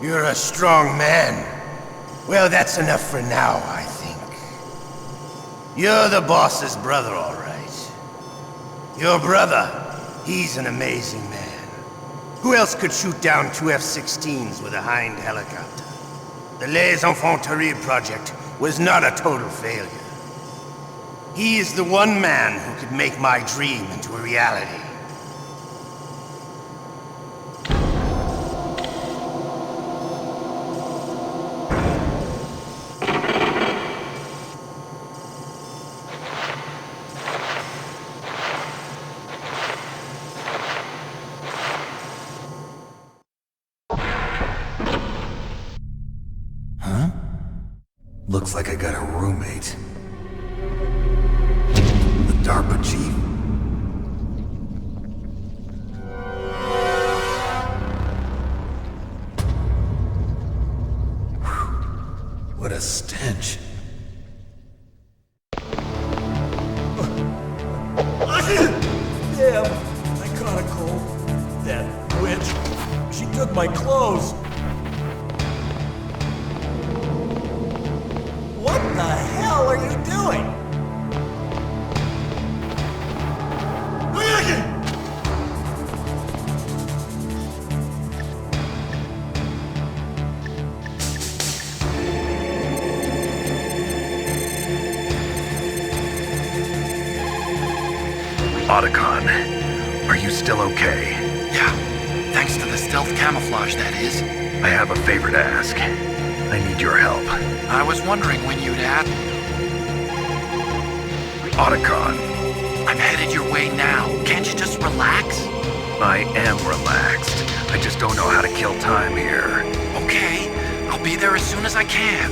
[SPEAKER 15] You're a strong man. Well, that's enough for now, I think. You're the boss's brother, all right. Your brother, he's an amazing man. Who else could shoot down 2 F-16s with a Hind helicopter? The Les Enfants Terribles project was not a total failure. He is the one man who could make my dream into a reality.
[SPEAKER 18] Looks like I got a roommate. The DARPA chief. Whew. What a stench.
[SPEAKER 11] Damn, I caught a cold. That witch. She took my clothes. What the hell are you doing?
[SPEAKER 2] Otacon, are you still okay?
[SPEAKER 22] Yeah, thanks to the stealth camouflage, that is.
[SPEAKER 2] I have a favor to ask. I need your help.
[SPEAKER 22] I was wondering when you'd ask.
[SPEAKER 2] Otacon.
[SPEAKER 22] I'm headed your way now. Can't you just relax?
[SPEAKER 2] I am relaxed. I just don't know how to kill time here.
[SPEAKER 22] Okay, I'll be there as soon as I can.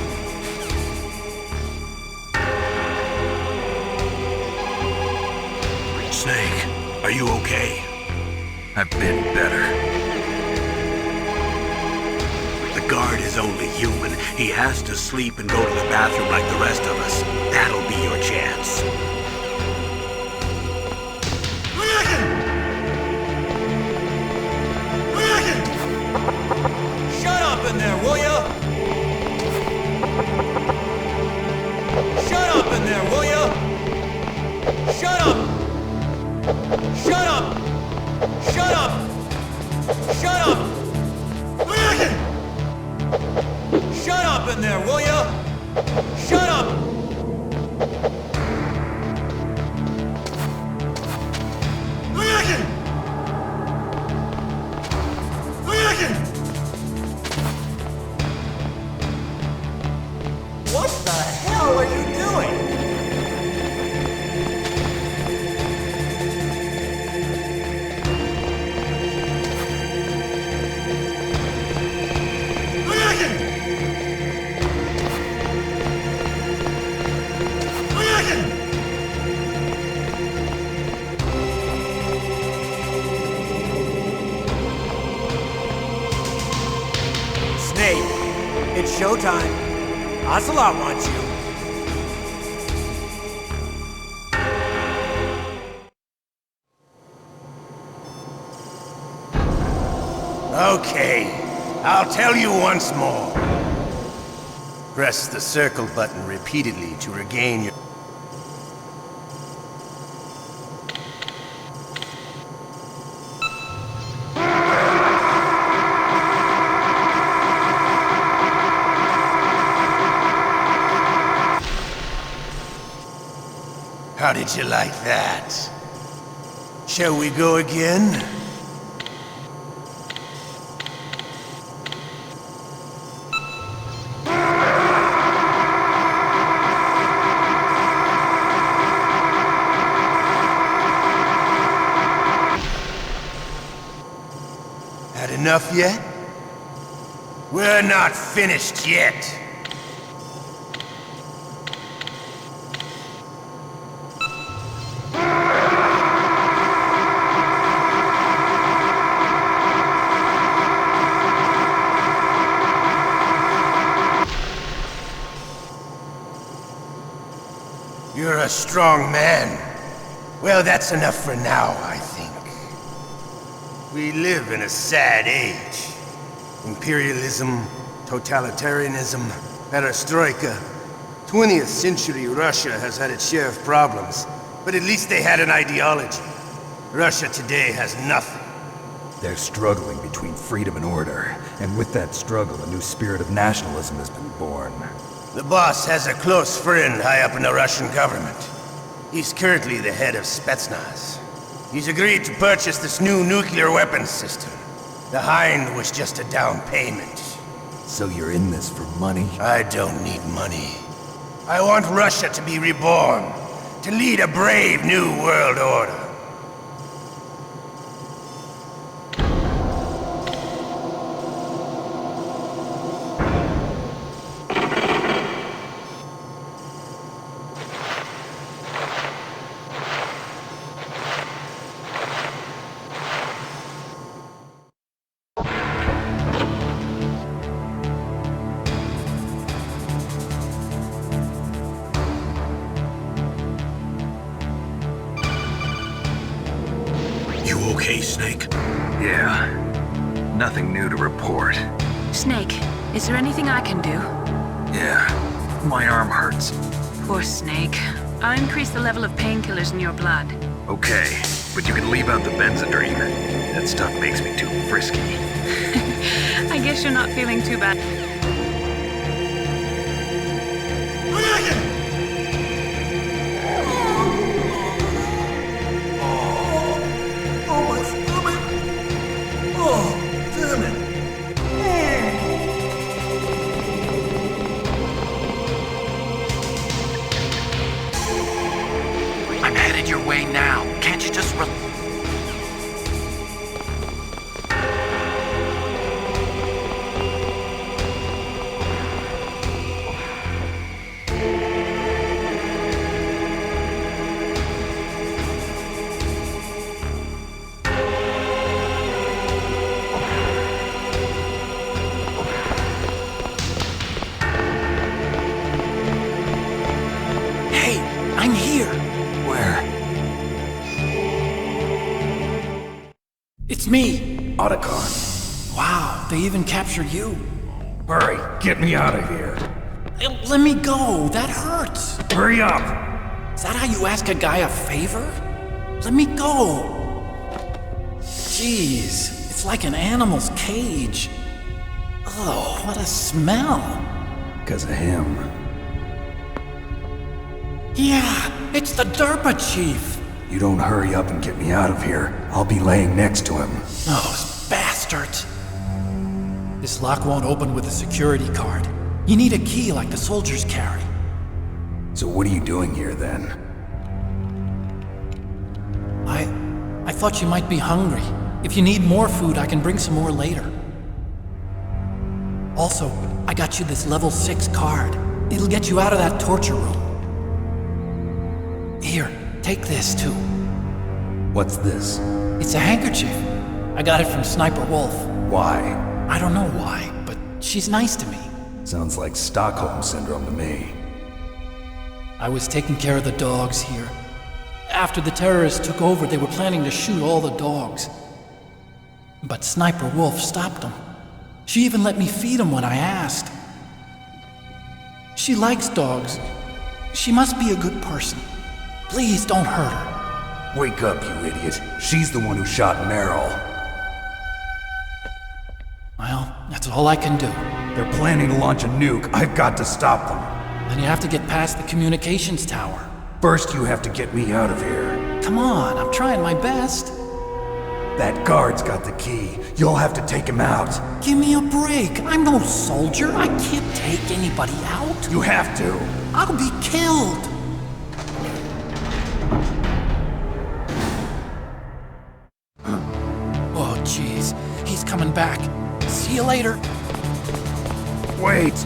[SPEAKER 3] Snake, are you okay?
[SPEAKER 2] I've been better.
[SPEAKER 3] The guard is only human. He has to sleep and go to the bathroom like the rest of us. That'll be your chance.
[SPEAKER 11] Shut up in there, will ya? Shut up in there, will ya? Shut up! Shut up! Shut up! Shut up! Shut up in there, will ya? Shut up! What the hell are you doing? Snake, it's showtime. Ocelot wants you.
[SPEAKER 15] Okay, I'll tell you once more. Press the circle button repeatedly to regain your... How did you like that? Shall we go again? enough yet? We're not finished yet. You're a strong man. Well, that's enough for now, I think. We live in a sad age. Imperialism, totalitarianism, perestroika. 20th century Russia has had its share of problems, but at least they had an ideology. Russia today has nothing.
[SPEAKER 18] They're struggling between freedom and order, and with that struggle, a new spirit of nationalism has been born.
[SPEAKER 15] The boss has a close friend high up in the Russian government. He's currently the head of Spetsnaz. He's agreed to purchase this new nuclear weapons system. The Hind was just a down payment.
[SPEAKER 18] So you're in this for money?
[SPEAKER 15] I don't need money. I want Russia to be reborn, to lead a brave new world order.
[SPEAKER 3] Okay, Snake?
[SPEAKER 2] Yeah. Nothing new to report.
[SPEAKER 13] Snake, is there anything I can do?
[SPEAKER 2] Yeah. My arm hurts.
[SPEAKER 13] Poor Snake. I'll increase the level of painkillers in your blood.
[SPEAKER 2] Okay, but you can leave out the Benzedrine. That stuff makes me too frisky.
[SPEAKER 13] I guess you're not feeling too bad.
[SPEAKER 22] I'm headed your way now. Can't you just
[SPEAKER 19] Hey, I'm here.
[SPEAKER 18] Where?
[SPEAKER 19] It's me.
[SPEAKER 18] Otacon.
[SPEAKER 19] Wow, they even captured you.
[SPEAKER 6] Hurry, get me out of here.
[SPEAKER 19] Let me go. That hurts.
[SPEAKER 6] Hurry up.
[SPEAKER 19] Is that how you ask a guy a favor? Let me go. Jeez, it's like an animal's cage. Oh, what a smell.
[SPEAKER 18] Because of him.
[SPEAKER 19] Yeah, it's the Derpa Chief.
[SPEAKER 18] You don't hurry up and get me out of here, I'll be laying next to him.
[SPEAKER 19] Those bastards. This lock won't open with a security card. You need a key like the soldiers carry.
[SPEAKER 18] So what are you doing here then?
[SPEAKER 19] I thought you might be hungry. If you need more food, I can bring some more later. Also, I got you this level 6 card. It'll get you out of that torture room. Here, take this too.
[SPEAKER 18] What's this?
[SPEAKER 19] It's a handkerchief. I got it from Sniper Wolf.
[SPEAKER 18] Why?
[SPEAKER 19] I don't know why, but she's nice to me.
[SPEAKER 18] Sounds like Stockholm Syndrome to me.
[SPEAKER 19] I was taking care of the dogs here. After the terrorists took over, they were planning to shoot all the dogs. But Sniper Wolf stopped them. She even let me feed them when I asked. She likes dogs. She must be a good person. Please don't hurt her.
[SPEAKER 18] Wake up, you idiot. She's the one who shot Meryl.
[SPEAKER 19] Well, that's all I can do.
[SPEAKER 6] They're planning to launch a nuke. I've got to stop them.
[SPEAKER 19] Then you have to get past the communications tower.
[SPEAKER 6] First, you have to get me out of here.
[SPEAKER 19] Come on, I'm trying my best.
[SPEAKER 6] That guard's got the key. You'll have to take him out.
[SPEAKER 19] Give me a break. I'm no soldier. I can't take anybody out.
[SPEAKER 6] You have to.
[SPEAKER 19] I'll be killed. Oh, jeez. He's coming back.
[SPEAKER 11] later.
[SPEAKER 6] Wait!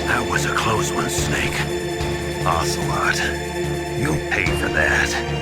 [SPEAKER 2] That was a close one, Snake. Ocelot, you'll pay for that.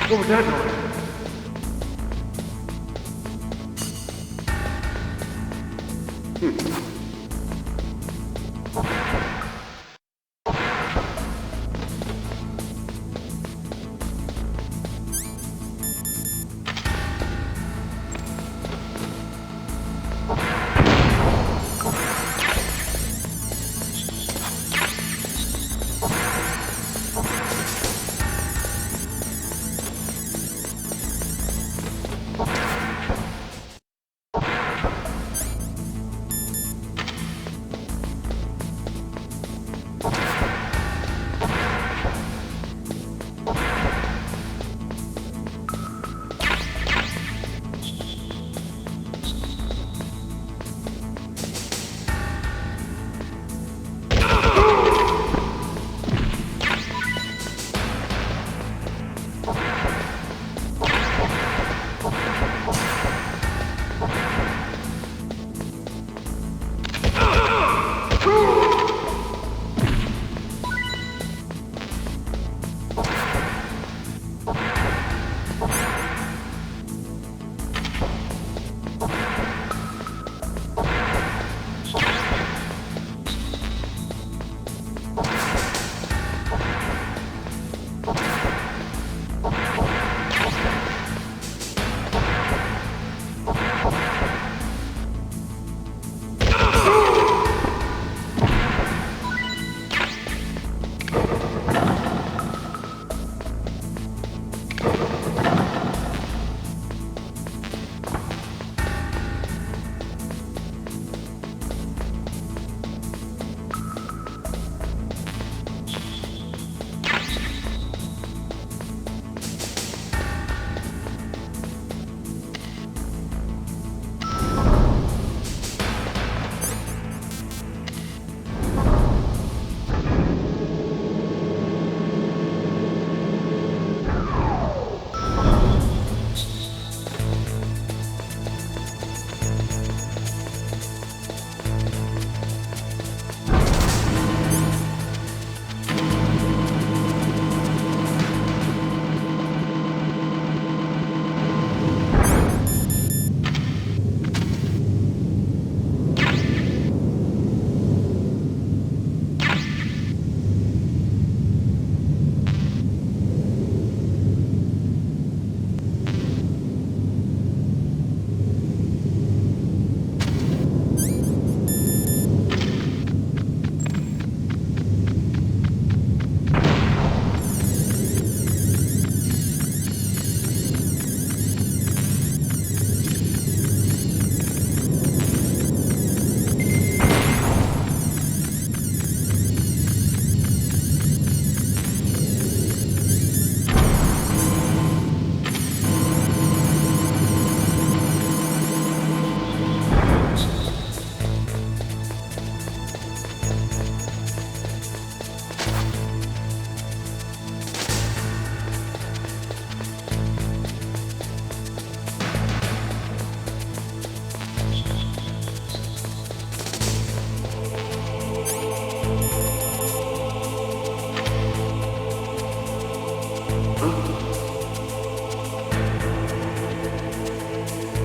[SPEAKER 14] What was that noise?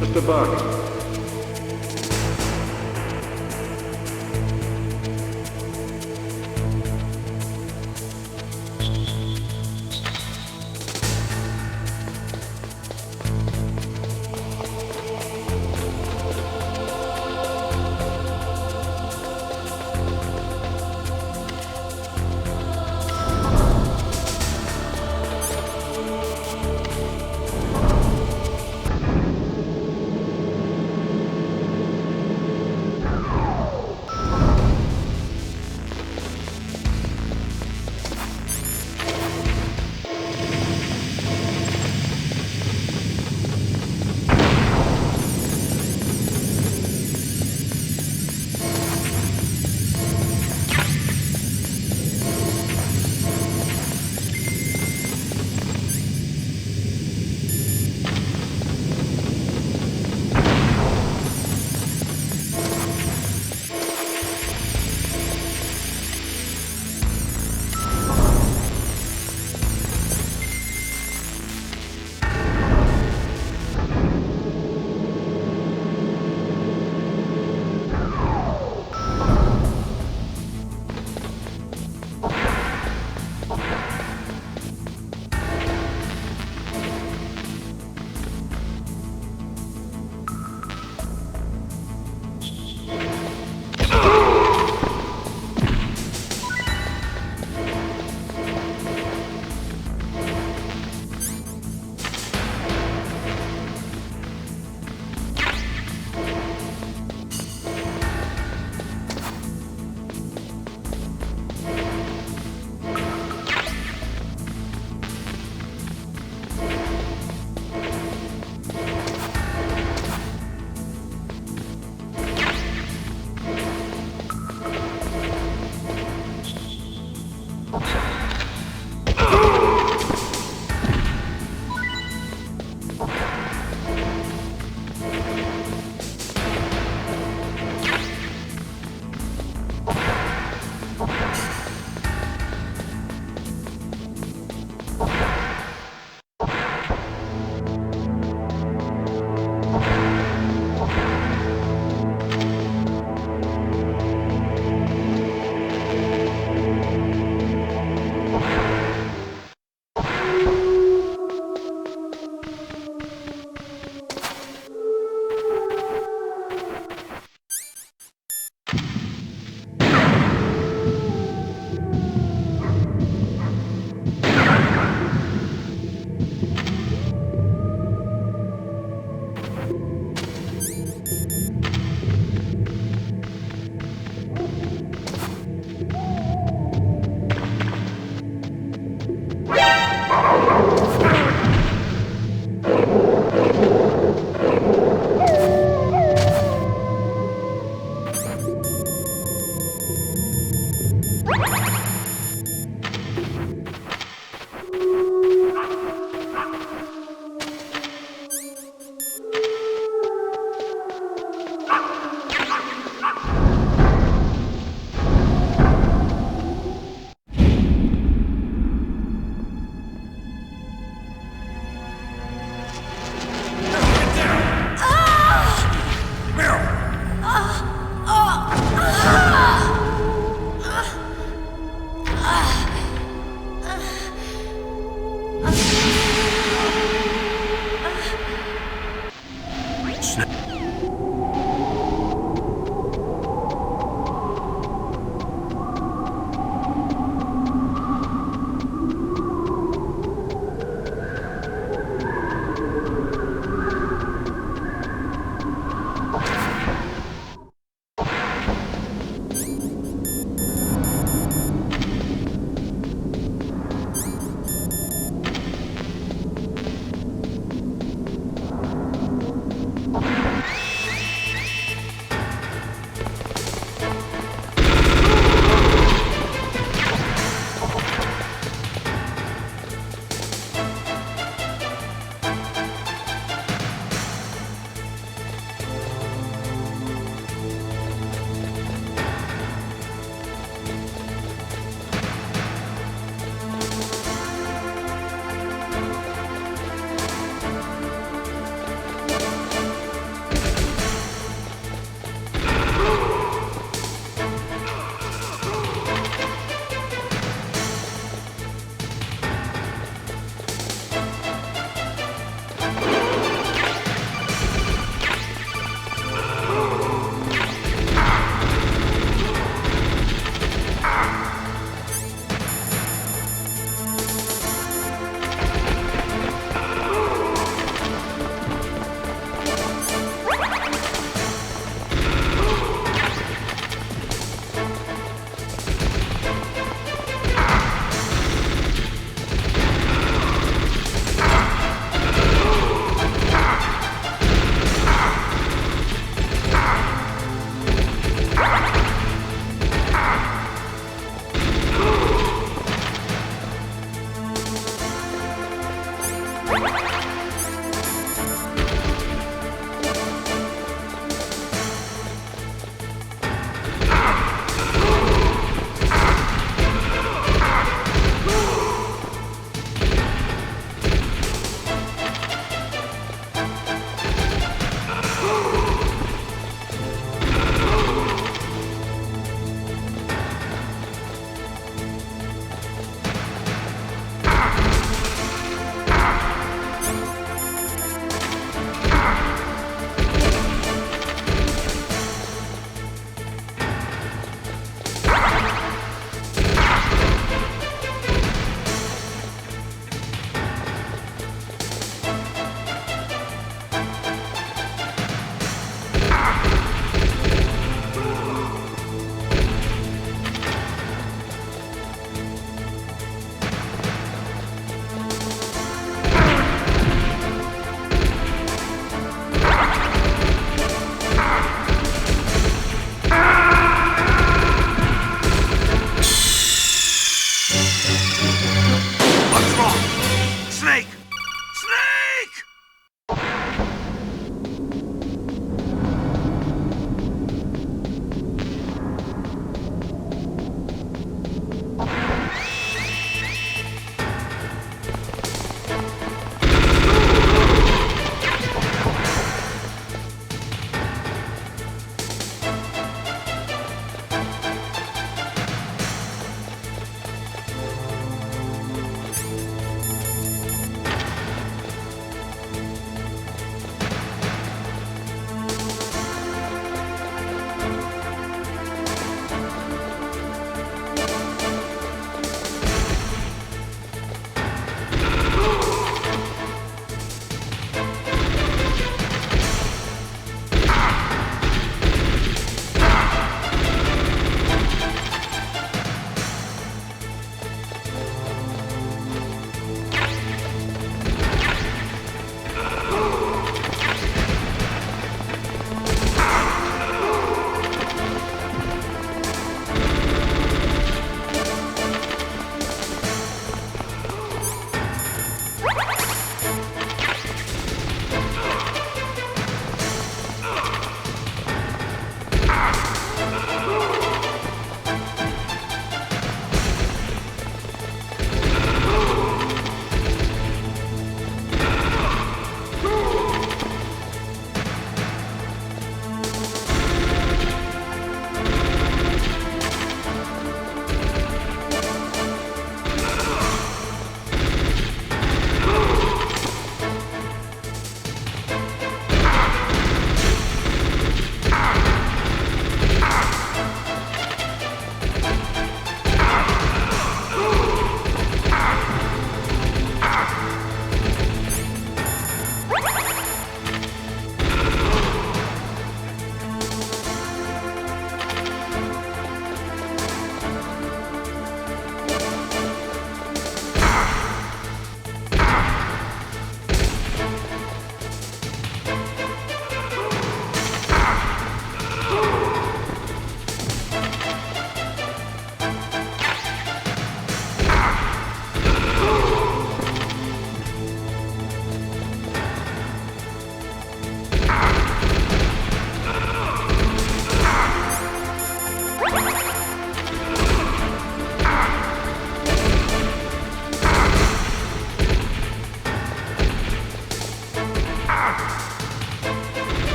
[SPEAKER 10] Mr. Buck.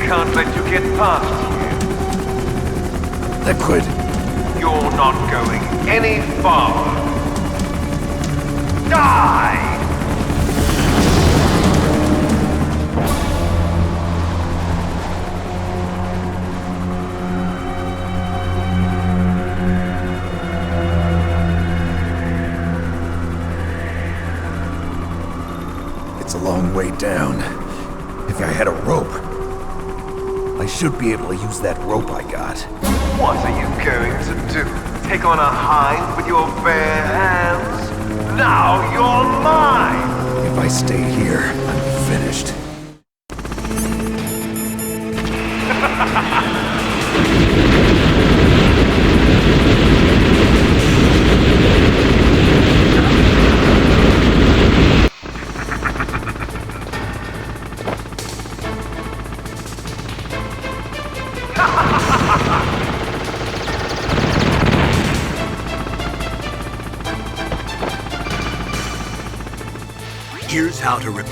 [SPEAKER 1] can't let you get past here.
[SPEAKER 6] Liquid.
[SPEAKER 1] You're not going any farther. Die!
[SPEAKER 6] It's a long way down. If I had a rope, I should be able to use that rope I got.
[SPEAKER 1] What are you going to do? Take on a hind with your bare hands? Now you're mine!
[SPEAKER 6] If I stay here, I'm finished.
[SPEAKER 3] Here's how to rip.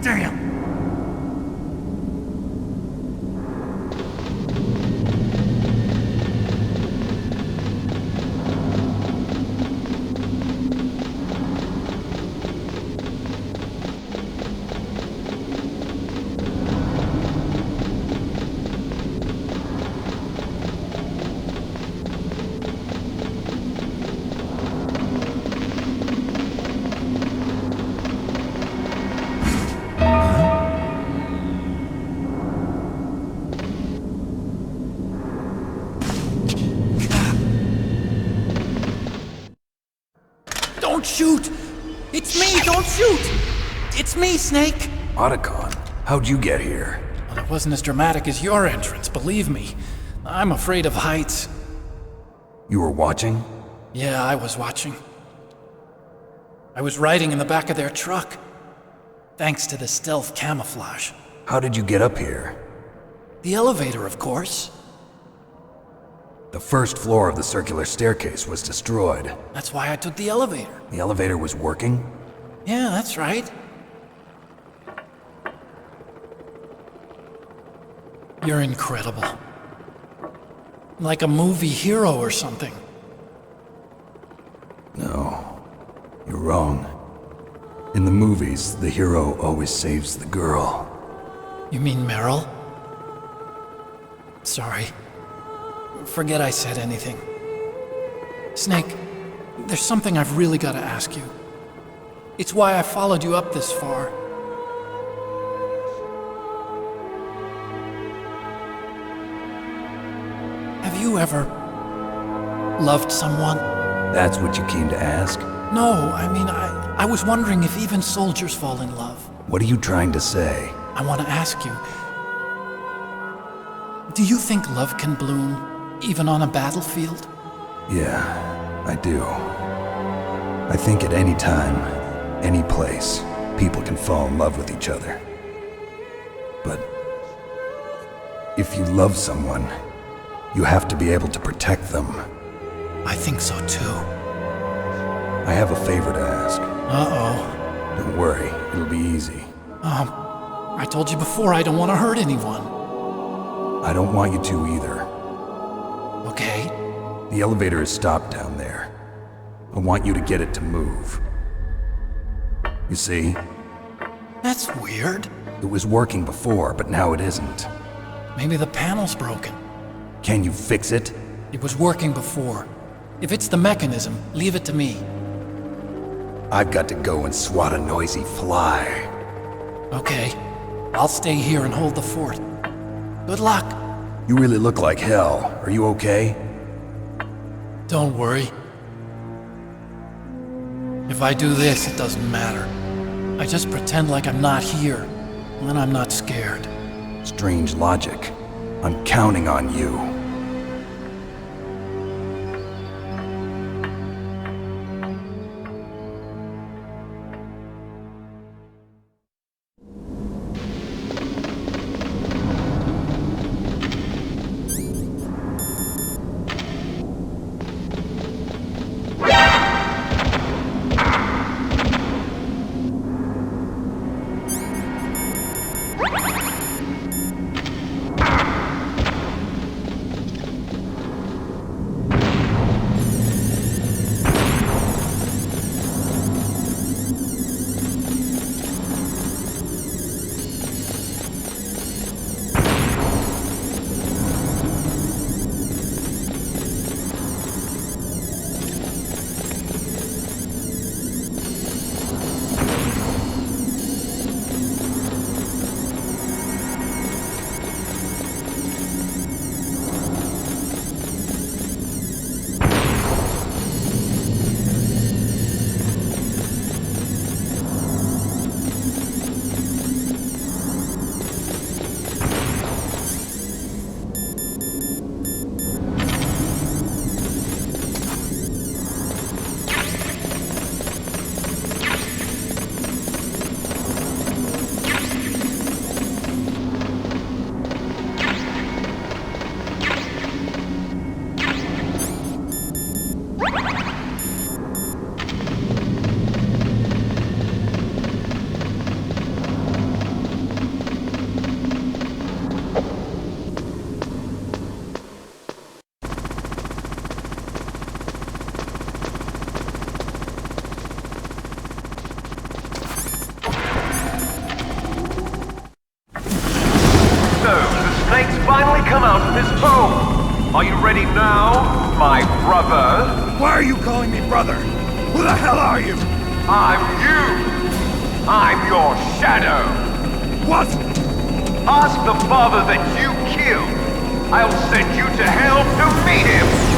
[SPEAKER 6] Damn!
[SPEAKER 19] Don't shoot! It's me, don't shoot! It's me, Snake!
[SPEAKER 18] Otacon, how'd you get here?
[SPEAKER 19] Well, it wasn't as dramatic as your entrance, believe me. I'm afraid of heights.
[SPEAKER 18] You were watching?
[SPEAKER 19] Yeah, I was watching. I was riding in the back of their truck. Thanks to the stealth camouflage.
[SPEAKER 18] How did you get up here?
[SPEAKER 19] The elevator, of course.
[SPEAKER 18] The first floor of the circular staircase was destroyed.
[SPEAKER 19] That's why I took the elevator.
[SPEAKER 18] The elevator was working?
[SPEAKER 19] Yeah, that's right. You're incredible. Like a movie hero or something.
[SPEAKER 18] No, you're wrong. In the movies, the hero always saves the girl.
[SPEAKER 19] You mean Meryl? Sorry. Forget I said anything. Snake, there's something I've really got to ask you. It's why I followed you up this far. Have you ever loved someone?
[SPEAKER 18] That's what you came to ask?
[SPEAKER 19] No, I mean, I was wondering if even soldiers fall in love.
[SPEAKER 18] What are you trying to say?
[SPEAKER 19] I want to ask you, do you think love can bloom even on a battlefield?
[SPEAKER 18] Yeah, I do. I think at any time, any place, people can fall in love with each other. But if you love someone, you have to be able to protect them.
[SPEAKER 19] I think so too.
[SPEAKER 18] I have a favor to ask.
[SPEAKER 19] Uh-oh.
[SPEAKER 18] Don't worry, it'll be easy.
[SPEAKER 19] I told you before I don't want to hurt anyone.
[SPEAKER 18] I don't want you to either.
[SPEAKER 19] Okay.
[SPEAKER 18] The elevator is stopped down there. I want you to get it to move. You see?
[SPEAKER 19] That's weird.
[SPEAKER 18] It was working before, but now it isn't.
[SPEAKER 19] Maybe the panel's broken.
[SPEAKER 18] Can you fix it?
[SPEAKER 19] It was working before. If it's the mechanism, leave it to me.
[SPEAKER 18] I've got to go and swat a noisy fly.
[SPEAKER 19] Okay. I'll stay here and hold the fort. Good luck.
[SPEAKER 18] You really look like hell. Are you okay?
[SPEAKER 19] Don't worry. If I do this, it doesn't matter. I just pretend like I'm not here, and then I'm not scared.
[SPEAKER 18] Strange logic. I'm counting on you.
[SPEAKER 1] found his home. Are you ready now, my brother?
[SPEAKER 6] Why are you calling me brother? Who the hell are you?
[SPEAKER 1] I'm you. I'm your shadow.
[SPEAKER 6] What?
[SPEAKER 1] Ask the father that you killed. I'll send you to hell to meet him.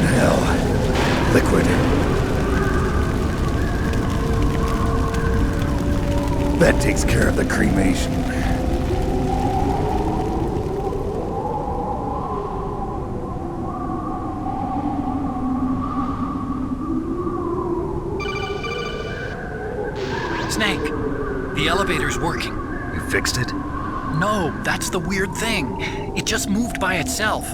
[SPEAKER 6] hell. Liquid. That takes care of the cremation.
[SPEAKER 22] Snake, the elevator's working.
[SPEAKER 2] You fixed it?
[SPEAKER 22] No, that's the weird thing. It just moved by itself.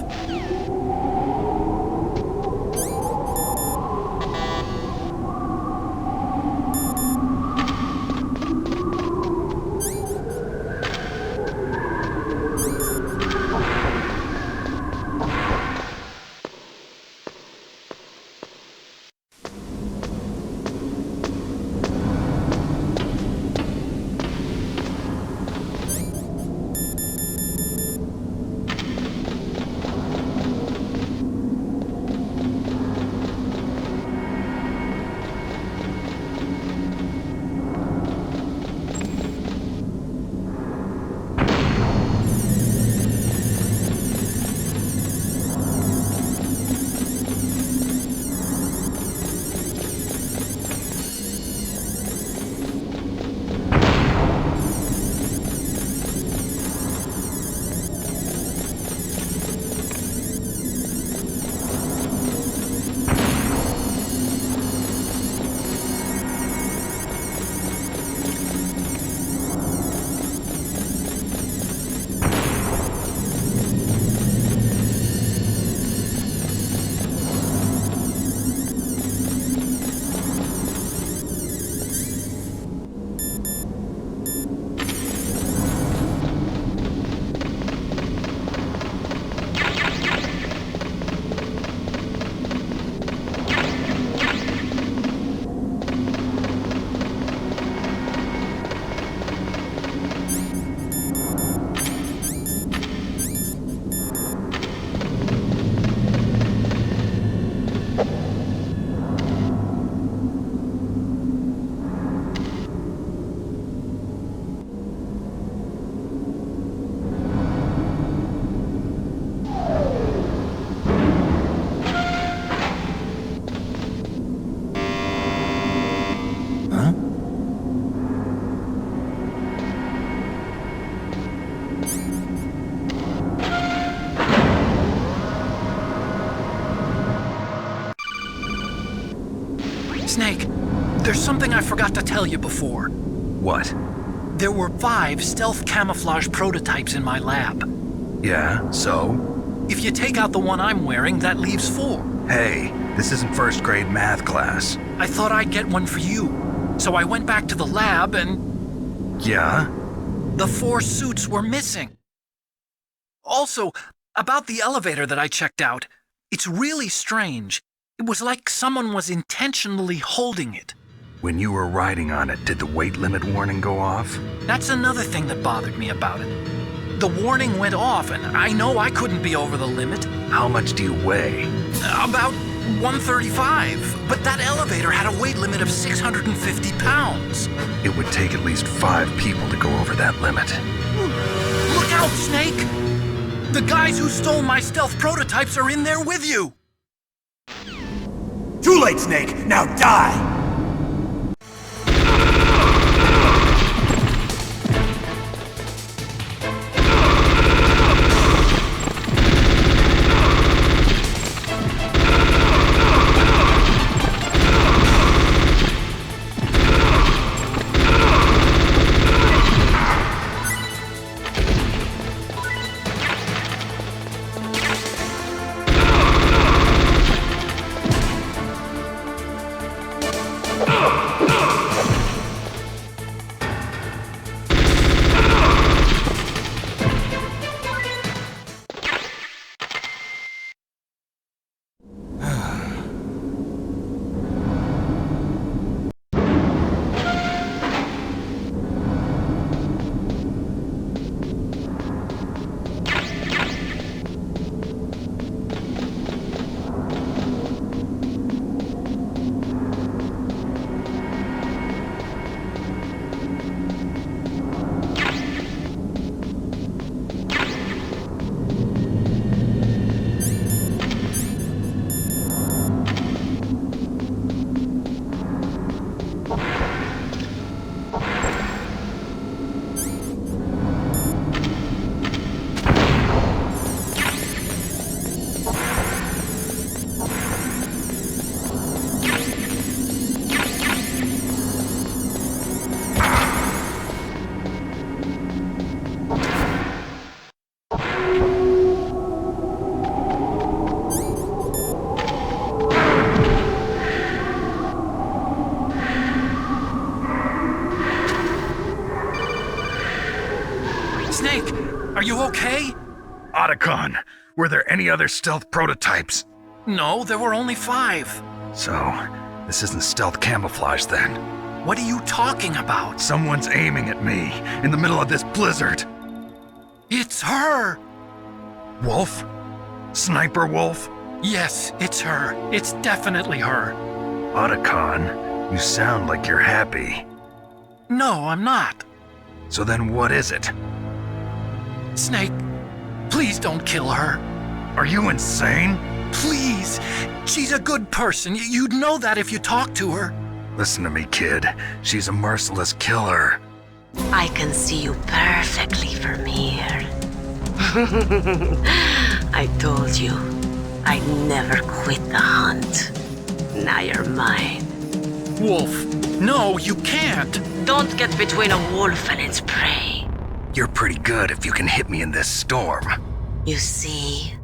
[SPEAKER 22] Snake, there's something I forgot to tell you before.
[SPEAKER 2] What?
[SPEAKER 22] There were 5 stealth camouflage prototypes in my lab.
[SPEAKER 2] Yeah, so?
[SPEAKER 22] If you take out the one I'm wearing, that leaves 4.
[SPEAKER 2] Hey, this isn't first grade math class.
[SPEAKER 22] I thought I'd get one for you. So I went back to the lab and...
[SPEAKER 2] Yeah?
[SPEAKER 22] The 4 suits were missing. Also, about the elevator that I checked out, it's really strange. It was like someone was intentionally holding it.
[SPEAKER 2] When you were riding on it, did the weight limit warning go off?
[SPEAKER 22] That's another thing that bothered me about it. The warning went off, and I know I couldn't be over the limit.
[SPEAKER 2] How much do you weigh?
[SPEAKER 22] About 135, but that elevator had a weight limit of 650 pounds.
[SPEAKER 2] It would take at least 5 people to go over that limit.
[SPEAKER 22] Look out, Snake! The guys who stole my stealth prototypes are in there with you!
[SPEAKER 11] Too late, Snake! Now die!
[SPEAKER 2] Otacon, were there any other stealth prototypes?
[SPEAKER 22] No, there were only 5.
[SPEAKER 2] So, this isn't stealth camouflage then.
[SPEAKER 22] What are you talking about?
[SPEAKER 2] Someone's aiming at me in the middle of this blizzard.
[SPEAKER 22] It's her!
[SPEAKER 2] Wolf? Sniper Wolf?
[SPEAKER 22] Yes, it's her. It's definitely her.
[SPEAKER 2] Otacon, you sound like you're happy.
[SPEAKER 22] No, I'm not.
[SPEAKER 2] So then what is it?
[SPEAKER 22] Snake, please don't kill her.
[SPEAKER 2] Are you insane?
[SPEAKER 22] Please. She's a good person. You'd know that if you talked to her.
[SPEAKER 2] Listen to me, kid. She's a merciless killer.
[SPEAKER 7] I can see you perfectly from here. I told you, I'd never quit the hunt. Now you're mine.
[SPEAKER 22] Wolf, no, you can't.
[SPEAKER 7] Don't get between a wolf and its prey.
[SPEAKER 2] You're pretty good if you can hit me in this storm.
[SPEAKER 7] You see,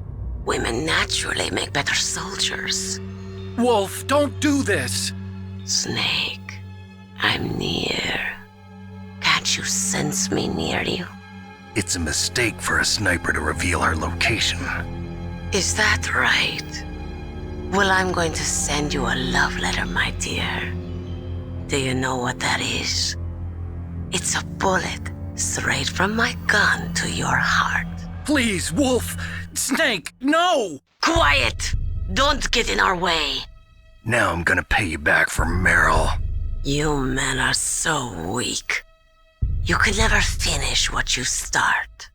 [SPEAKER 7] women naturally make better soldiers.
[SPEAKER 22] Wolf, don't do this.
[SPEAKER 7] Snake, I'm near. Can't you sense me near you?
[SPEAKER 2] It's a mistake for a sniper to reveal her location.
[SPEAKER 7] Is that right? Well, I'm going to send you a love letter, my dear. Do you know what that is? It's a bullet straight from my gun to your heart.
[SPEAKER 22] Please, Wolf! Snake, no!
[SPEAKER 7] Quiet! Don't get in our way.
[SPEAKER 2] Now I'm gonna pay you back for Meryl.
[SPEAKER 7] You men are so weak. You can never finish what you start.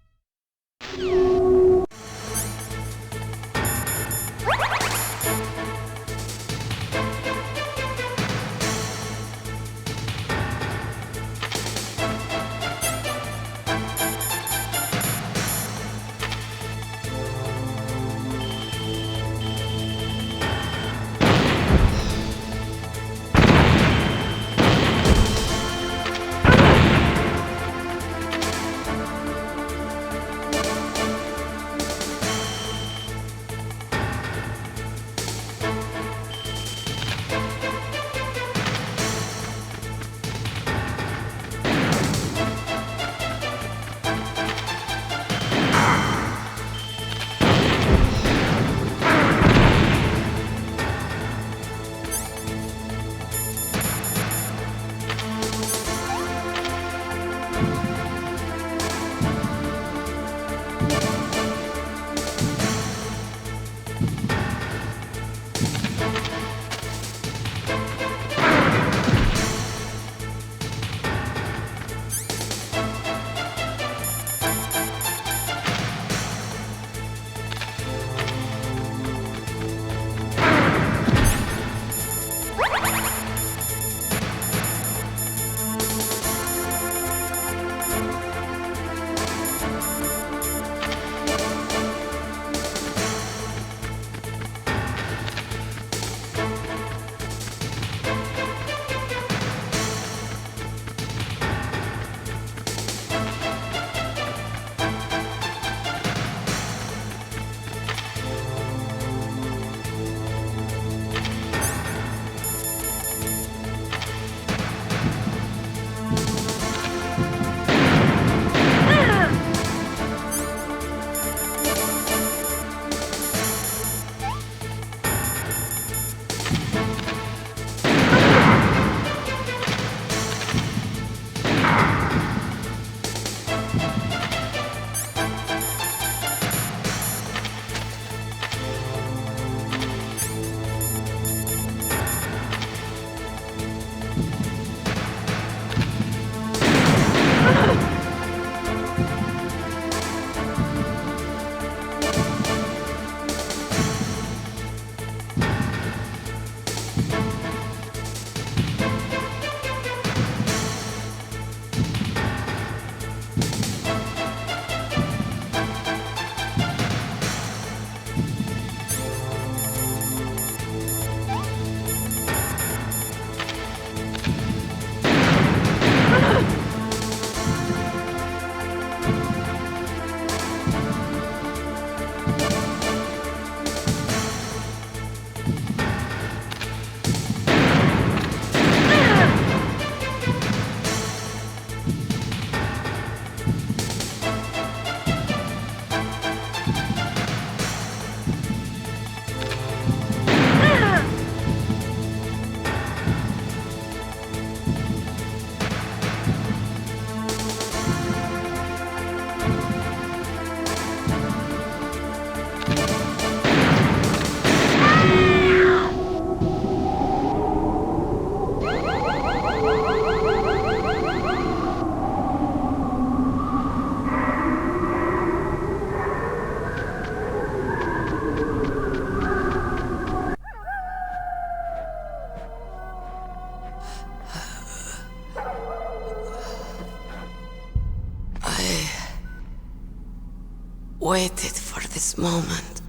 [SPEAKER 7] waited for this moment.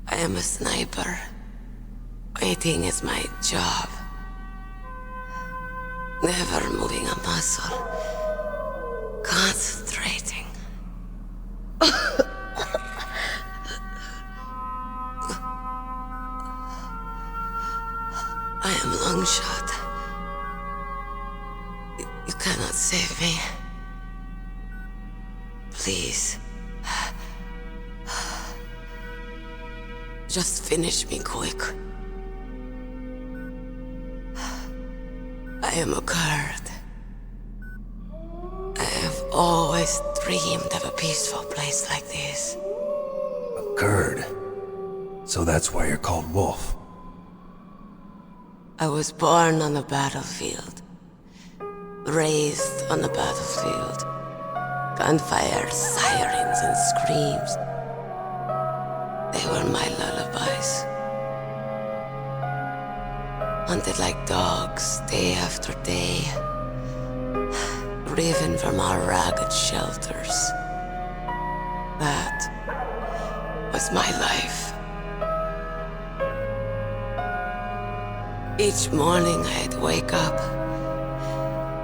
[SPEAKER 7] I am a sniper. Waiting is my job. Never moving a muscle. Concentrating. I am Longshot. You cannot save me. Please. Just finish me quick. I am a Kurd. I have always dreamed of a peaceful place like this.
[SPEAKER 18] A Kurd? So that's why you're called Wolf.
[SPEAKER 7] I was born on the battlefield. Raised on the battlefield. Gunfire, sirens, and screams. They were my lullabies. Hunted like dogs, day after day. Driven from our ragged shelters. That was my life. Each morning I'd wake up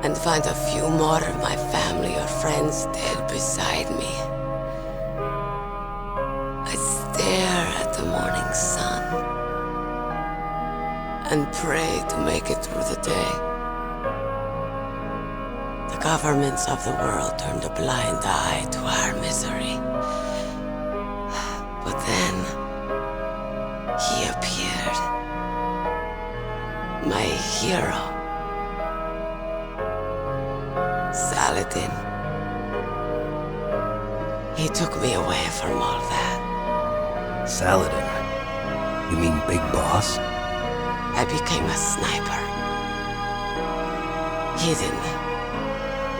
[SPEAKER 7] and find a few more of my family or friends dead beside me. I'd stare at the morning sun and pray to make it through the day. The governments of the world turned a blind eye to our misery. But then, he appeared. My hero. Saladin. He took me away from all that.
[SPEAKER 18] Saladin? You mean Big Boss?
[SPEAKER 7] I became a sniper. Hidden.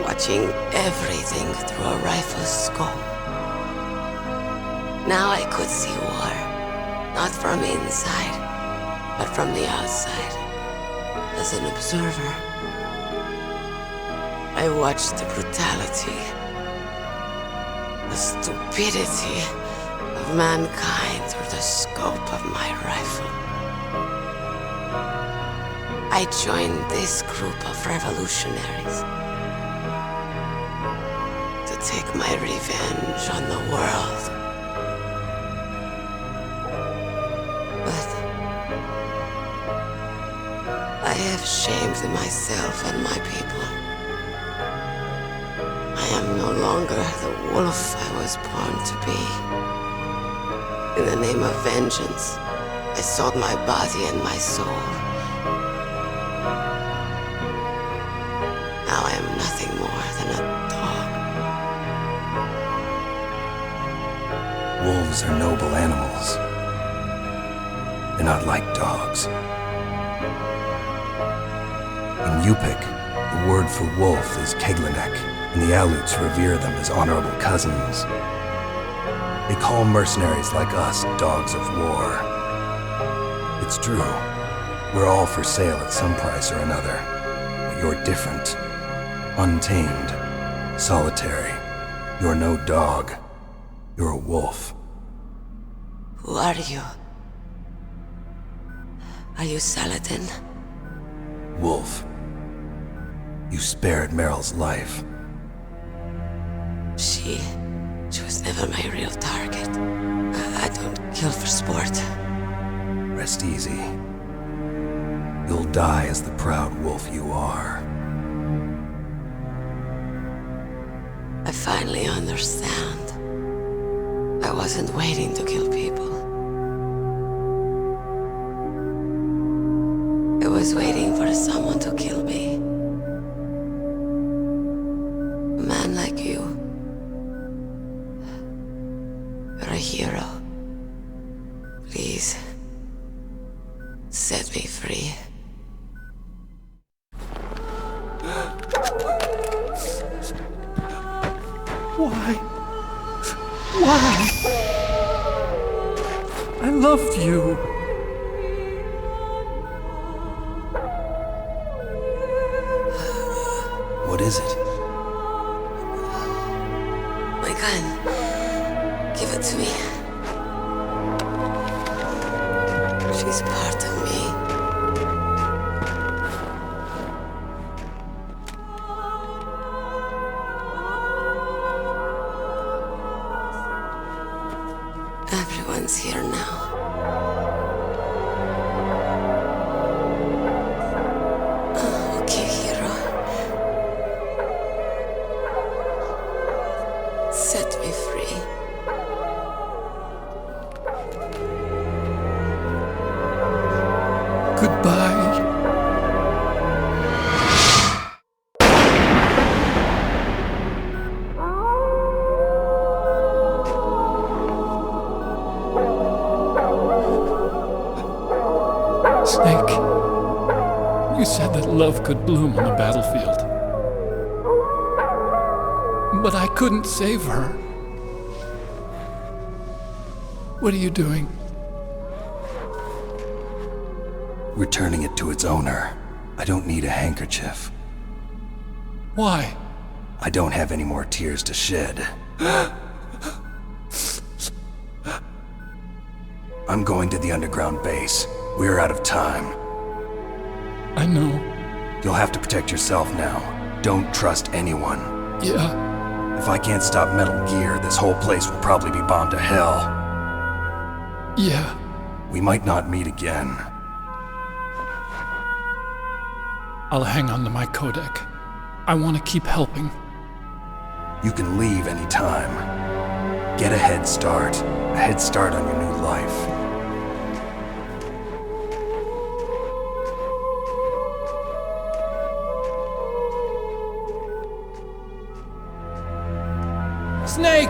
[SPEAKER 7] Watching everything through a rifle's scope. Now I could see war. Not from inside, but from the outside. As an observer. I watched the brutality, the stupidity of mankind through the scope of my rifle. I joined this group of revolutionaries to take my revenge on the world. But I have shamed myself and my people. I am no longer the wolf I was born to be. In the name of vengeance, I sold my body and my soul. Now I am nothing more than a dog.
[SPEAKER 18] Wolves are noble animals. They're not like dogs. In Yupik, the word for wolf is Keglenek, and the Aleuts revere them as honorable cousins. They call mercenaries like us dogs of war. It's true, we're all for sale at some price or another, but you're different. Untamed, solitary. You're no dog. You're a wolf.
[SPEAKER 7] Who are you? Are you Saladin?
[SPEAKER 18] Wolf. You spared Meryl's life.
[SPEAKER 7] She was never my real target. I don't kill for sport.
[SPEAKER 18] Rest easy. You'll die as the proud wolf you are.
[SPEAKER 7] I finally understand. I wasn't waiting to kill people. I was waiting for someone to kill me. A man like you. You're a hero. Please, set me free.
[SPEAKER 19] Why? Why? I loved you.
[SPEAKER 18] What is it?
[SPEAKER 7] My gun. is part of me. Everyone's here now. Okay, hero. Set me free.
[SPEAKER 19] Goodbye. Snake, you said that love could bloom on the battlefield. But I couldn't save her. What are you doing?
[SPEAKER 18] Returning it to its owner. I don't need a handkerchief.
[SPEAKER 19] Why?
[SPEAKER 18] I don't have any more tears to shed. I'm going to the underground base. We're out of time.
[SPEAKER 19] I know.
[SPEAKER 18] You'll have to protect yourself now. Don't trust anyone.
[SPEAKER 19] Yeah.
[SPEAKER 18] If I can't stop Metal Gear, this whole place will probably be bombed to hell.
[SPEAKER 19] Yeah.
[SPEAKER 18] We might not meet again.
[SPEAKER 19] I'll hang on to my codec. I want to keep helping.
[SPEAKER 18] You can leave anytime. Get a head start. A head start on your new life.
[SPEAKER 19] Snake!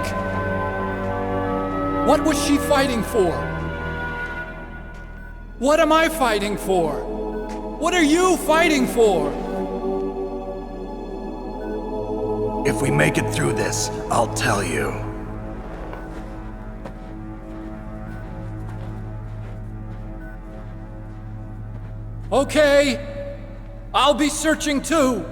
[SPEAKER 19] What was she fighting for? What am I fighting for? What are you fighting for?
[SPEAKER 18] If we make it through this, I'll tell you.
[SPEAKER 19] Okay. I'll be searching too.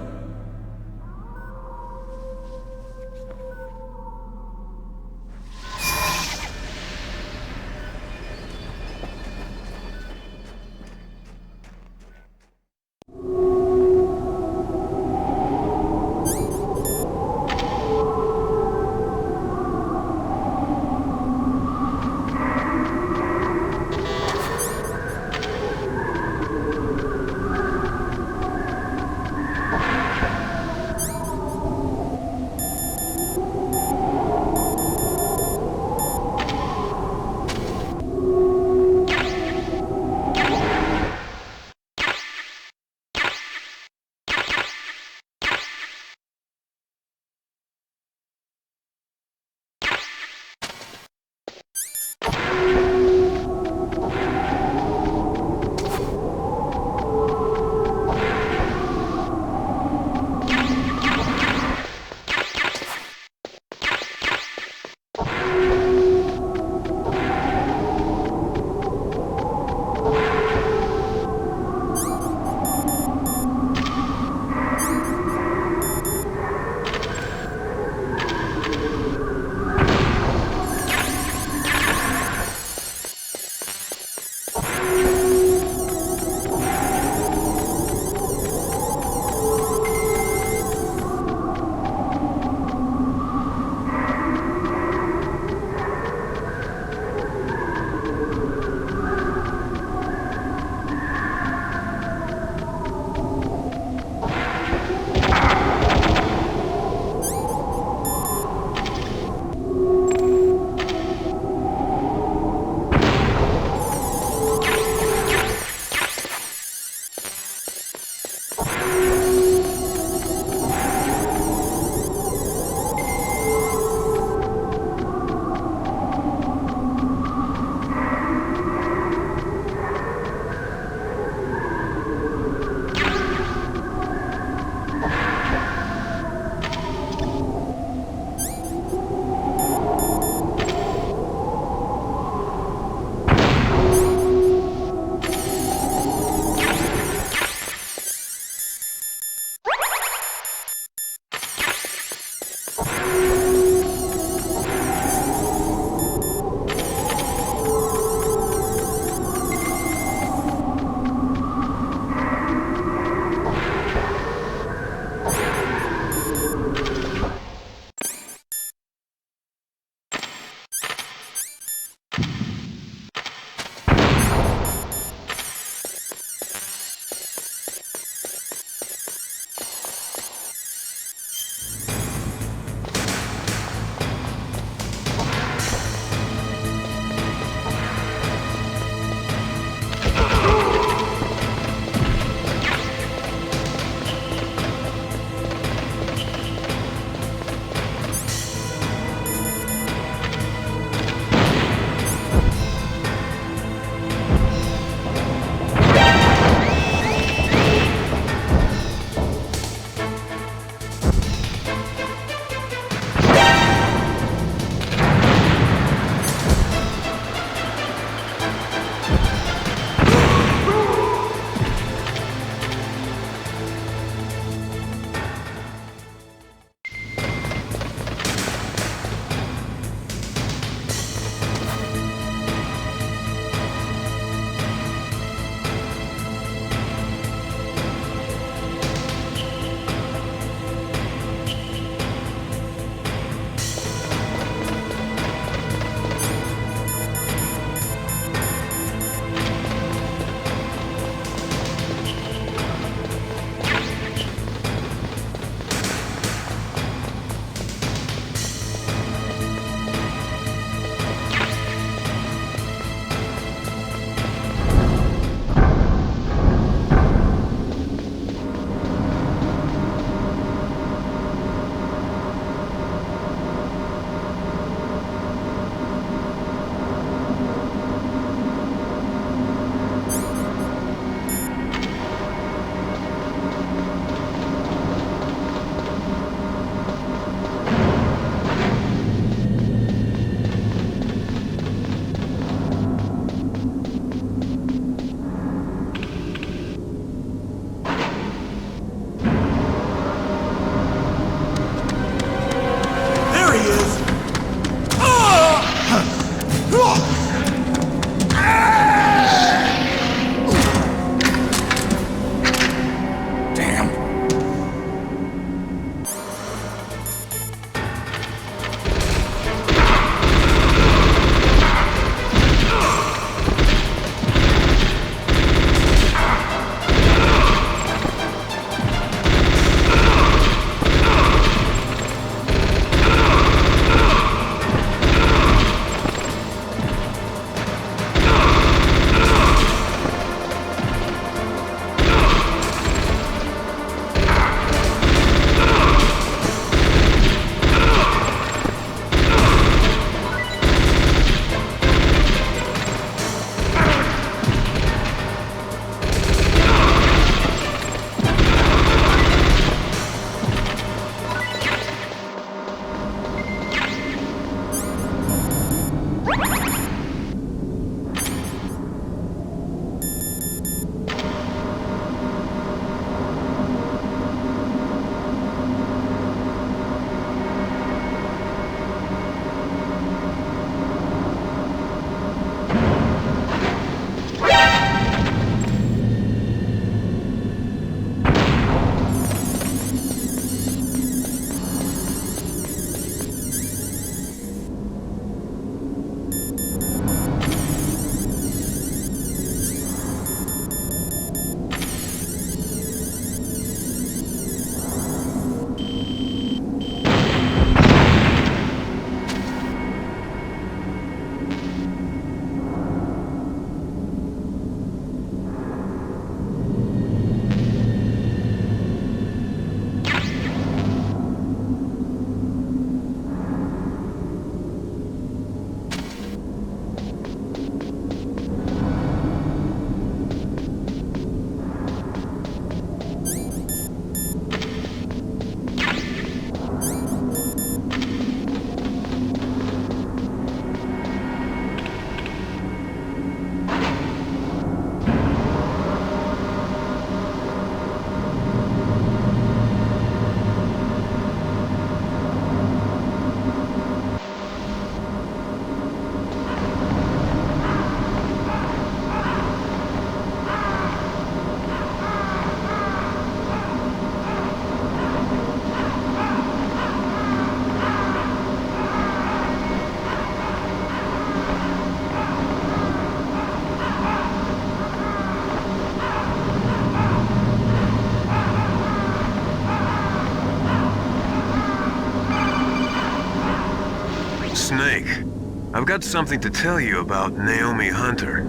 [SPEAKER 4] got something to tell you about Naomi Hunter.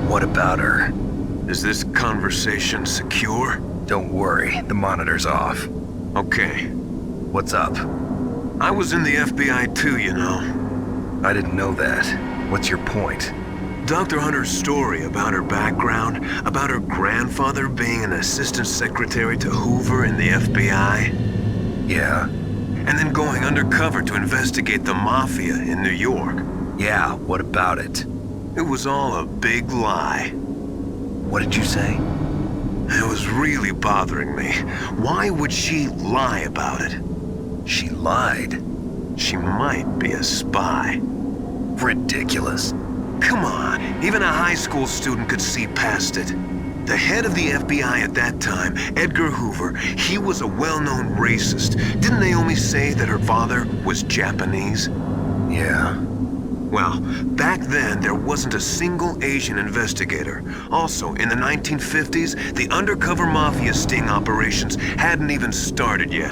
[SPEAKER 2] What about her?
[SPEAKER 4] Is this conversation secure?
[SPEAKER 2] Don't worry, the monitor's off.
[SPEAKER 4] Okay.
[SPEAKER 2] What's up?
[SPEAKER 4] I was in the FBI too, you know.
[SPEAKER 2] I didn't know that. What's your point?
[SPEAKER 4] Dr. Hunter's story about her background, about her grandfather being an assistant secretary to Hoover in the FBI.
[SPEAKER 2] Yeah.
[SPEAKER 4] And then going undercover to investigate the Mafia in New York.
[SPEAKER 2] Yeah, what about it?
[SPEAKER 4] It was all a big lie.
[SPEAKER 2] What did you say?
[SPEAKER 4] It was really bothering me. Why would she lie about it?
[SPEAKER 2] She lied?
[SPEAKER 4] She might be a spy.
[SPEAKER 2] Ridiculous.
[SPEAKER 4] Come on, even a high school student could see past it. The head of the FBI at that time, Edgar Hoover, he was a well-known racist. Didn't Naomi say that her father was Japanese?
[SPEAKER 2] Yeah.
[SPEAKER 4] Well, back then, there wasn't a single Asian investigator. Also, in the 1950s, the undercover mafia sting operations hadn't even started yet.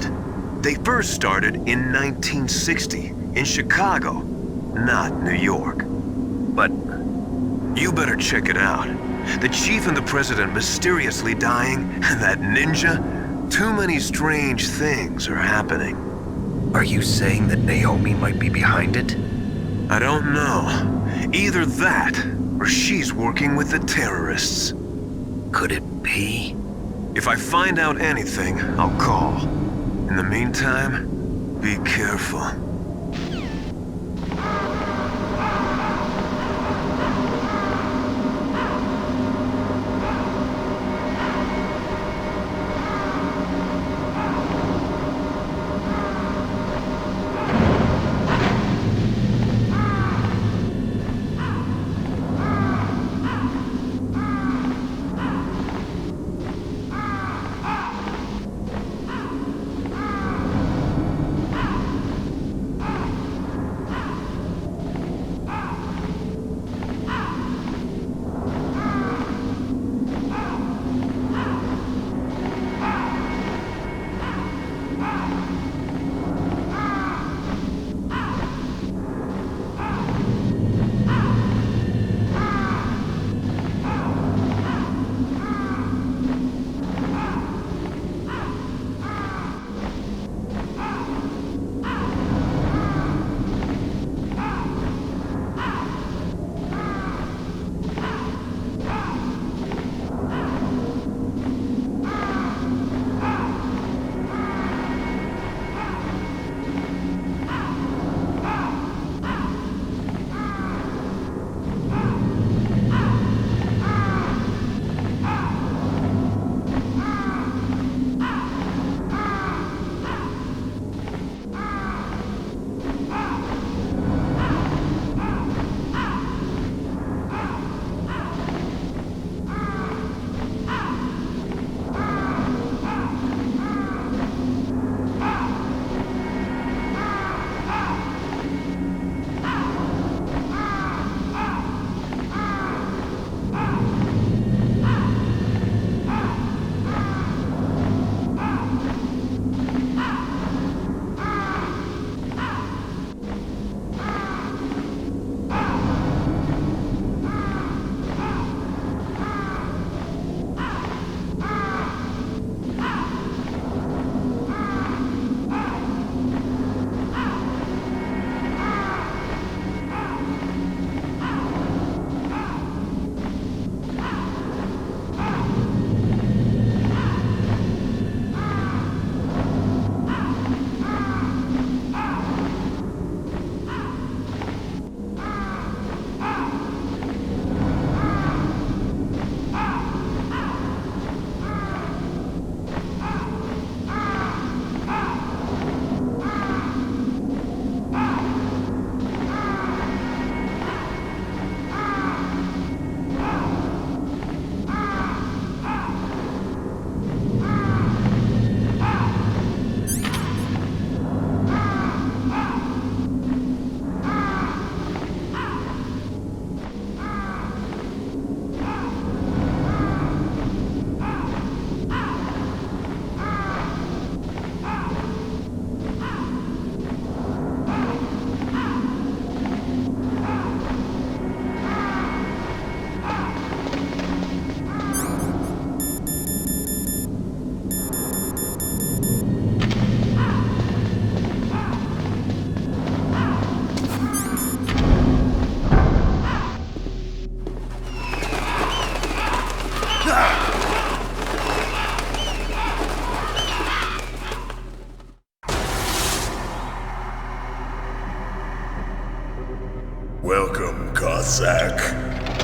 [SPEAKER 4] They first started in 1960, in Chicago, not New York.
[SPEAKER 2] But
[SPEAKER 4] you better check it out. The chief and the president mysteriously dying, and that ninja? Too many strange things are happening.
[SPEAKER 2] Are you saying that Naomi might be behind it?
[SPEAKER 4] I don't know. Either that, or she's working with the terrorists.
[SPEAKER 2] Could it be?
[SPEAKER 4] If I find out anything, I'll call. In the meantime, be careful.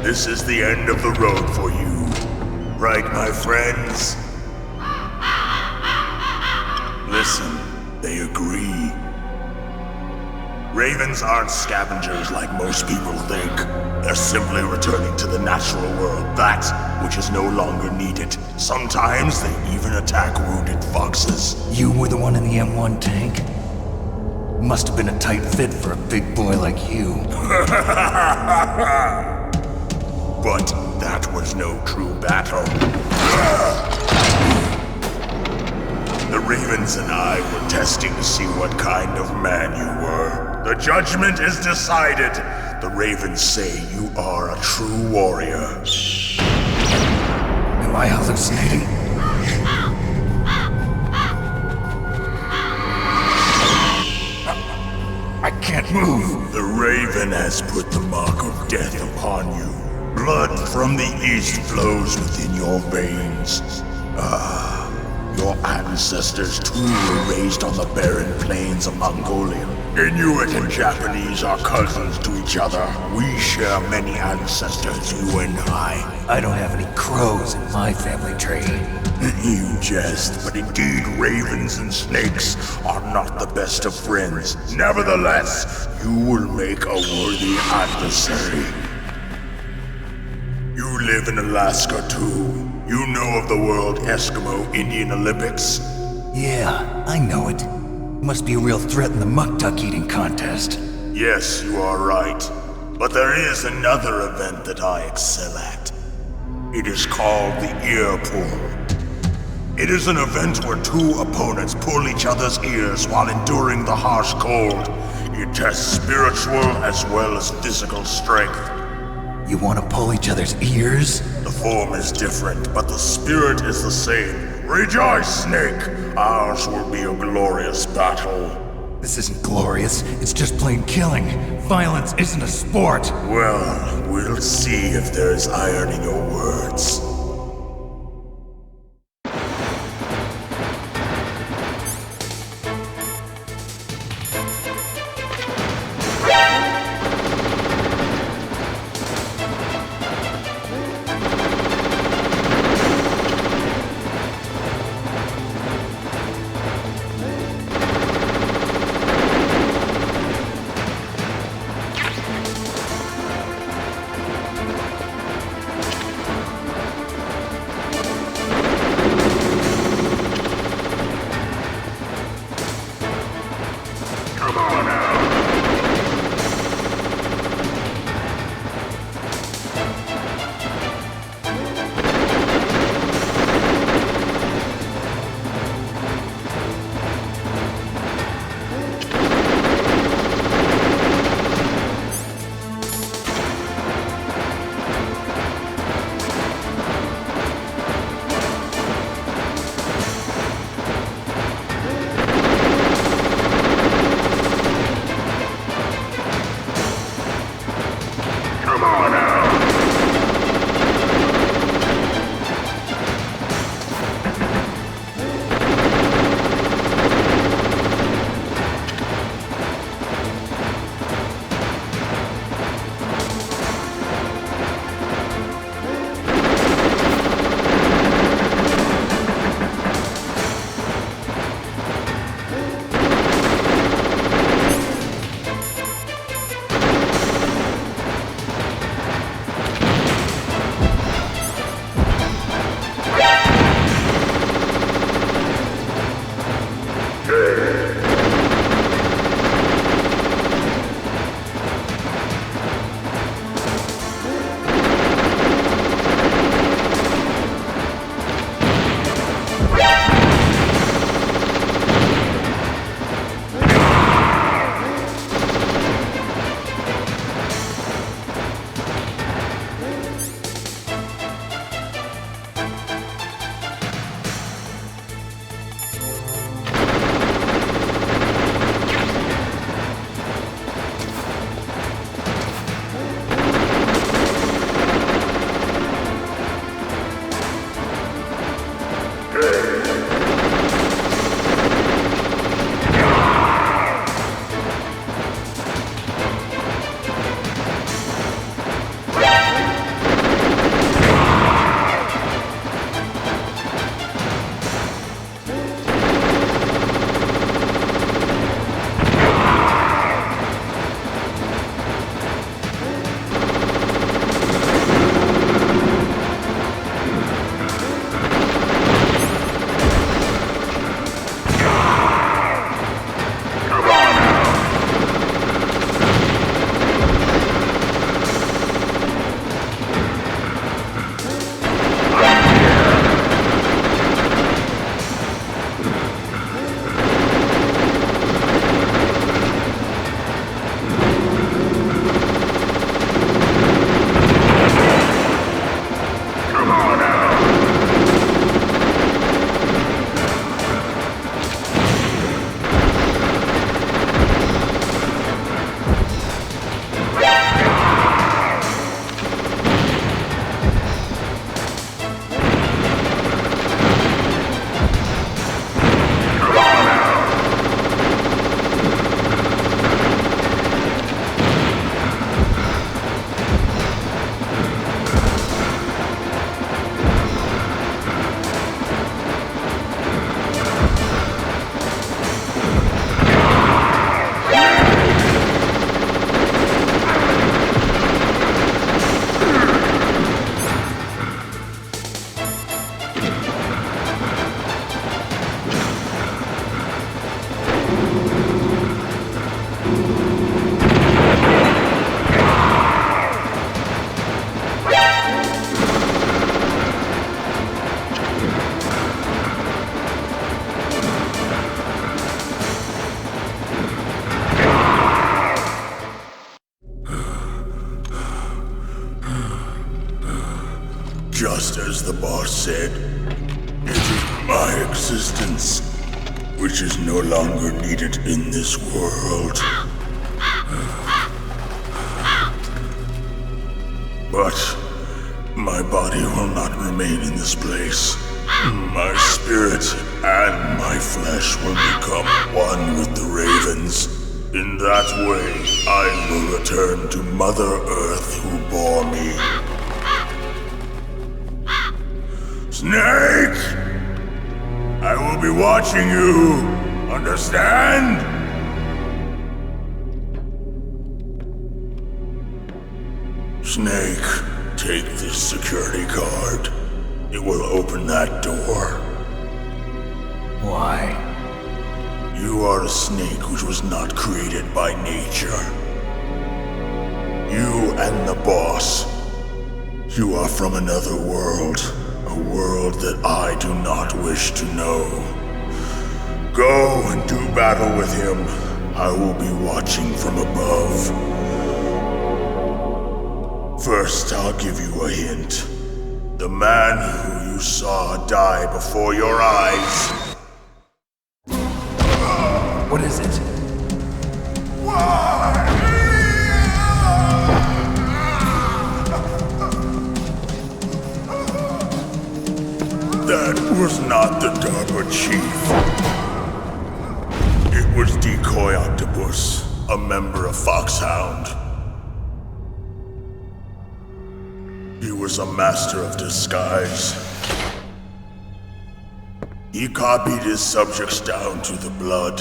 [SPEAKER 20] This is the end of the road for you. Right, my friends? Listen, they agree. Ravens aren't scavengers like most people think. They're simply returning to the natural world, that which is no longer needed. Sometimes they even attack wounded foxes.
[SPEAKER 18] You were the one in the M1 tank? Must have been a tight fit for a big boy like you.
[SPEAKER 20] But that was no true battle. The Ravens and I were testing to see what kind of man you were. The judgment is decided. The Ravens say you are a true warrior.
[SPEAKER 18] Am I hallucinating? I can't move.
[SPEAKER 20] The Raven has put the mark of death upon you. Blood from the east flows within your veins. Your ancestors too were raised on the barren plains of Mongolia. Inuit and Japanese are cousins to each other. We share many ancestors, you and I.
[SPEAKER 18] I don't have any crows in my family tree.
[SPEAKER 20] You jest, but indeed ravens and snakes are not the best of friends. Nevertheless, you will make a worthy adversary. You live in Alaska too. You know of the World Eskimo Indian Olympics?
[SPEAKER 18] Yeah, I know it. Must be a real threat in the muck-duck eating contest.
[SPEAKER 20] Yes, you are right. But there is another event that I excel at. It is called the ear pull. It is an event where two opponents pull each other's ears while enduring the harsh cold. It tests spiritual as well as physical strength.
[SPEAKER 18] You want to pull each other's ears?
[SPEAKER 20] The form is different, but the spirit is the same. Rejoice, Snake! Ours will be a glorious battle.
[SPEAKER 18] This isn't glorious, it's just plain killing. Violence isn't a sport.
[SPEAKER 20] Well, we'll see if there's iron in your words.
[SPEAKER 16] Just as the boss said, it is my existence which is no longer needed in this world. But my body will not remain in this place. My spirit and my flesh will become one with the ravens. In that way, I will return to Mother Earth who bore me. Snake! I will be watching you. Understand? Snake, take this security card. It will open that door.
[SPEAKER 18] Why?
[SPEAKER 16] You are a snake which was not created by nature. You and the boss. You are from another world. A world that I do not wish to know. Go and do battle with him. I will be watching from above. First, I'll give you a hint. The man who you saw die before your eyes.
[SPEAKER 18] What is it?
[SPEAKER 16] That was not the DARPA chief. It was Decoy Octopus, a member of Foxhound. He was a master of disguise. He copied his subjects down to the blood.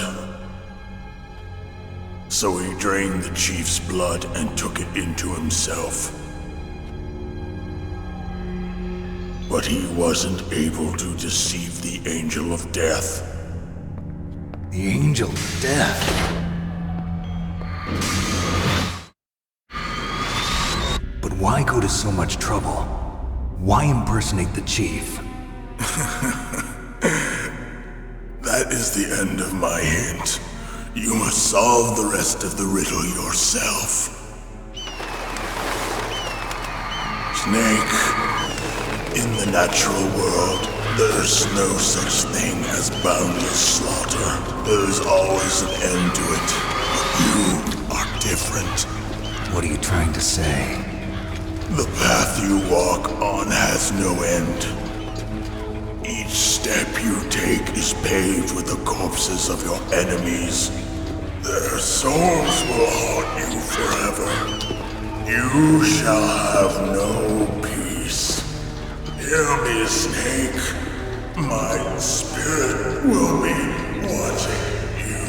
[SPEAKER 16] So he drained the chief's blood and took it into himself. But he wasn't able to deceive the Angel of Death.
[SPEAKER 18] The Angel of Death? But why go to so much trouble? Why impersonate the chief?
[SPEAKER 16] That is the end of my hint. You must solve the rest of the riddle yourself. Snake, in the natural world, there's no such thing as boundless slaughter. There's always an end to it. But you are different.
[SPEAKER 18] What are you trying to say?
[SPEAKER 16] The path you walk on has no end. Each step you take is paved with the corpses of your enemies. Their souls will haunt you forever. You shall have no peace. Hear me, Snake. My spirit will be watching you.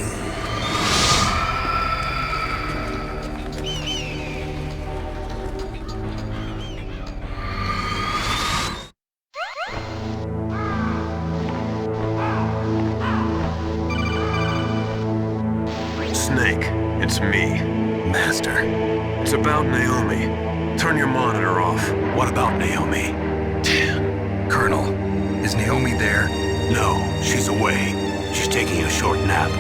[SPEAKER 4] Snake, it's me, Master. It's about Naomi. Turn your monitor off.
[SPEAKER 3] What about Naomi?
[SPEAKER 4] Damn.
[SPEAKER 2] Colonel, is Naomi there?
[SPEAKER 3] No, she's away. She's taking a short nap.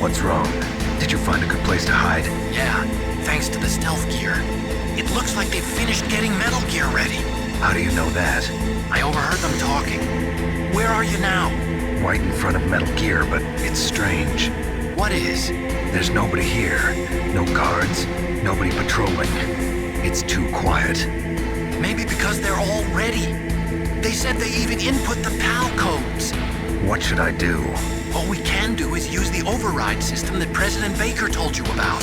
[SPEAKER 2] What's wrong? Did you find a good place to hide?
[SPEAKER 22] Yeah, thanks to the stealth gear. It looks like they've finished getting Metal Gear ready.
[SPEAKER 2] How do you know that?
[SPEAKER 22] I overheard them talking. Where are you now?
[SPEAKER 2] Right in front of Metal Gear, but it's strange.
[SPEAKER 22] What is?
[SPEAKER 2] There's nobody here. No guards, nobody patrolling. It's too quiet.
[SPEAKER 22] Maybe because they're all ready. They said they even input the PAL codes.
[SPEAKER 2] What should I do?
[SPEAKER 22] All we can do is use the override system that President Baker told you about.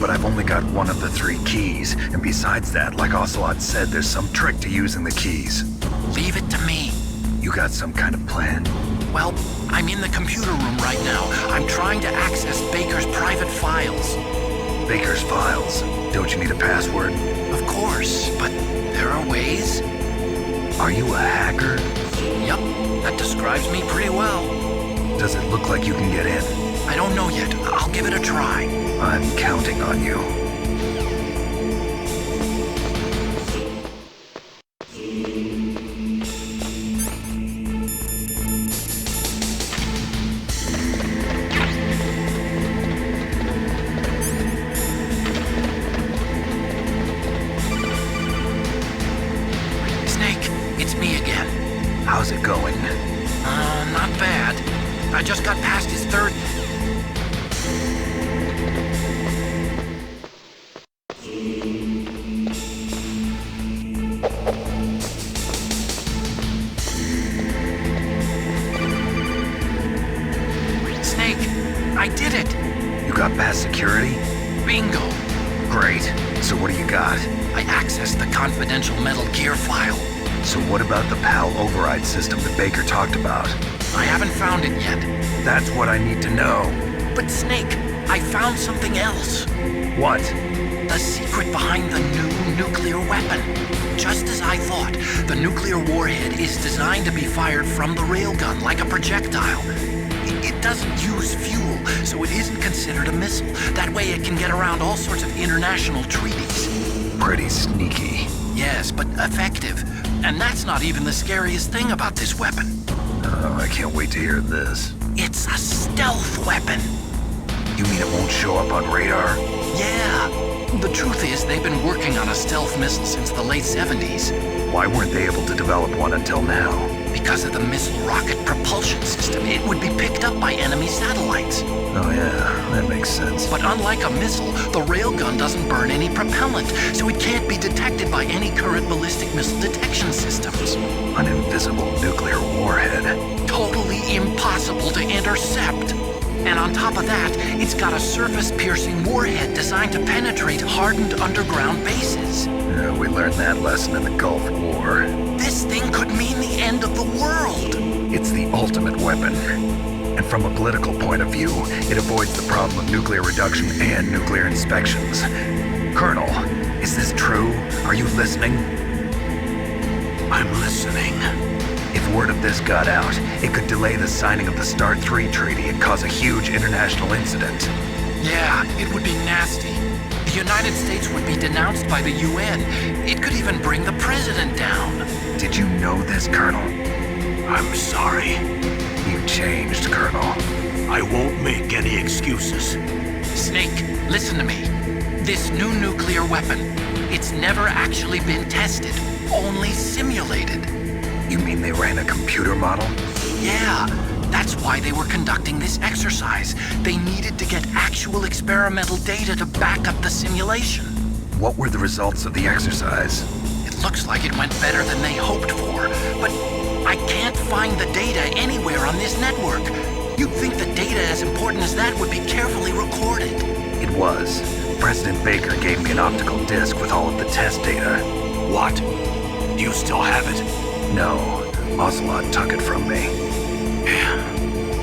[SPEAKER 2] But I've only got one of the 3 keys, and besides that, like Ocelot said, there's some trick to using the keys.
[SPEAKER 22] Leave it to me.
[SPEAKER 2] You got some kind of plan?
[SPEAKER 22] Well, I'm in the computer room right now. I'm trying to access Baker's private files.
[SPEAKER 2] Baker's files? Don't you need a password?
[SPEAKER 22] Of course, but there are ways.
[SPEAKER 2] Are you a hacker?
[SPEAKER 22] Yup, that describes me pretty well.
[SPEAKER 2] Does it look like you can get in?
[SPEAKER 22] I don't know yet. I'll give it a try.
[SPEAKER 2] I'm counting on you.
[SPEAKER 22] Snake, it's me again.
[SPEAKER 2] How's it going?
[SPEAKER 22] Not bad. I just got past his 3rd... Snake, I did it!
[SPEAKER 2] You got past security?
[SPEAKER 22] Bingo!
[SPEAKER 2] Great. So what do you got?
[SPEAKER 22] I accessed the confidential Metal Gear file.
[SPEAKER 2] So what about the PAL override system that Baker talked about?
[SPEAKER 22] I haven't found it yet.
[SPEAKER 2] That's what I need to know.
[SPEAKER 22] But Snake, I found something else.
[SPEAKER 2] What?
[SPEAKER 22] The secret behind the new nuclear weapon. Just as I thought, the nuclear warhead is designed to be fired from the railgun like a projectile. It doesn't use fuel, so it isn't considered a missile. That way it can get around all sorts of international treaties.
[SPEAKER 2] Pretty sneaky.
[SPEAKER 22] Yes, but effective. And that's not even the scariest thing about this weapon.
[SPEAKER 2] Oh, I can't wait to hear this.
[SPEAKER 22] It's a stealth weapon.
[SPEAKER 2] You mean it won't show up on radar?
[SPEAKER 22] Yeah. The truth is, they've been working on a stealth missile since the late 70s.
[SPEAKER 2] Why weren't they able to develop one until now?
[SPEAKER 22] Because of the missile rocket propulsion system. It would be picked up by enemy satellites.
[SPEAKER 2] Oh yeah, that makes sense.
[SPEAKER 22] But unlike a missile, the railgun doesn't burn any propellant, so it can't be detected by any current ballistic missile detection systems.
[SPEAKER 2] An invisible nuclear warhead.
[SPEAKER 22] Totally impossible to intercept. And on top of that, it's got a surface-piercing warhead designed to penetrate hardened underground bases.
[SPEAKER 2] Yeah, we learned that lesson in the Gulf War.
[SPEAKER 22] This thing could mean the end of the world.
[SPEAKER 2] It's the ultimate weapon. And from a political point of view, it avoids the problem of nuclear reduction and nuclear inspections. Colonel, is this true? Are you listening?
[SPEAKER 3] I'm listening.
[SPEAKER 2] If word of this got out, it could delay the signing of the START 3 treaty and cause a huge international incident.
[SPEAKER 22] Yeah, it would be nasty. The United States would be denounced by the UN. It could even bring the president down.
[SPEAKER 2] Did you know this, Colonel?
[SPEAKER 3] I'm sorry.
[SPEAKER 2] You changed, Colonel.
[SPEAKER 3] I won't make any excuses.
[SPEAKER 22] Snake, listen to me. This new nuclear weapon, it's never actually been tested, only simulated.
[SPEAKER 2] You mean they ran a computer model?
[SPEAKER 22] Yeah, that's why they were conducting this exercise. They needed to get actual experimental data to back up the simulation.
[SPEAKER 2] What were the results of the exercise?
[SPEAKER 22] It looks like it went better than they hoped for, but I can't find the data anywhere on this network. You'd think the data as important as that would be carefully recorded.
[SPEAKER 2] It was. President Baker gave me an optical disc with all of the test data.
[SPEAKER 3] What? Do you still have it?
[SPEAKER 2] No. Ocelot took it from me.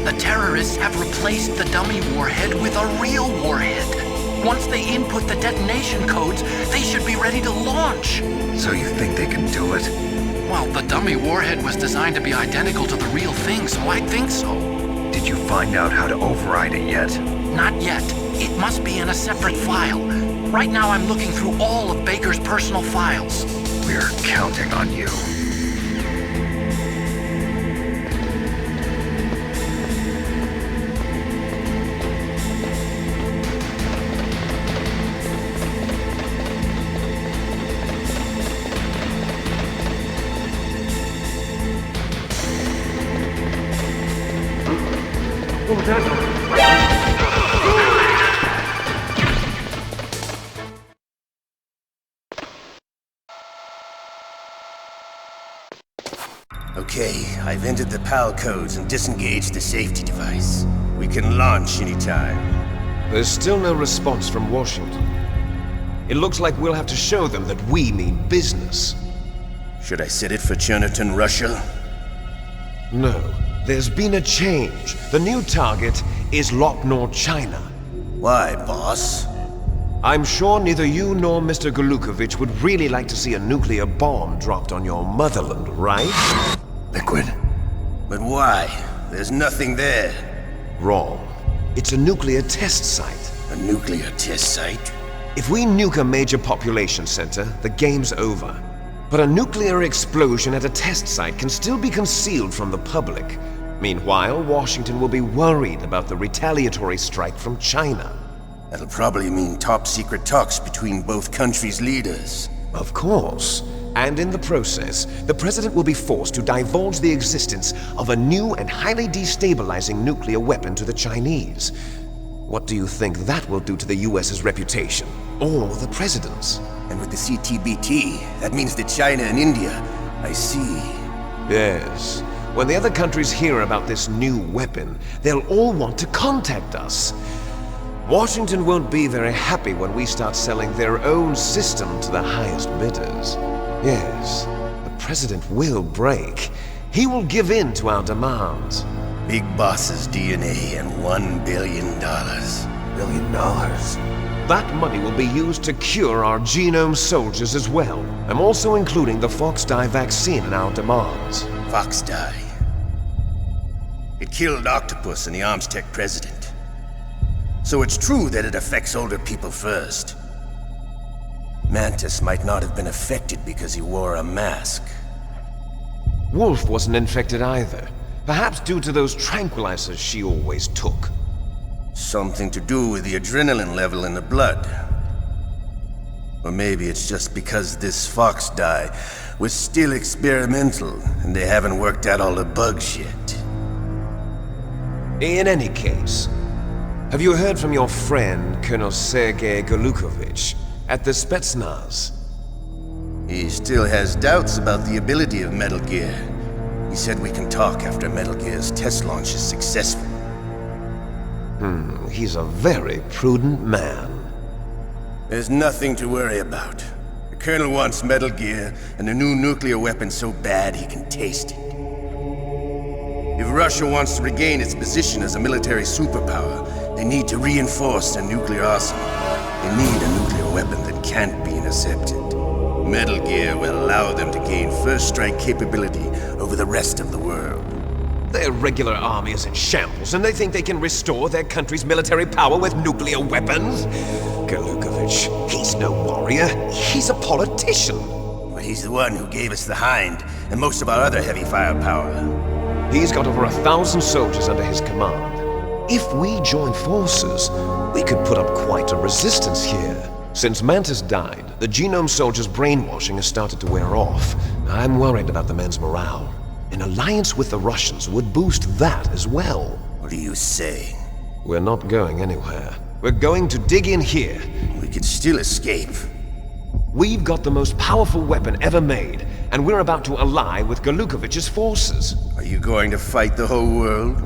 [SPEAKER 22] The terrorists have replaced the dummy warhead with a real warhead. Once they input the detonation codes, they should be ready to launch.
[SPEAKER 2] So you think they can do it?
[SPEAKER 22] Well, the dummy warhead was designed to be identical to the real thing, so I think so.
[SPEAKER 2] Did you find out how to override it yet?
[SPEAKER 22] Not yet. It must be in a separate file. Right now I'm looking through all of Baker's personal files.
[SPEAKER 2] We're counting on you.
[SPEAKER 15] Okay, I've entered the PAL codes and disengaged the safety device. We can launch anytime.
[SPEAKER 1] There's still no response from Washington. It looks like we'll have to show them that we mean business.
[SPEAKER 15] Should I set it for Cherniton, Russia?
[SPEAKER 1] No. There's been a change. The new target is Locknor, China.
[SPEAKER 15] Why, boss?
[SPEAKER 1] I'm sure neither you nor Mr. Golukovich would really like to see a nuclear bomb dropped on your motherland, right?
[SPEAKER 15] Liquid. But why? There's nothing there.
[SPEAKER 1] Wrong. It's a nuclear test site.
[SPEAKER 15] A nuclear test site?
[SPEAKER 1] If we nuke a major population center, the game's over. But a nuclear explosion at a test site can still be concealed from the public. Meanwhile, Washington will be worried about the retaliatory strike from China.
[SPEAKER 15] That'll probably mean top-secret talks between both countries' leaders.
[SPEAKER 1] Of course. And in the process, the President will be forced to divulge the existence of a new and highly destabilizing nuclear weapon to the Chinese. What do you think that will do to the US's reputation? Or the President's?
[SPEAKER 15] And with the CTBT, that means that China and India. I see.
[SPEAKER 1] Yes. When the other countries hear about this new weapon, they'll all want to contact us. Washington won't be very happy when we start selling their own system to the highest bidders. Yes, the President will break. He will give in to our demands.
[SPEAKER 15] Big Boss's DNA and $1 billion.
[SPEAKER 1] $1 billion? That money will be used to cure our genome soldiers as well. I'm also including the Fox-Die vaccine in our demands.
[SPEAKER 15] Fox-Die? It killed Octopus and the Armstech president. So it's true that it affects older people first. Mantis might not have been affected because he wore a mask.
[SPEAKER 1] Wolf wasn't infected either. Perhaps due to those tranquilizers she always took.
[SPEAKER 15] Something to do with the adrenaline level in the blood. Or maybe it's just because this Fox-Die was still experimental and they haven't worked out all the bugs yet.
[SPEAKER 1] In any case, have you heard from your friend, Colonel Sergei Golukovich, at the Spetsnaz?
[SPEAKER 15] He still has doubts about the ability of Metal Gear. He said we can talk after Metal Gear's test launch is successful.
[SPEAKER 1] He's a very prudent man.
[SPEAKER 15] There's nothing to worry about. The Colonel wants Metal Gear and the new nuclear weapon so bad he can taste it. If Russia wants to regain its position as a military superpower, they need to reinforce their nuclear arsenal. They need a nuclear weapon that can't be intercepted. Metal Gear will allow them to gain first strike capability over the rest of the world.
[SPEAKER 1] Their regular army is in shambles, and they think they can restore their country's military power with nuclear weapons? Golukovich, he's no warrior. He's a politician.
[SPEAKER 15] Well, he's the one who gave us the Hind and most of our other heavy firepower.
[SPEAKER 1] He's got over 1,000 soldiers under his command. If we join forces, we could put up quite a resistance here. Since Mantis died, the genome soldiers' brainwashing has started to wear off. I'm worried about the men's morale. An alliance with the Russians would boost that as well.
[SPEAKER 15] What are you saying?
[SPEAKER 1] We're not going anywhere. We're going to dig in here.
[SPEAKER 15] We could still escape.
[SPEAKER 1] We've got the most powerful weapon ever made, and we're about to ally with Golukovich's forces.
[SPEAKER 15] Are you going to fight the whole world?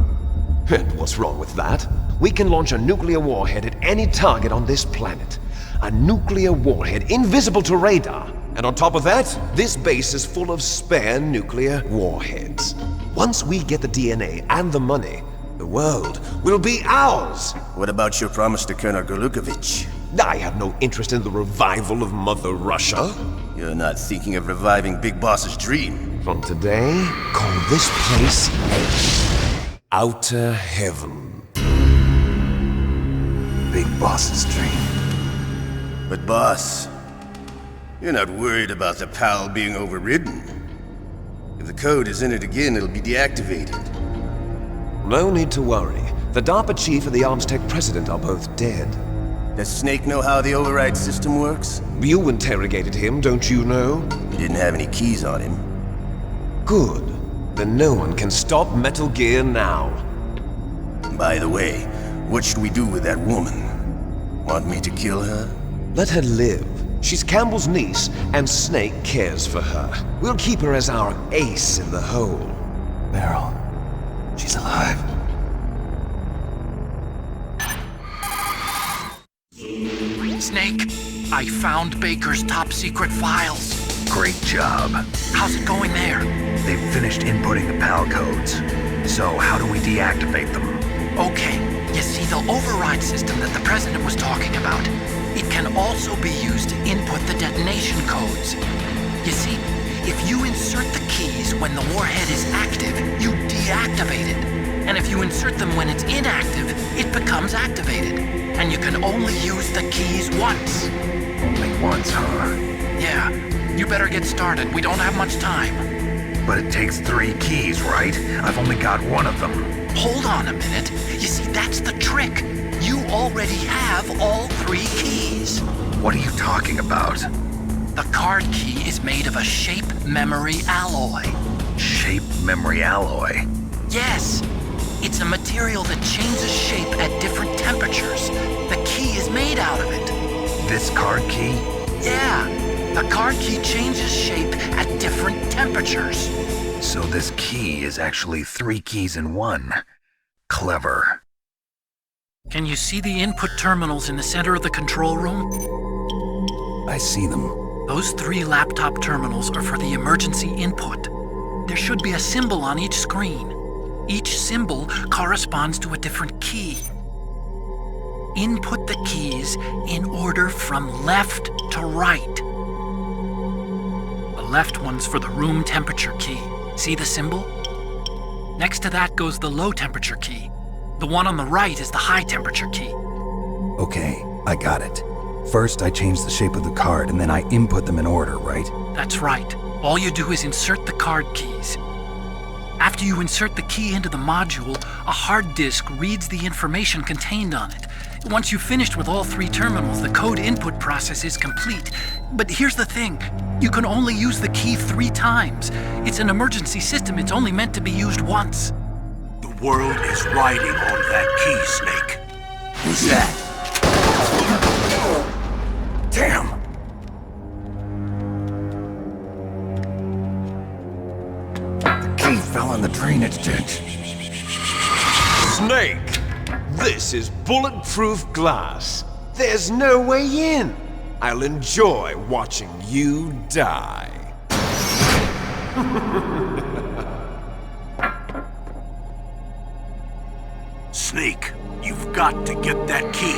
[SPEAKER 1] And what's wrong with that? We can launch a nuclear warhead at any target on this planet. A nuclear warhead invisible to radar. And on top of that, this base is full of spare nuclear warheads. Once we get the DNA and the money, the world will be ours!
[SPEAKER 15] What about your promise to Colonel Golukovich?
[SPEAKER 1] I have no interest in the revival of Mother Russia.
[SPEAKER 15] You're not thinking of reviving Big Boss's dream.
[SPEAKER 1] From today, call this place Outer Heaven.
[SPEAKER 15] Big Boss's dream. But boss, you're not worried about the PAL being overridden. If the code is in it again, it'll be deactivated.
[SPEAKER 1] No need to worry. The DARPA chief and the Armstech president are both dead.
[SPEAKER 15] Does Snake know how the override system works?
[SPEAKER 1] You interrogated him, don't you know?
[SPEAKER 15] He didn't have any keys on him.
[SPEAKER 1] Good. Then no one can stop Metal Gear now.
[SPEAKER 15] By the way, what should we do with that woman? Want me to kill her?
[SPEAKER 1] Let her live. She's Campbell's niece, and Snake cares for her. We'll keep her as our ace in the hole.
[SPEAKER 18] Meryl, she's alive.
[SPEAKER 22] Snake, I found Baker's top secret files.
[SPEAKER 2] Great job.
[SPEAKER 22] How's it going there?
[SPEAKER 2] They've finished inputting the PAL codes. So how do we deactivate them?
[SPEAKER 22] Okay, you see the override system that the President was talking about. It can also be used to input the detonation codes. You see, if you insert the keys when the warhead is active, you deactivate it. And if you insert them when it's inactive, it becomes activated. And you can only use the keys once.
[SPEAKER 2] Only once, huh?
[SPEAKER 22] Yeah, you better get started. We don't have much time.
[SPEAKER 2] But it takes 3 keys, right? I've only got 1 of them.
[SPEAKER 22] Hold on a minute. You see, that's the trick. You already have all 3 keys.
[SPEAKER 2] What are you talking about?
[SPEAKER 22] The card key is made of a shape memory alloy.
[SPEAKER 2] Shape memory alloy?
[SPEAKER 22] Yes. It's a material that changes shape at different temperatures. The key is made out of it.
[SPEAKER 2] This card key?
[SPEAKER 22] Yeah. The card key changes shape at different temperatures.
[SPEAKER 2] So this key is actually 3 keys in 1. Clever.
[SPEAKER 22] Can you see the input terminals in the center of the control room?
[SPEAKER 18] I see them.
[SPEAKER 22] Those 3 laptop terminals are for the emergency input. There should be a symbol on each screen. Each symbol corresponds to a different key. Input the keys in order from left to right. The left one's for the room temperature key. See the symbol? Next to that goes the low temperature key. The one on the right is the high temperature key.
[SPEAKER 18] Okay, I got it. First, I change the shape of the card, and then I input them in order, right?
[SPEAKER 22] That's right. All you do is insert the card keys. After you insert the key into the module, a hard disk reads the information contained on it. Once you've finished with all 3 terminals, the code input process is complete. But here's the thing. You can only use the key 3 times. It's an emergency system. It's only meant to be used once.
[SPEAKER 3] The world is riding on that key, Snake.
[SPEAKER 15] Who's that?
[SPEAKER 6] Damn! The key fell in the drainage ditch.
[SPEAKER 1] Snake! This is bulletproof glass. There's no way in. I'll enjoy watching you die.
[SPEAKER 3] Snake, you've got to get that key.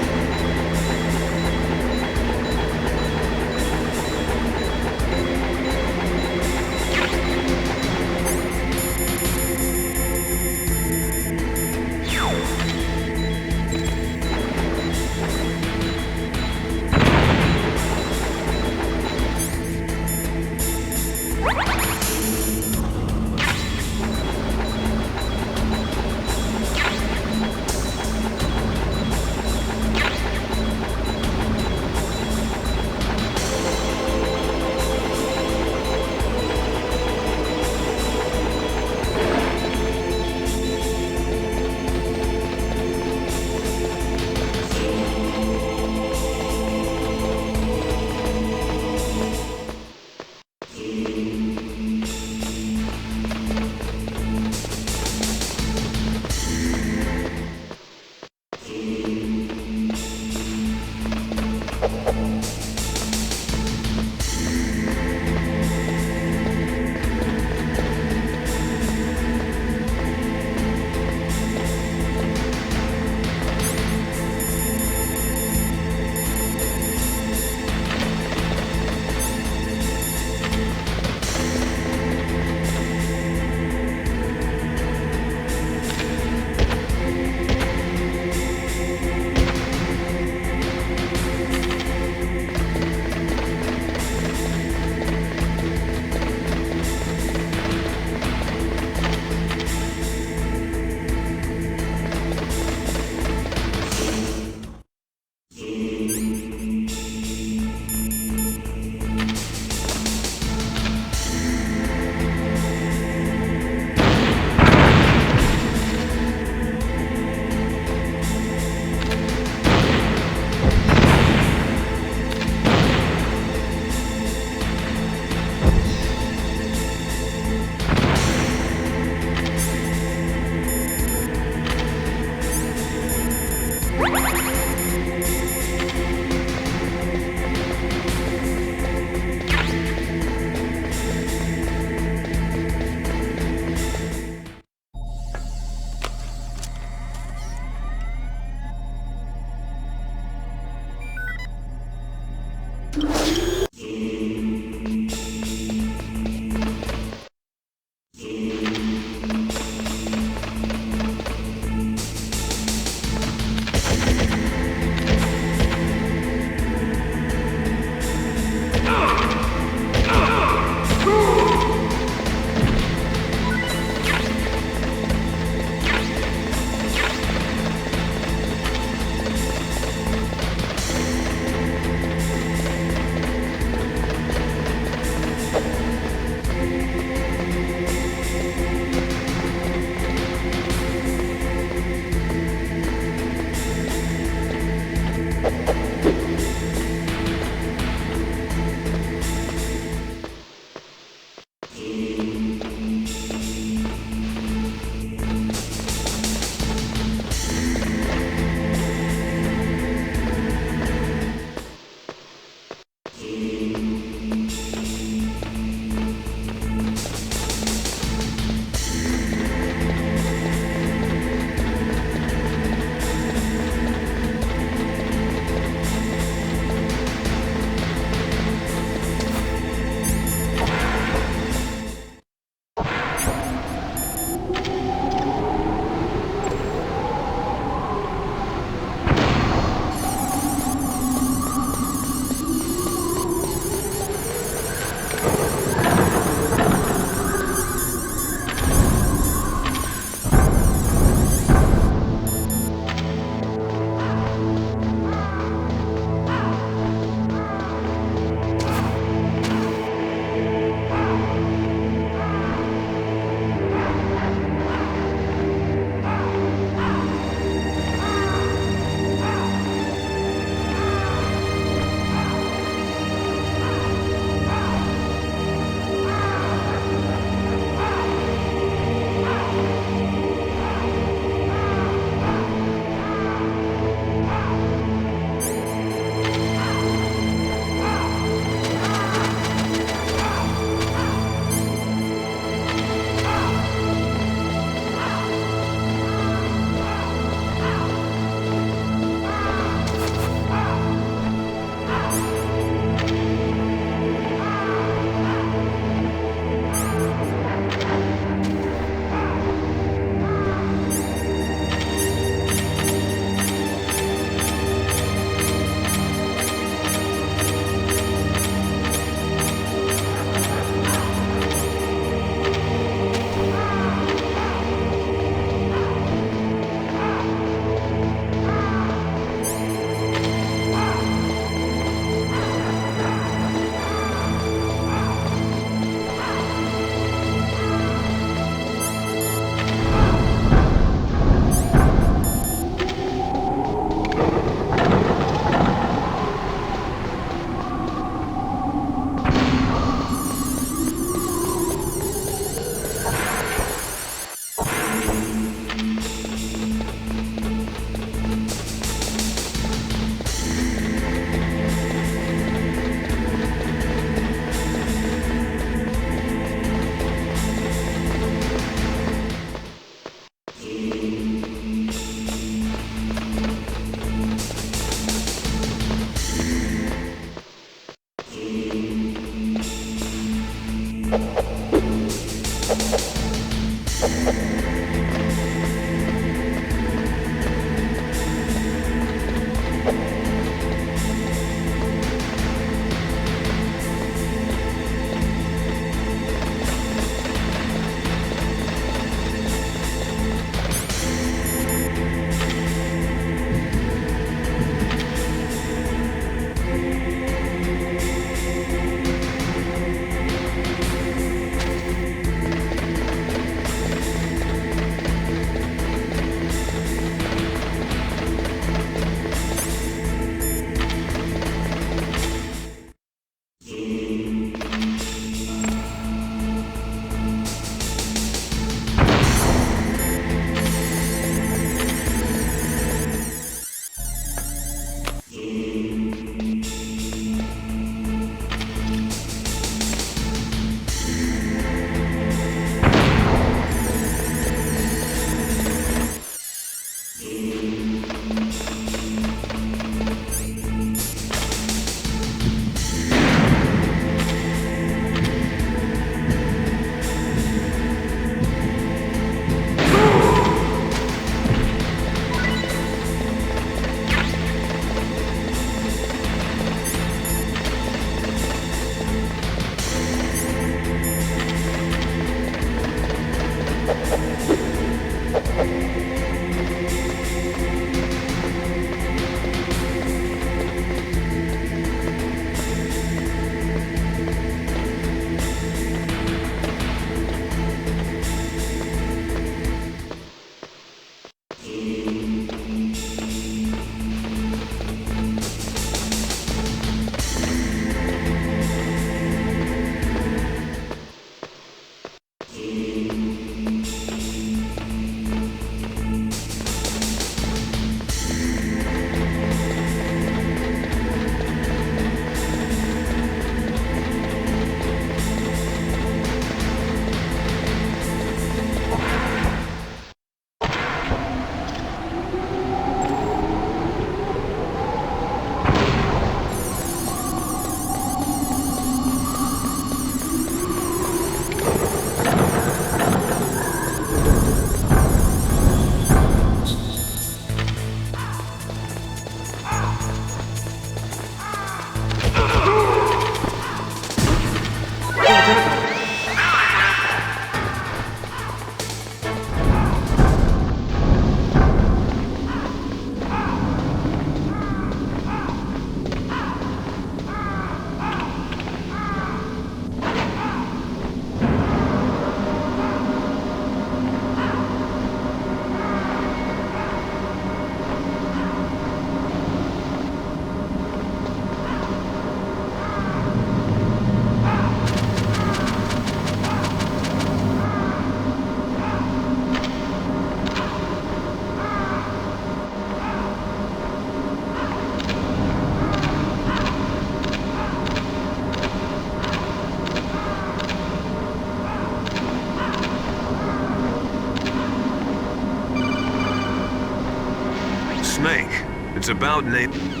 [SPEAKER 4] Snake. It's about name.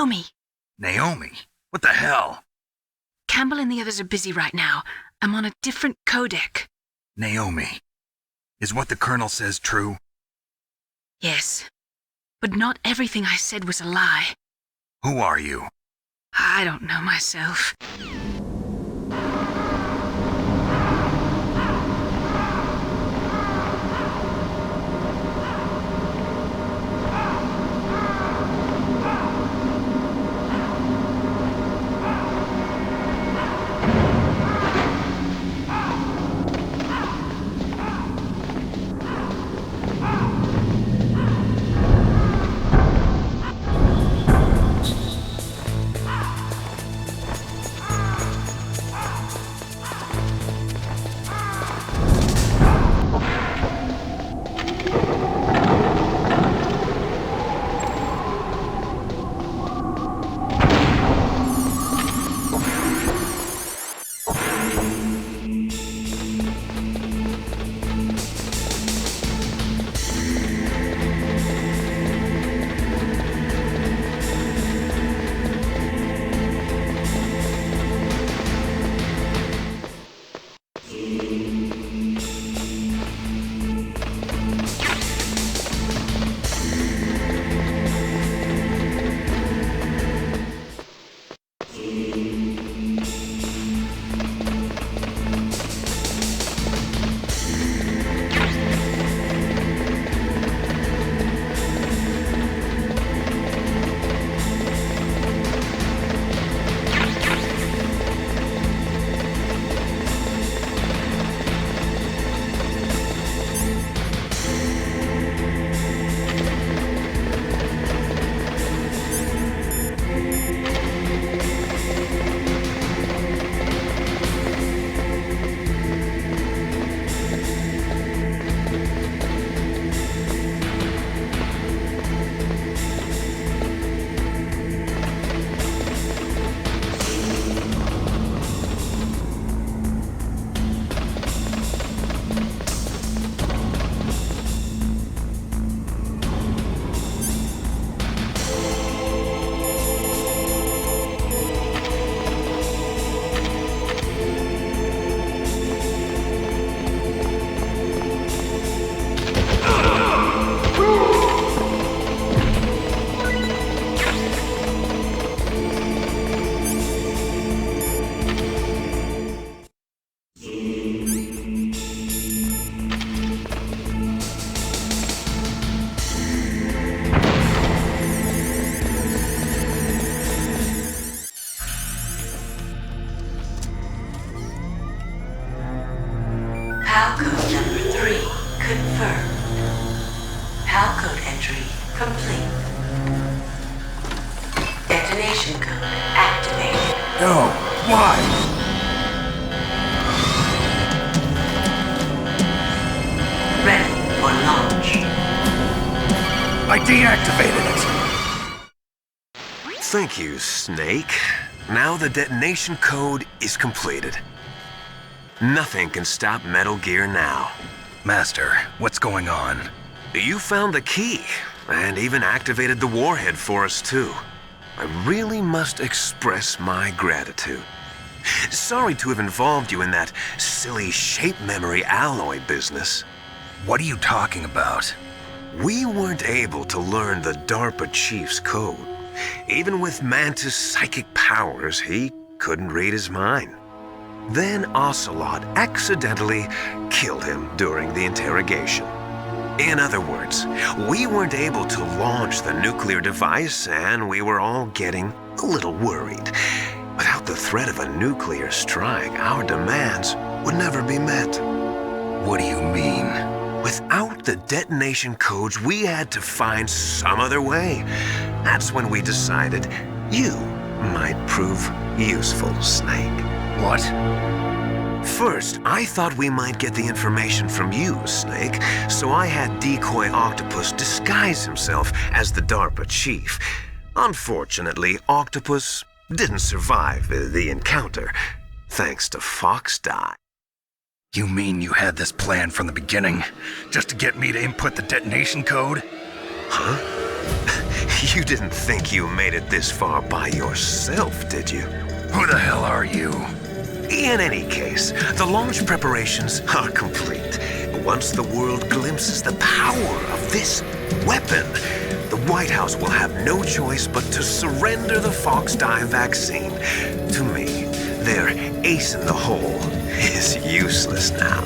[SPEAKER 13] Naomi.
[SPEAKER 2] Naomi? What the hell?
[SPEAKER 13] Campbell and the others are busy right now. I'm on a different codec.
[SPEAKER 2] Naomi. Is what the Colonel says true?
[SPEAKER 13] Yes. But not everything I said was a lie.
[SPEAKER 2] Who are you?
[SPEAKER 13] I don't know myself.
[SPEAKER 6] No, why?
[SPEAKER 7] Ready for launch.
[SPEAKER 6] I deactivated it.
[SPEAKER 4] Thank you, Snake. Now the detonation code is completed. Nothing can stop Metal Gear now.
[SPEAKER 2] Master, what's going on?
[SPEAKER 4] You found the key, and even activated the warhead for us, too. I really must express my gratitude. Sorry to have involved you in that silly shape memory alloy business.
[SPEAKER 2] What are you talking about?
[SPEAKER 4] We weren't able to learn the DARPA chief's code. Even with Mantis' psychic powers, he couldn't read his mind. Then Ocelot accidentally killed him during the interrogation. In other words, we weren't able to launch the nuclear device, and we were all getting a little worried. Without the threat of a nuclear strike, our demands would never be met.
[SPEAKER 2] What do you mean?
[SPEAKER 4] Without the detonation codes, we had to find some other way. That's when we decided you might prove useful, Snake.
[SPEAKER 2] What?
[SPEAKER 4] First, I thought we might get the information from you, Snake, so I had Decoy Octopus disguise himself as the DARPA chief. Unfortunately, Octopus didn't survive the encounter, thanks to Fox Die.
[SPEAKER 2] You mean you had this plan from the beginning, just to get me to input the detonation code?
[SPEAKER 4] Huh? You didn't think you made it this far by yourself, did you?
[SPEAKER 2] Who the hell are you?
[SPEAKER 4] In any case, the launch preparations are complete. Once the world glimpses the power of this weapon, the White House will have no choice but to surrender the Fox dye vaccine. To me, their ace in the hole is useless now.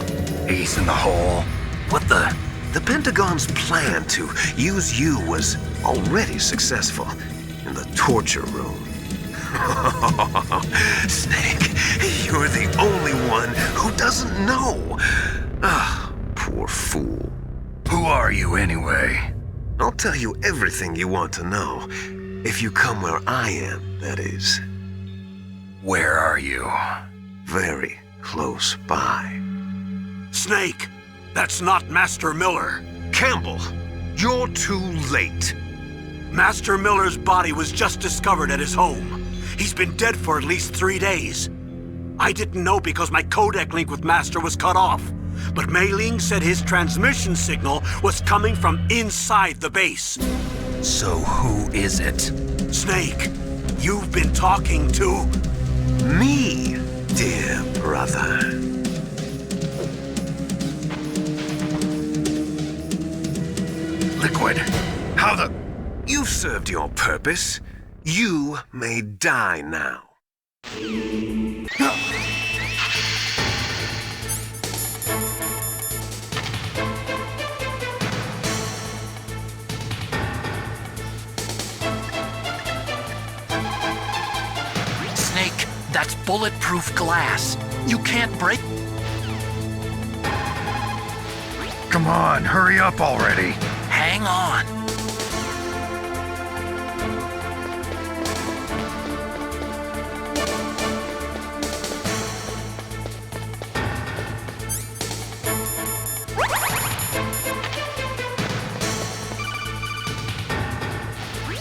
[SPEAKER 2] Ace in the hole? What the?
[SPEAKER 4] The Pentagon's plan to use you was already successful in the torture room. Snake, you're the only one who doesn't know. Ah, poor fool.
[SPEAKER 2] Who are you anyway?
[SPEAKER 4] I'll tell you everything you want to know. If you come where I am, that is.
[SPEAKER 2] Where are you?
[SPEAKER 4] Very close by.
[SPEAKER 3] Snake, that's not Master Miller.
[SPEAKER 4] Campbell, you're too late.
[SPEAKER 3] Master Miller's body was just discovered at his home. He's been dead for at least 3 days. I didn't know because my codec link with Master was cut off. But Mei Ling said his transmission signal was coming from inside the base.
[SPEAKER 2] So who is it?
[SPEAKER 3] Snake, you've been talking to...
[SPEAKER 4] me, dear brother.
[SPEAKER 2] Liquid, how the...
[SPEAKER 4] You've served your purpose. You may die now.
[SPEAKER 22] Snake, that's bulletproof glass. You can't break...
[SPEAKER 2] Come on, hurry up already.
[SPEAKER 22] Hang on.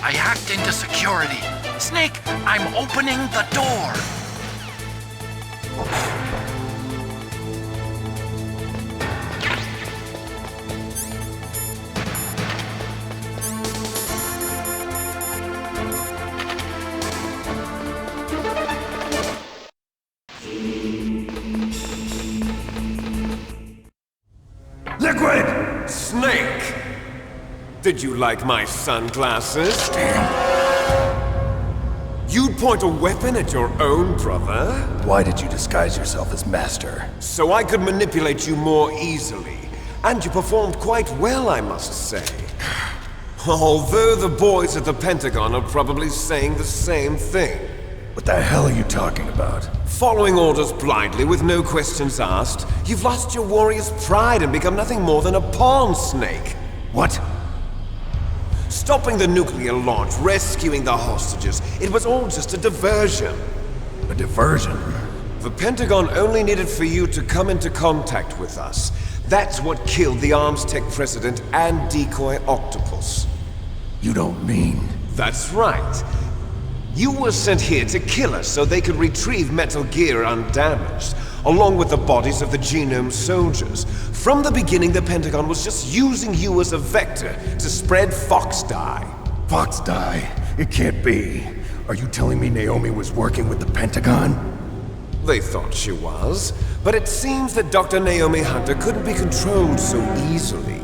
[SPEAKER 22] I hacked into security. Snake, I'm opening the door.
[SPEAKER 1] Liquid! Snake! Did you like my sunglasses? You'd point a weapon at your own brother?
[SPEAKER 18] Why did you disguise yourself as Master?
[SPEAKER 1] So I could manipulate you more easily. And you performed quite well, I must say. Although the boys at the Pentagon are probably saying the same thing.
[SPEAKER 18] What the hell are you talking about?
[SPEAKER 1] Following orders blindly with no questions asked, you've lost your warrior's pride and become nothing more than a pawn, Snake.
[SPEAKER 18] What?
[SPEAKER 1] Stopping the nuclear launch, rescuing the hostages, it was all just a diversion.
[SPEAKER 18] A diversion?
[SPEAKER 1] The Pentagon only needed for you to come into contact with us. That's what killed the Arms Tech president and decoy octopus.
[SPEAKER 18] You don't mean...
[SPEAKER 1] That's right. You were sent here to kill us so they could retrieve Metal Gear undamaged, along with the bodies of the Genome soldiers. From the beginning, the Pentagon was just using you as a vector to spread Fox dye.
[SPEAKER 6] Fox dye? It can't be. Are you telling me Naomi was working with the Pentagon?
[SPEAKER 1] They thought she was, but it seems that Dr. Naomi Hunter couldn't be controlled so easily.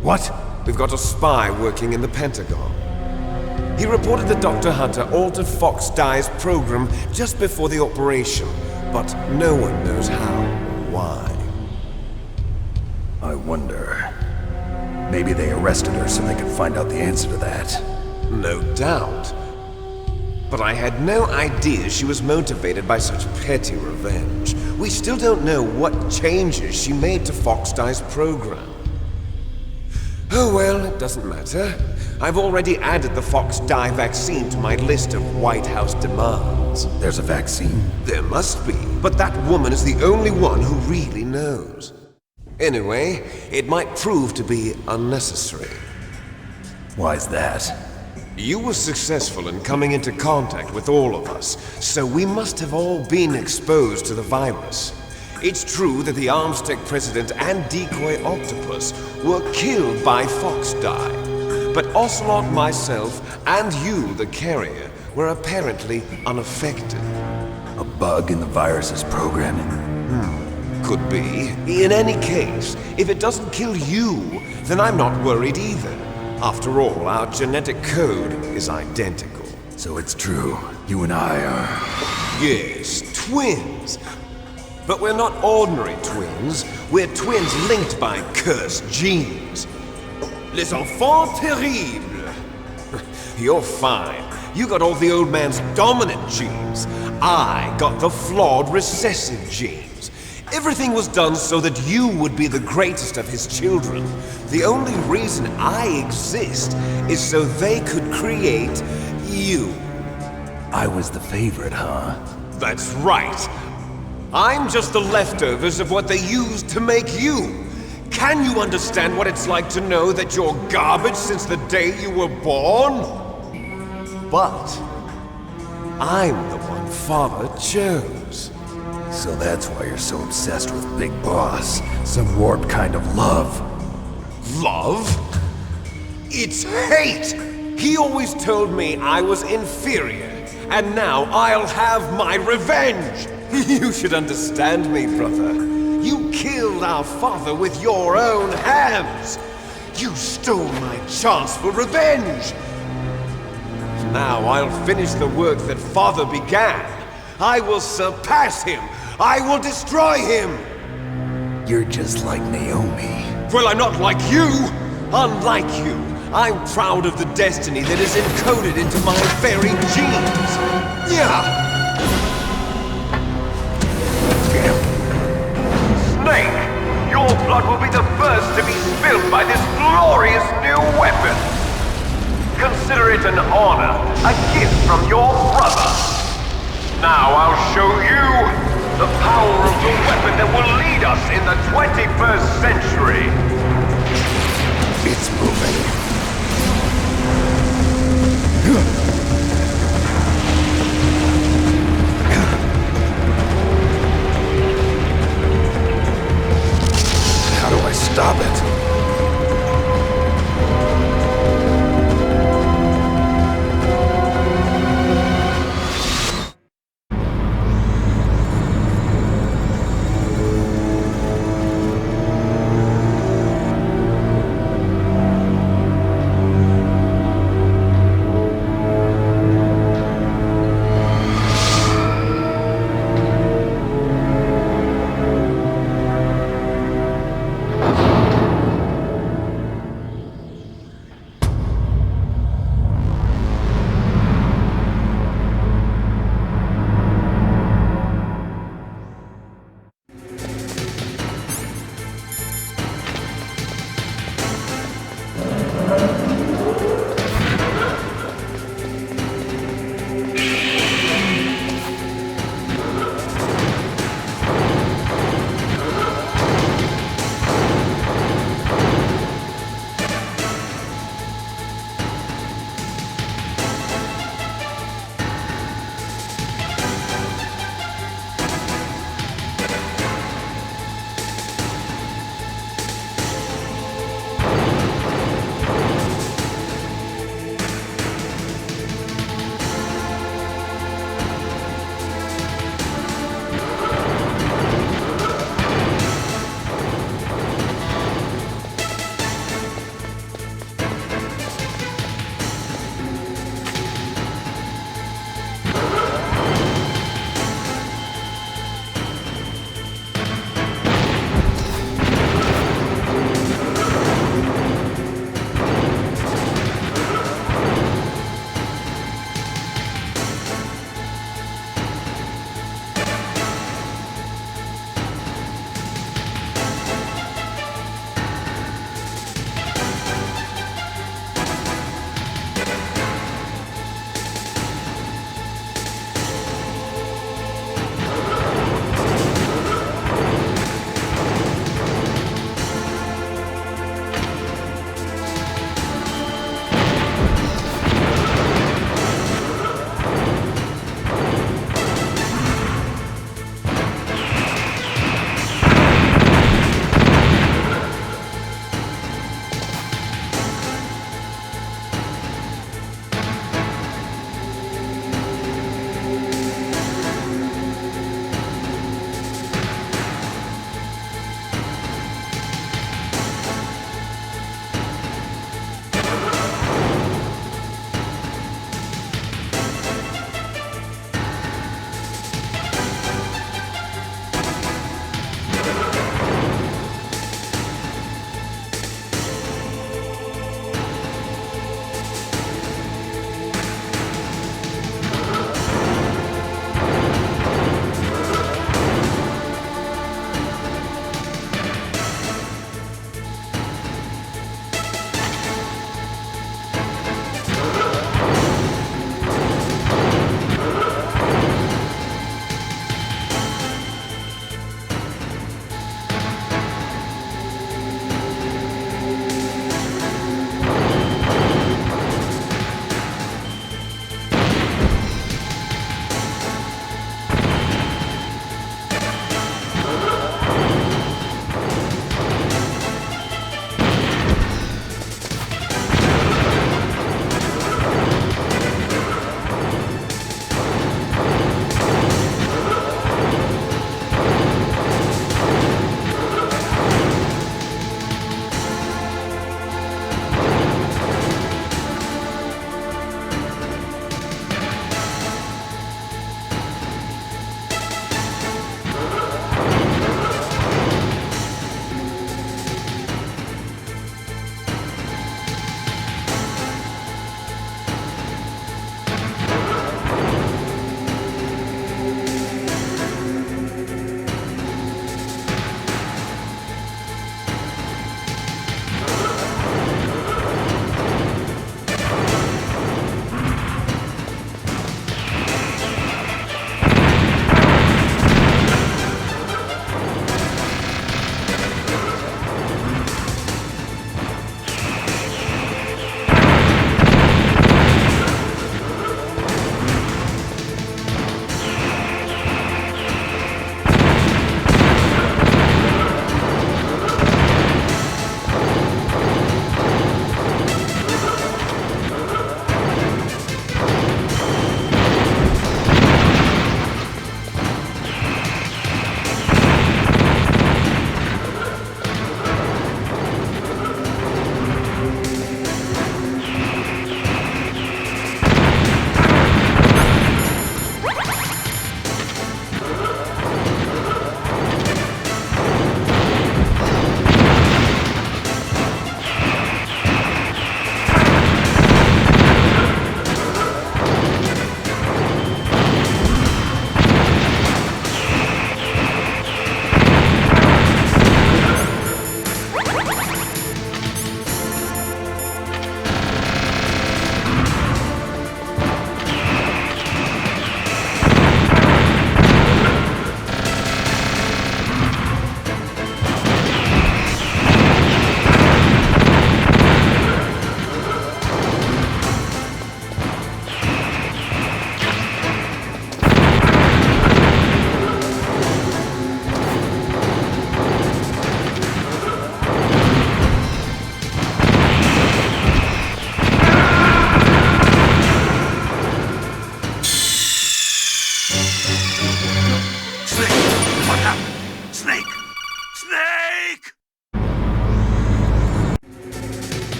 [SPEAKER 6] What?
[SPEAKER 1] We've got a spy working in the Pentagon. He reported that Dr. Hunter altered Fox Dye's program just before the operation, but no one knows how or why.
[SPEAKER 6] I wonder... Maybe they arrested her so they could find out the answer to that.
[SPEAKER 1] No doubt. But I had no idea she was motivated by such petty revenge. We still don't know what changes she made to Fox Dye's program. Oh well, it doesn't matter. I've already added the Fox Dye vaccine to my list of White House demands.
[SPEAKER 6] There's a vaccine?
[SPEAKER 1] There must be, but that woman is the only one who really knows. Anyway, it might prove to be unnecessary.
[SPEAKER 6] Why's that?
[SPEAKER 1] You were successful in coming into contact with all of us, so we must have all been exposed to the virus. It's true that the Arms Tech president and decoy octopus were killed by Fox Dye, But Ocelot, myself, and you, the carrier, were apparently unaffected.
[SPEAKER 18] A bug in the virus's programming?
[SPEAKER 1] Could be. In any case, if it doesn't kill you, then I'm not worried either. After all, our genetic code is identical.
[SPEAKER 18] So it's true. You and I are...
[SPEAKER 1] Yes, twins. But we're not ordinary twins. We're twins linked by cursed genes. Les enfants terribles. You're fine. You got all the old man's dominant genes. I got the flawed recessive genes. Everything was done so that you would be the greatest of his children. The only reason I exist is so they could create you.
[SPEAKER 18] I was the favorite, huh?
[SPEAKER 1] That's right. I'm just the leftovers of what they used to make you. Can you understand what it's like to know that you're garbage since the day you were born? But I'm the one Father chose.
[SPEAKER 18] So that's why you're so obsessed with Big Boss. Some warped kind of love.
[SPEAKER 1] Love? It's hate! He always told me I was inferior, and now I'll have my revenge! You should understand me, brother. You killed our father with your own hands! You stole my chance for revenge! Now I'll finish the work that Father began. I will surpass him! I will destroy him!
[SPEAKER 18] You're just like Naomi.
[SPEAKER 1] Well, I'm not like you! Unlike you, I'm proud of the destiny that is encoded into my very genes! Yeah! Snake! Your blood will be the first to be spilled by this glorious new weapon! Consider it an honor, a gift from your brother! Now I'll show you the power of the weapon that will lead us in the 21st century!
[SPEAKER 18] It's moving. How do I stop it?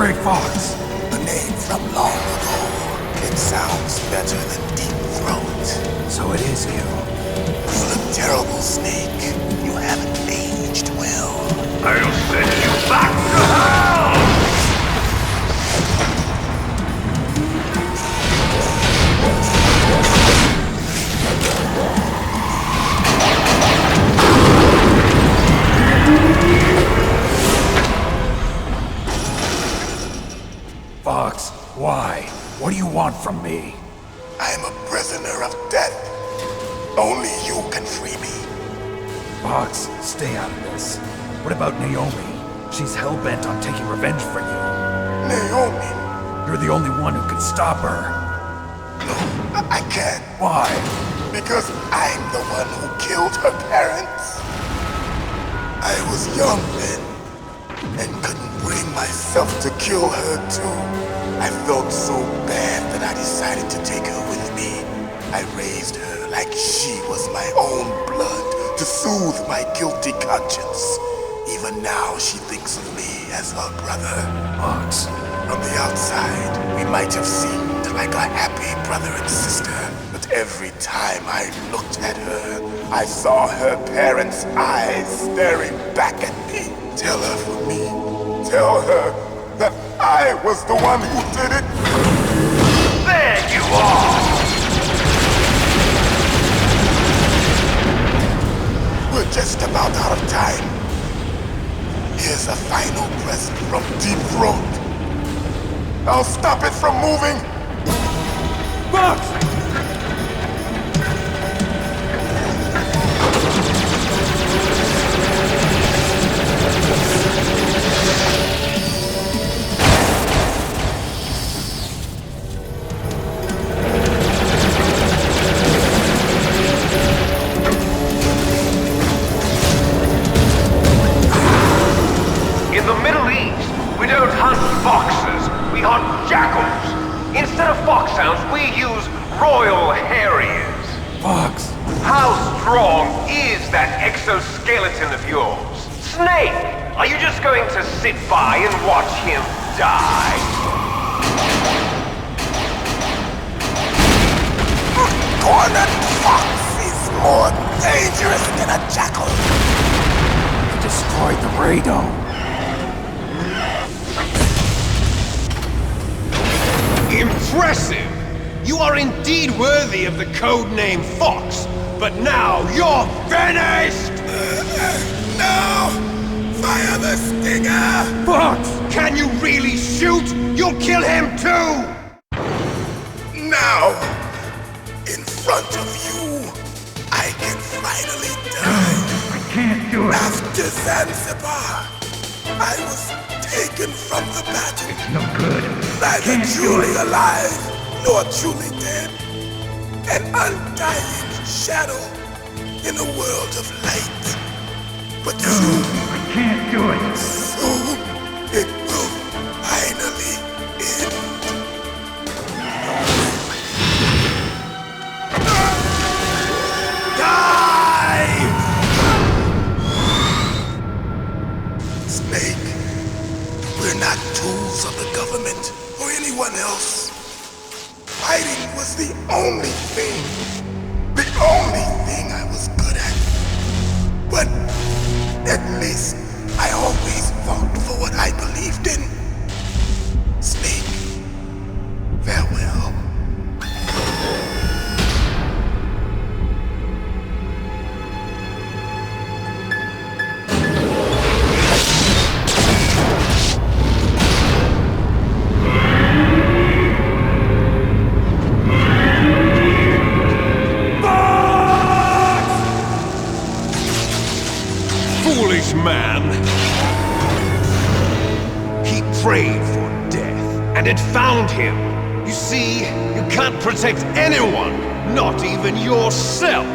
[SPEAKER 6] Gray Fox?
[SPEAKER 20] A name from long ago. It sounds better than Deep Throat.
[SPEAKER 6] So it is you.
[SPEAKER 20] You look terrible, Snake. You haven't aged well.
[SPEAKER 14] I'll send you back to hell!
[SPEAKER 6] Fox, why? What do you want from me?
[SPEAKER 20] I am a prisoner of death. Only you can free me.
[SPEAKER 6] Fox, stay out of this. What about Naomi? She's hell-bent on taking revenge for you.
[SPEAKER 20] Naomi?
[SPEAKER 6] You're the only one who can stop her.
[SPEAKER 20] No, I can't.
[SPEAKER 6] Why?
[SPEAKER 20] Because I'm the one who killed her parents. I was young then, and couldn't bring myself to kill her too. I felt so bad that I decided to take her with me. I raised her like she was my own blood to soothe my guilty conscience. Even now she thinks of me as her brother.
[SPEAKER 6] Fox.
[SPEAKER 20] From the outside, we might have seemed like a happy brother and sister, but every time I looked at her, I saw her parents' eyes staring back at me. Tell her for me. Tell her that I was the one who did it.
[SPEAKER 14] There you are!
[SPEAKER 20] We're just about out of time. Here's a final present from Deep Throat. I'll stop it from moving.
[SPEAKER 6] Fox!
[SPEAKER 1] In the Middle East, we don't hunt foxes, we hunt jackals. Instead of foxhounds, we use royal harriers.
[SPEAKER 6] Fox!
[SPEAKER 1] How strong is that exoskeleton of yours? Snake, are you just going to sit by and watch him die?
[SPEAKER 20] Cornered fox is more dangerous than a jackal.
[SPEAKER 6] You destroyed the radome.
[SPEAKER 1] Impressive! You are indeed worthy of the codename Fox, but now you're finished!
[SPEAKER 20] No! Fire the stinger!
[SPEAKER 1] Fox! Can you really shoot? You'll kill him too!
[SPEAKER 20] Now, in front of you, I can finally die.
[SPEAKER 6] I can't do it.
[SPEAKER 20] After Zanzibar, I was taken from the battle.
[SPEAKER 6] It's no good.
[SPEAKER 20] Neither truly alive, nor truly dead. An undying shadow in a world of light. But soon,
[SPEAKER 6] I can't do it.
[SPEAKER 20] Soon, it will finally end. Die! Snake, we're not tools of the government or anyone else. Fighting was the only thing I was good at. But at least I always fought for what I believed in. Snake, farewell.
[SPEAKER 1] Foolish man! He prayed for death, and it found him. You see, you can't protect anyone, not even yourself.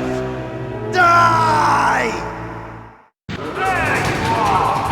[SPEAKER 1] Die! There you are!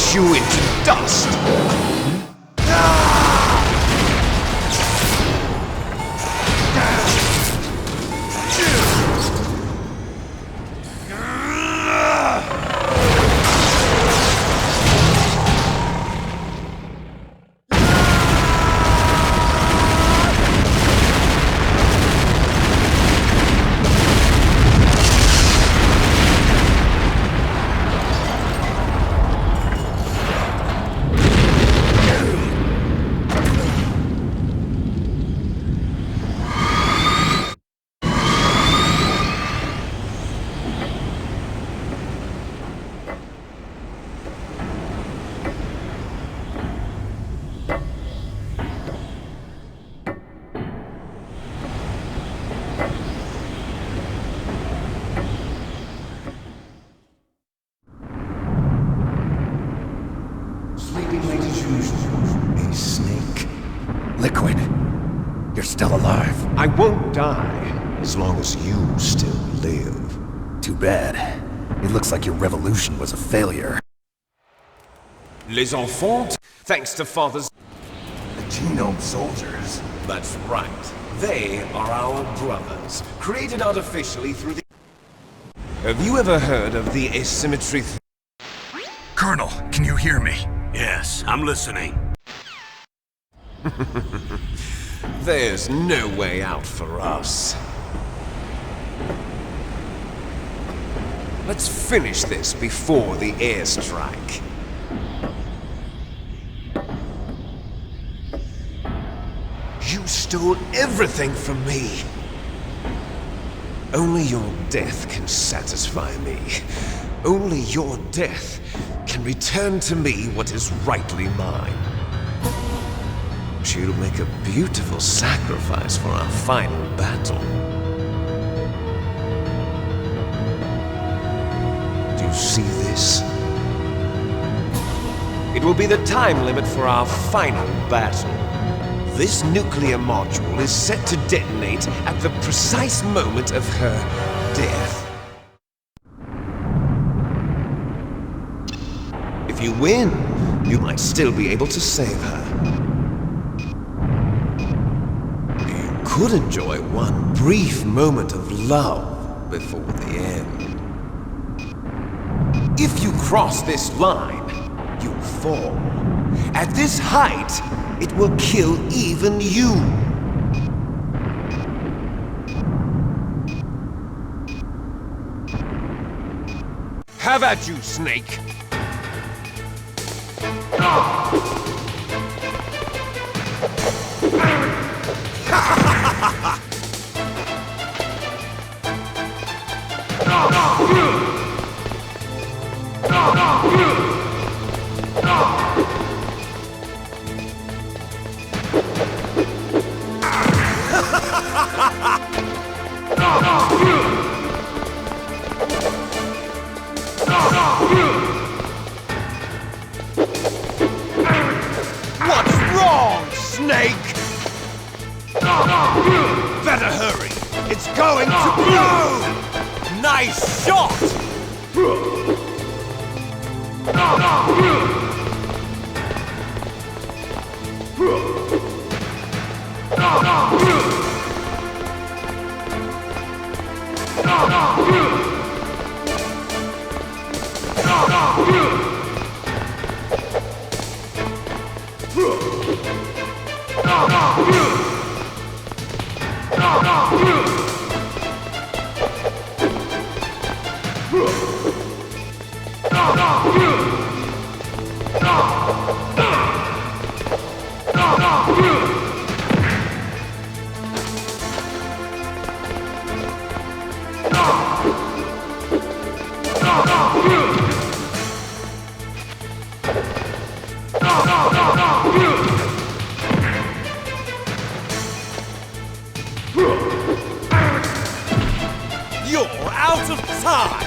[SPEAKER 1] crush you into dust!
[SPEAKER 18] A snake. Liquid. You're still alive.
[SPEAKER 1] I won't die as long as you still live.
[SPEAKER 18] Too bad. It looks like your revolution was a failure.
[SPEAKER 1] Les enfants, thanks to Father's...
[SPEAKER 18] The genome soldiers.
[SPEAKER 1] That's right. They are our brothers, created artificially through the... Have you ever heard of the asymmetry...
[SPEAKER 2] Colonel, can you hear me?
[SPEAKER 3] Yes, I'm listening.
[SPEAKER 1] There's no way out for us. Let's finish this before the airstrike. You stole everything from me. Only your death can satisfy me. Only your death can return to me what is rightly mine. She'll make a beautiful sacrifice for our final battle. Do you see this? It will be the time limit for our final battle. This nuclear module is set to detonate at the precise moment of her death. If you win, you might still be able to save her. You could enjoy one brief moment of love before the end. If you cross this line, you'll fall. At this height, it will kill even you. Have at you, Snake. What's wrong, Snake? Better hurry. It's going to blow! Nice shot! You're out of time!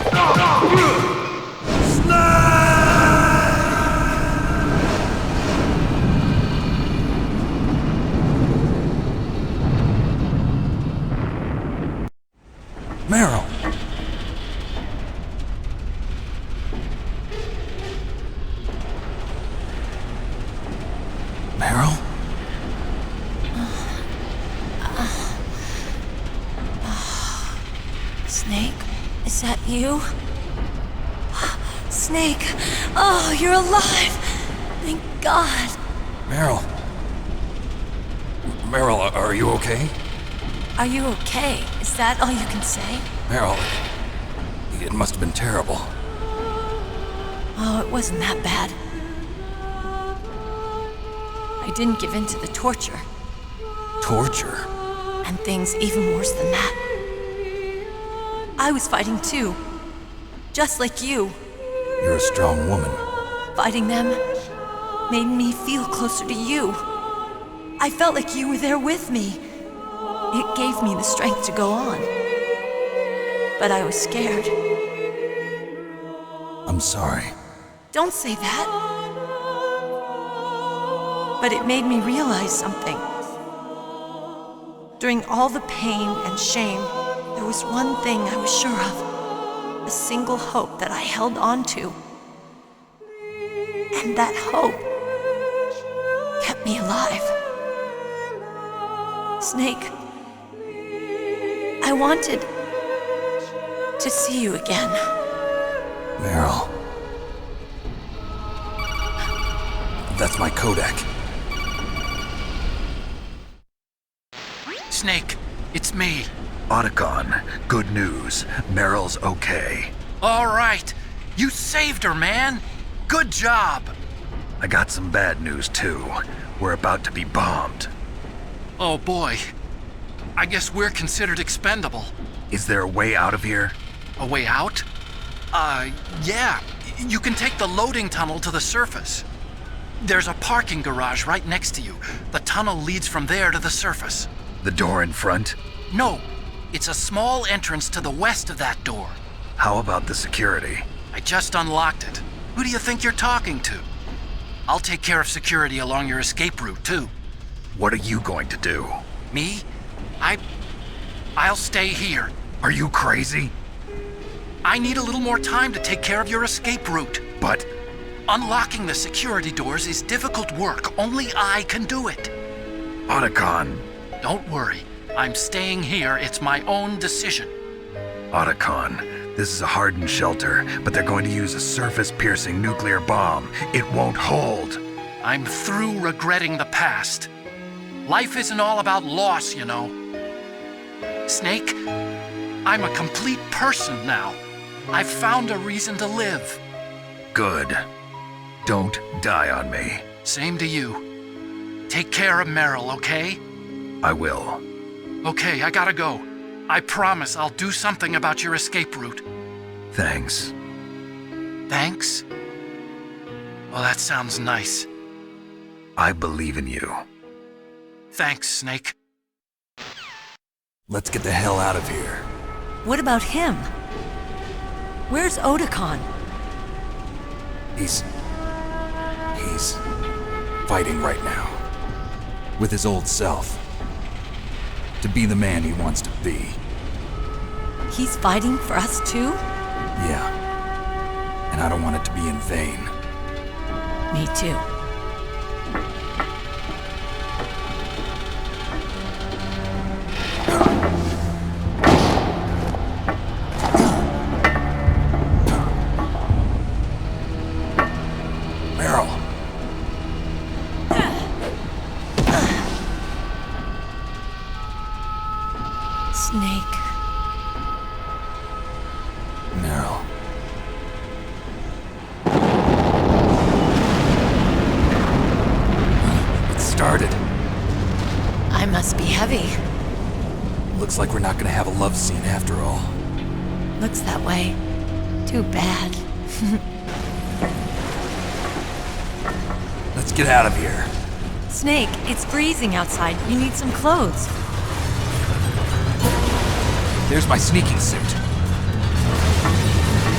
[SPEAKER 18] Meryl!
[SPEAKER 21] You? Snake! Oh, you're alive! Thank God!
[SPEAKER 6] Meryl. Meryl, are you okay?
[SPEAKER 21] Are you okay? Is that all you can say?
[SPEAKER 6] Meryl, it must have been terrible.
[SPEAKER 21] Oh, it wasn't that bad. I didn't give in to the torture.
[SPEAKER 6] Torture?
[SPEAKER 21] And things even worse than that. I was fighting too. Just like you.
[SPEAKER 6] You're a strong woman.
[SPEAKER 21] Fighting them made me feel closer to you. I felt like you were there with me. It gave me the strength to go on. But I was scared.
[SPEAKER 6] I'm sorry.
[SPEAKER 21] Don't say that. But it made me realize something. During all the pain and shame, there was one thing I was sure of. A single hope that I held on to. And that hope kept me alive. Snake, I wanted to see you again.
[SPEAKER 6] Meryl. That's my codec.
[SPEAKER 22] Snake, it's me.
[SPEAKER 2] Otacon, good news. Meryl's okay.
[SPEAKER 22] All right. You saved her, man. Good job.
[SPEAKER 2] I got some bad news, too. We're about to be bombed.
[SPEAKER 22] Oh, boy. I guess we're considered expendable.
[SPEAKER 2] Is there a way out of here?
[SPEAKER 22] A way out? Yeah. You can take the loading tunnel to the surface. There's a parking garage right next to you. The tunnel leads from there to the surface.
[SPEAKER 2] The door in front?
[SPEAKER 22] No. It's a small entrance to the west of that door.
[SPEAKER 2] How about the security?
[SPEAKER 22] I just unlocked it. Who do you think you're talking to? I'll take care of security along your escape route, too.
[SPEAKER 2] What are you going to do?
[SPEAKER 22] Me? I'll stay here.
[SPEAKER 2] Are you crazy?
[SPEAKER 22] I need a little more time to take care of your escape route.
[SPEAKER 2] But
[SPEAKER 22] unlocking the security doors is difficult work. Only I can do it.
[SPEAKER 2] Otacon.
[SPEAKER 22] Don't worry. I'm staying here. It's my own decision.
[SPEAKER 2] Otacon, this is a hardened shelter, but they're going to use a surface-piercing nuclear bomb. It won't hold.
[SPEAKER 22] I'm through regretting the past. Life isn't all about loss, you know. Snake, I'm a complete person now. I've found a reason to live.
[SPEAKER 2] Good. Don't die on me.
[SPEAKER 22] Same to you. Take care of Meryl, okay?
[SPEAKER 2] I will.
[SPEAKER 22] Okay, I gotta go. I promise I'll do something about your escape route.
[SPEAKER 2] Thanks.
[SPEAKER 22] Thanks? Well, that sounds nice.
[SPEAKER 2] I believe in you.
[SPEAKER 22] Thanks, Snake.
[SPEAKER 6] Let's get the hell out of here.
[SPEAKER 21] What about him? Where's Otacon?
[SPEAKER 6] He's fighting right now. With his old self. To be the man he wants to be.
[SPEAKER 21] He's fighting for us too?
[SPEAKER 6] Yeah. And I don't want it to be in vain.
[SPEAKER 21] Me too.
[SPEAKER 6] Meryl.
[SPEAKER 21] Snake.
[SPEAKER 6] Meryl. It started.
[SPEAKER 21] I must be heavy.
[SPEAKER 6] Looks like we're not gonna have a love scene after all.
[SPEAKER 21] Looks that way. Too bad.
[SPEAKER 6] Let's get out of here.
[SPEAKER 21] Snake, it's freezing outside. You need some clothes.
[SPEAKER 6] There's my sneaking suit.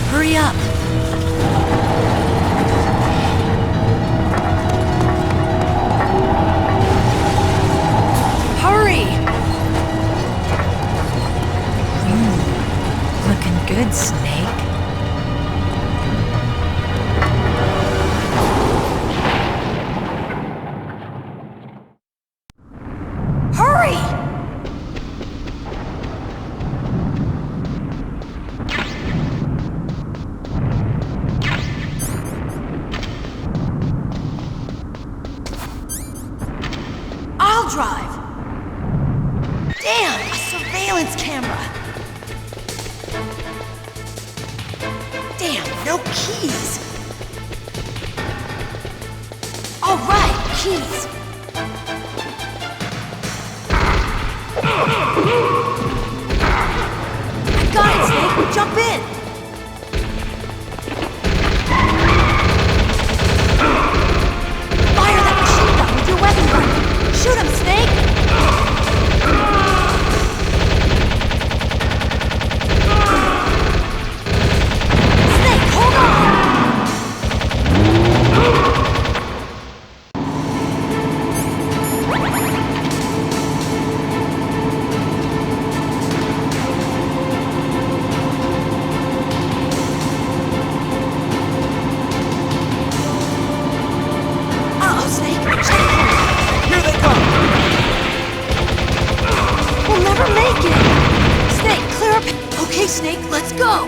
[SPEAKER 21] Hurry up. Hurry! Looking good, Snake. drive! Damn, a surveillance camera! Damn, no keys! All right, keys! I got it, Snake! Jump in! Fire that machine gun with your weapon gun! Shoot him, Snake! Snake, hold on! Snake, let's go!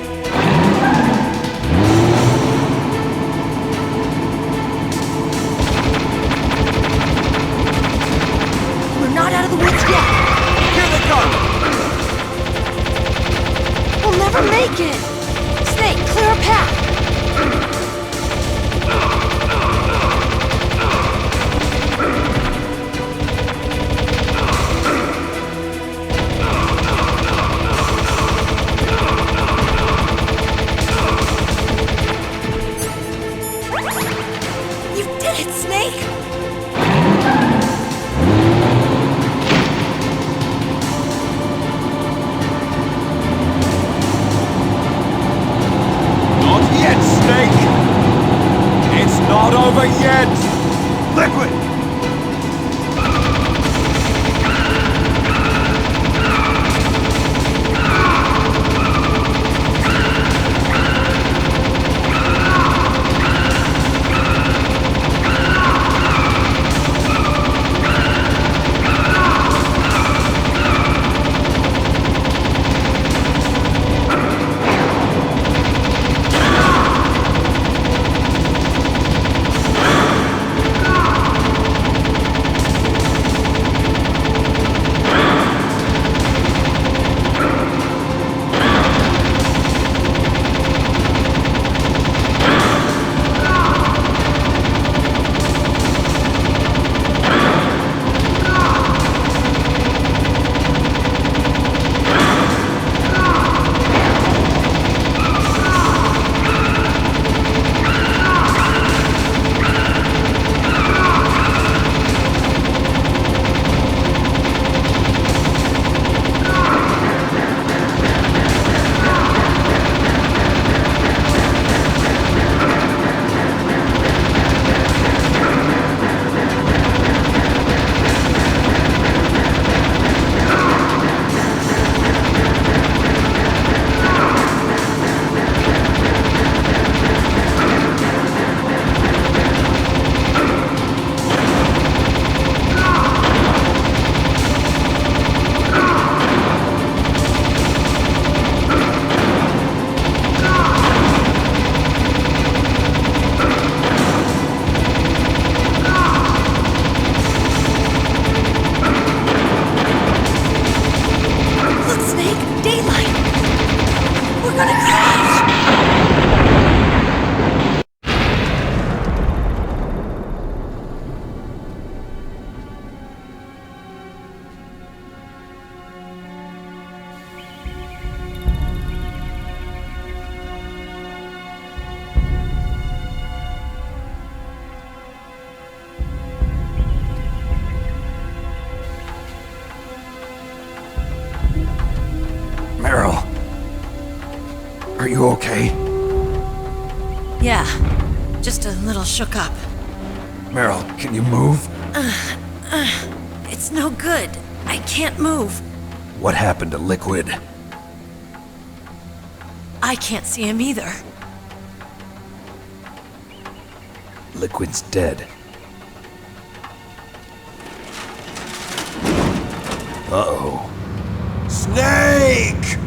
[SPEAKER 21] We're not out of the woods yet!
[SPEAKER 11] Here they come!
[SPEAKER 21] We'll never make it! Snake, clear a path!
[SPEAKER 1] Over yet! Liquid!
[SPEAKER 6] Are you okay?
[SPEAKER 21] Yeah, just a little shook up.
[SPEAKER 6] Meryl, can you move?
[SPEAKER 21] It's no good. I can't move.
[SPEAKER 6] What happened to Liquid?
[SPEAKER 21] I can't see him either.
[SPEAKER 6] Liquid's dead. Uh-oh.
[SPEAKER 1] Snake!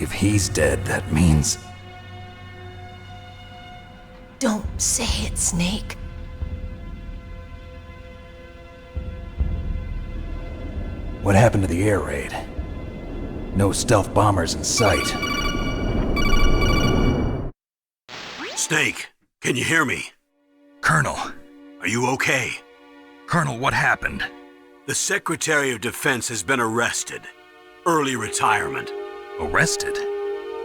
[SPEAKER 18] If he's dead, that means...
[SPEAKER 21] Don't say it, Snake.
[SPEAKER 18] What happened to the air raid? No stealth bombers in sight.
[SPEAKER 3] Snake, can you hear me?
[SPEAKER 2] Colonel.
[SPEAKER 3] Are you okay?
[SPEAKER 2] Colonel, what happened?
[SPEAKER 3] The Secretary of Defense has been arrested. Early retirement.
[SPEAKER 2] Arrested?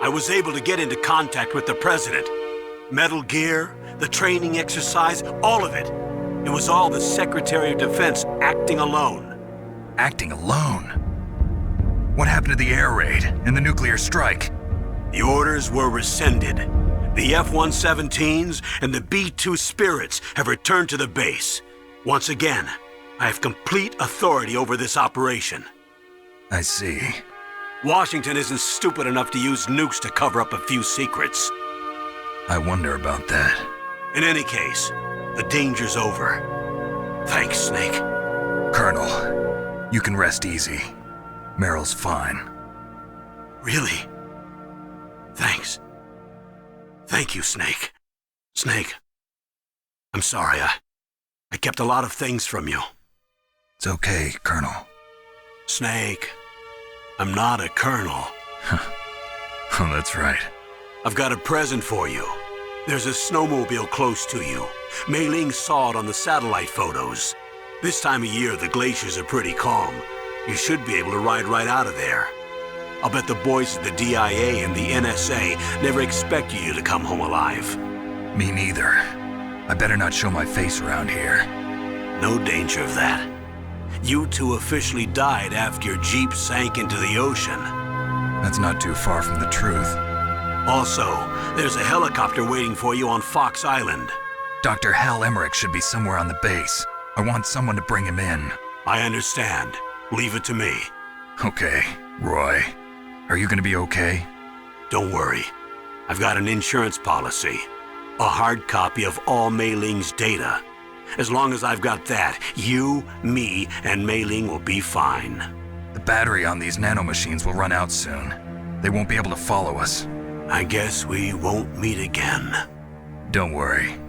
[SPEAKER 3] I was able to get into contact with the President. Metal Gear, the training exercise, all of it. It was all the Secretary of Defense acting alone.
[SPEAKER 2] Acting alone? What happened to the air raid and the nuclear strike?
[SPEAKER 3] The orders were rescinded. The F-117s and the B-2 Spirits have returned to the base. Once again, I have complete authority over this operation.
[SPEAKER 2] I see.
[SPEAKER 3] Washington isn't stupid enough to use nukes to cover up a few secrets.
[SPEAKER 2] I wonder about that.
[SPEAKER 3] In any case, the danger's over. Thanks, Snake.
[SPEAKER 2] Colonel, you can rest easy. Meryl's fine.
[SPEAKER 3] Really? Thanks. Thank you, Snake. Snake, I'm sorry, I kept a lot of things from you.
[SPEAKER 2] It's okay, Colonel.
[SPEAKER 3] Snake, I'm not a colonel.
[SPEAKER 2] Oh, that's right.
[SPEAKER 3] I've got a present for you. There's a snowmobile close to you. Mei Ling saw it on the satellite photos. This time of year, the glaciers are pretty calm. You should be able to ride right out of there. I'll bet the boys at the DIA and the NSA never expected you to come home alive.
[SPEAKER 2] Me neither. I better not show my face around here.
[SPEAKER 3] No danger of that. You two officially died after your Jeep sank into the ocean.
[SPEAKER 2] That's not too far from the truth.
[SPEAKER 3] Also, there's a helicopter waiting for you on Fox Island.
[SPEAKER 2] Dr. Hal Emmerich should be somewhere on the base. I want someone to bring him in.
[SPEAKER 3] I understand. Leave it to me.
[SPEAKER 2] Okay, Roy. Are you gonna be okay?
[SPEAKER 3] Don't worry. I've got an insurance policy. A hard copy of all Mei Ling's data. As long as I've got that, you, me, and Mei Ling will be fine.
[SPEAKER 2] The battery on these nanomachines will run out soon. They won't be able to follow us.
[SPEAKER 3] I guess we won't meet again.
[SPEAKER 2] Don't worry.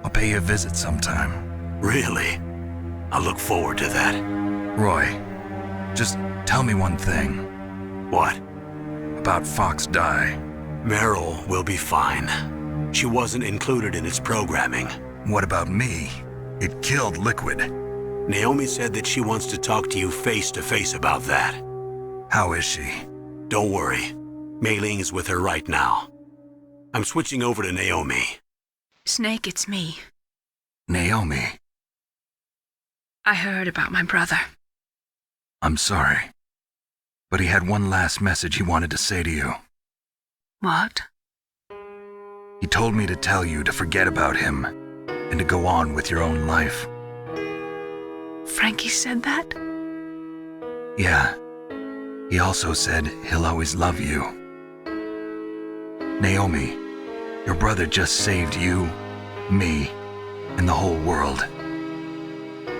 [SPEAKER 2] I'll pay you a visit sometime.
[SPEAKER 3] Really? I look forward to that.
[SPEAKER 2] Roy, just tell me one thing.
[SPEAKER 3] What?
[SPEAKER 2] About Fox Die.
[SPEAKER 3] Meryl will be fine. She wasn't included in its programming.
[SPEAKER 2] What about me? It killed Liquid.
[SPEAKER 3] Naomi said that she wants to talk to you face to face about that.
[SPEAKER 2] How is she?
[SPEAKER 3] Don't worry. Mei Ling is with her right now. I'm switching over to Naomi.
[SPEAKER 13] Snake, it's me.
[SPEAKER 2] Naomi.
[SPEAKER 13] I heard about my brother.
[SPEAKER 2] I'm sorry. But he had one last message he wanted to say to you.
[SPEAKER 13] What?
[SPEAKER 2] He told me to tell you to forget about him and to go on with your own life.
[SPEAKER 13] Frankie said that?
[SPEAKER 2] Yeah. He also said he'll always love you. Naomi, your brother just saved you, me, and the whole world.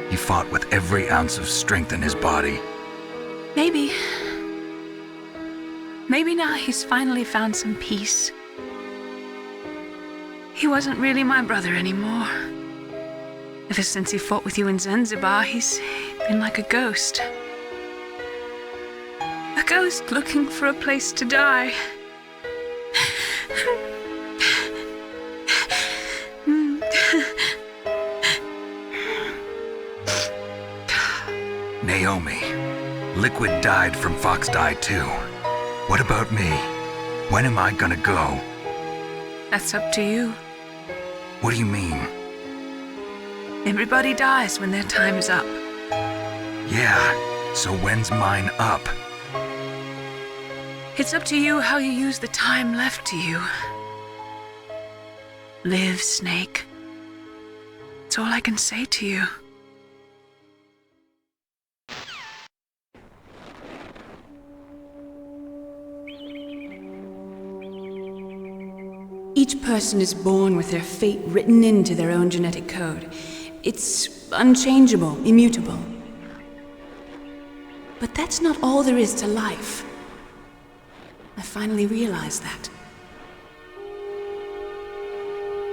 [SPEAKER 2] He fought with every ounce of strength in his body.
[SPEAKER 13] Maybe now he's finally found some peace. He wasn't really my brother anymore. Ever since he fought with you in Zanzibar, he's been like a ghost. A ghost looking for a place to die.
[SPEAKER 2] Naomi, Liquid died from Fox Die too. What about me? When am I gonna go?
[SPEAKER 13] That's up to you.
[SPEAKER 2] What do you mean?
[SPEAKER 13] Everybody dies when their time is up.
[SPEAKER 2] Yeah, so when's mine up?
[SPEAKER 13] It's up to you how you use the time left to you. Live, Snake. That's all I can say to you.
[SPEAKER 9] Each person is born with their fate written into their own genetic code. It's unchangeable, immutable. But that's not all there is to life. A finally realized that.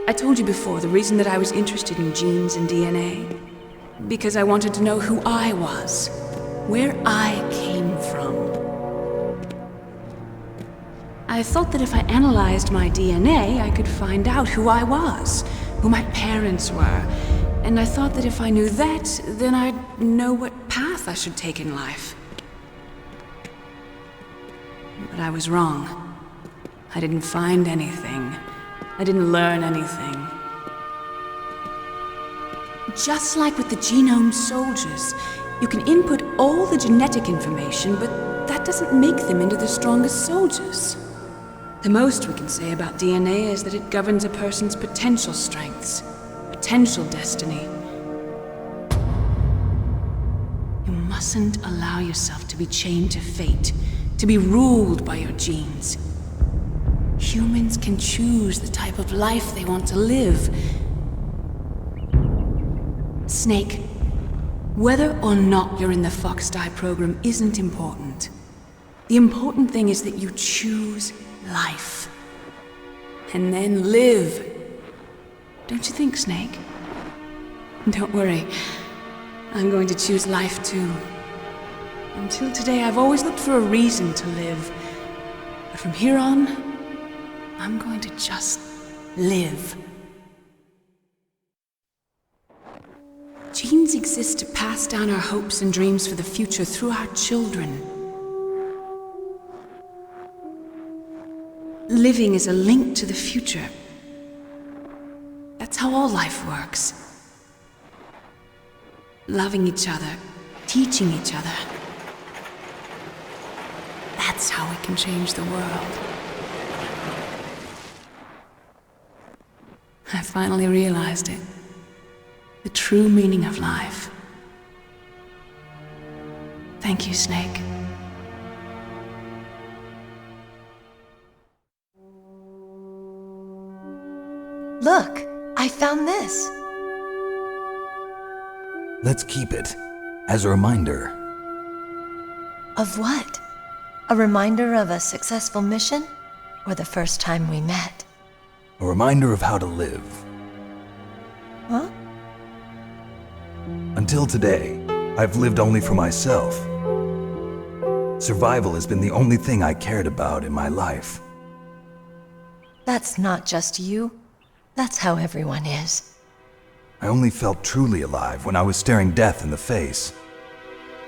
[SPEAKER 9] I told you before the reason that I was interested in genes and DNA. Because I wanted to know who I was, where I came from. I thought that if I analyzed my DNA, I could find out who I was, who my parents were, and I thought that if I knew that, then I'd know what path I should take in life. But I was wrong. I didn't find anything. I didn't learn anything. Just like with the genome soldiers, you can input all the genetic information, but that doesn't make them into the strongest soldiers. The most we can say about DNA is that it governs a person's potential strengths, potential destiny. You mustn't allow yourself to be chained to fate, to be ruled by your genes. Humans can choose the type of life they want to live. Snake, whether or not you're in the Fox-Die program isn't important. The important thing is that you choose life. And then live. Don't you think, Snake? Don't worry. I'm going to choose life too. Until today, I've always looked for a reason to live. But from here on, I'm going to just live. Genes exist to pass down our hopes and dreams for the future through our children. Living is a link to the future. That's how all life works. Loving each other, teaching each other. That's how we can change the world. I finally realized it. The true meaning of life. Thank you, Snake.
[SPEAKER 21] Look, I found this.
[SPEAKER 18] Let's keep it as a reminder.
[SPEAKER 21] Of what? A reminder of a successful mission? Or the first time we met?
[SPEAKER 18] A reminder of how to live.
[SPEAKER 21] Huh?
[SPEAKER 18] Until today, I've lived only for myself. Survival has been the only thing I cared about in my life.
[SPEAKER 21] That's not just you. That's how everyone is.
[SPEAKER 18] I only felt truly alive when I was staring death in the face.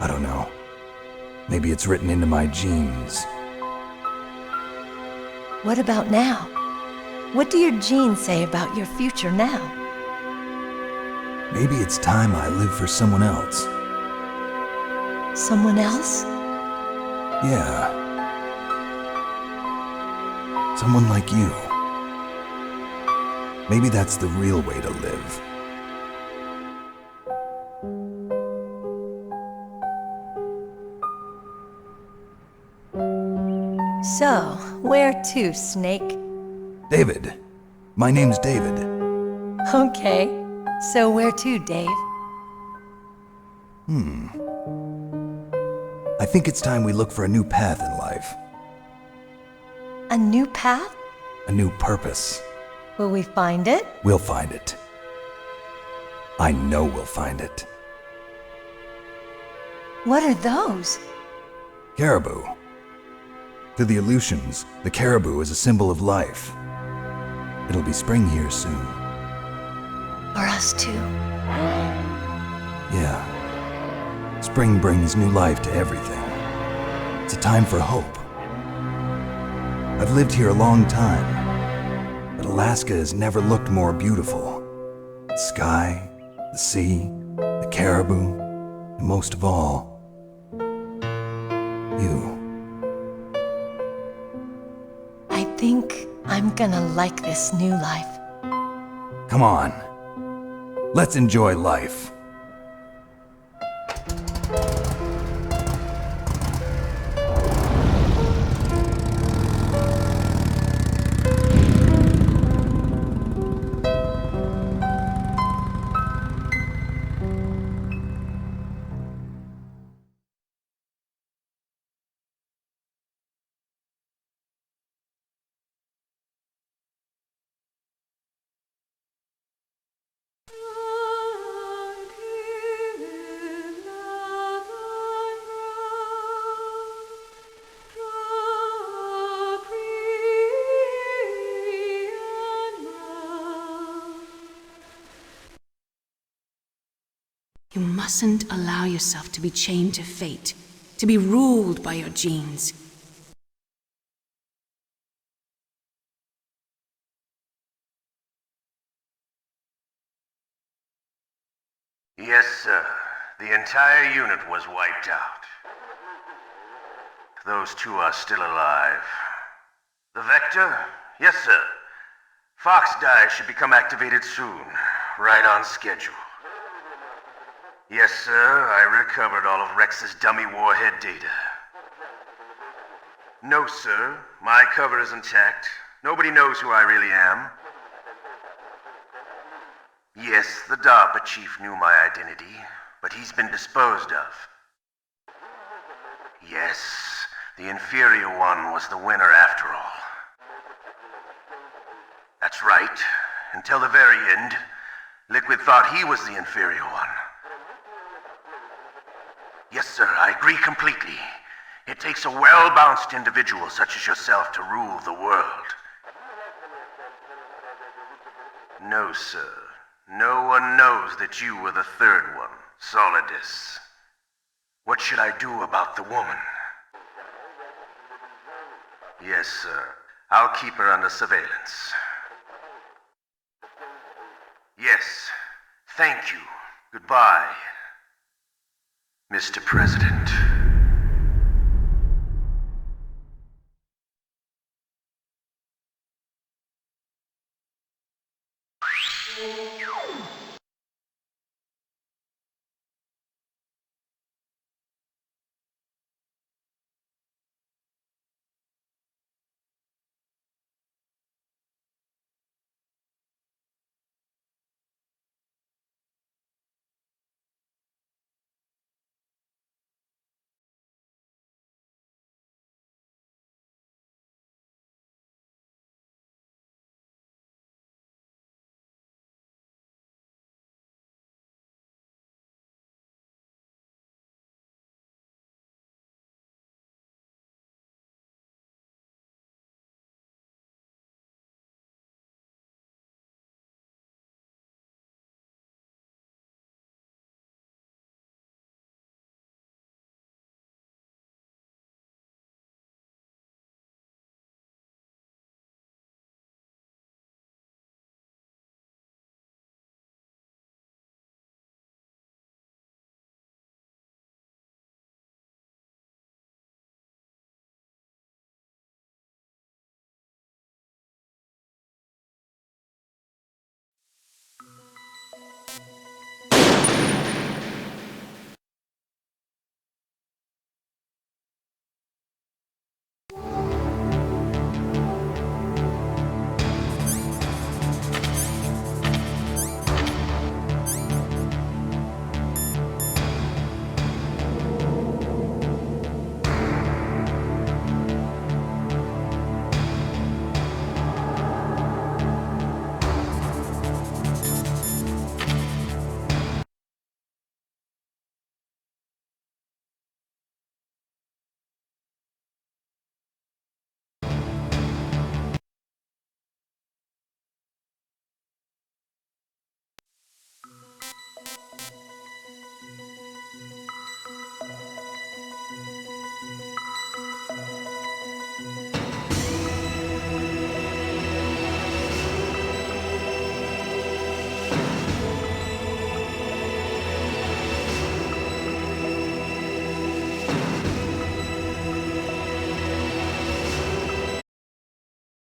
[SPEAKER 18] I don't know. Maybe it's written into my genes.
[SPEAKER 21] What about now? What do your genes say about your future now?
[SPEAKER 18] Maybe it's time I live for someone else.
[SPEAKER 21] Someone else?
[SPEAKER 18] Yeah. Someone like you. Maybe that's the real way to live.
[SPEAKER 21] So, where to, Snake?
[SPEAKER 18] David. My name's David.
[SPEAKER 21] Okay. So where to, Dave?
[SPEAKER 18] I think it's time we look for a new path in life.
[SPEAKER 21] A new path?
[SPEAKER 18] A new purpose.
[SPEAKER 21] Will we find it?
[SPEAKER 18] We'll find it. I know we'll find it.
[SPEAKER 21] What are those?
[SPEAKER 18] Caribou. To the Aleutians, the caribou is a symbol of life. It'll be spring here soon.
[SPEAKER 21] For us too.
[SPEAKER 18] Yeah. Spring brings new life to everything. It's a time for hope. I've lived here a long time, but Alaska has never looked more beautiful. The sky, the sea, the caribou, and most of all, you.
[SPEAKER 21] I think I'm gonna like this new life.
[SPEAKER 18] Come on. Let's enjoy life.
[SPEAKER 9] You mustn't allow yourself to be chained to fate, to be ruled by your genes.
[SPEAKER 12] Yes, sir. The entire unit was wiped out. Those two are still alive. The Vector? Yes, sir. Fox Die should become activated soon. Right on schedule. Yes, sir. I recovered all of Rex's dummy warhead data. No, sir. My cover is intact. Nobody knows who I really am. Yes, the DARPA chief knew my identity, but he's been disposed of. Yes, the inferior one was the winner after all. That's right. Until the very end, Liquid thought he was the inferior one. Yes, sir, I agree completely. It takes a well-balanced individual such as yourself to rule the world. No, sir. No one knows that you were the third one, Solidus. What should I do about the woman? Yes, sir. I'll keep her under surveillance. Yes. Thank you. Goodbye, Mr. President.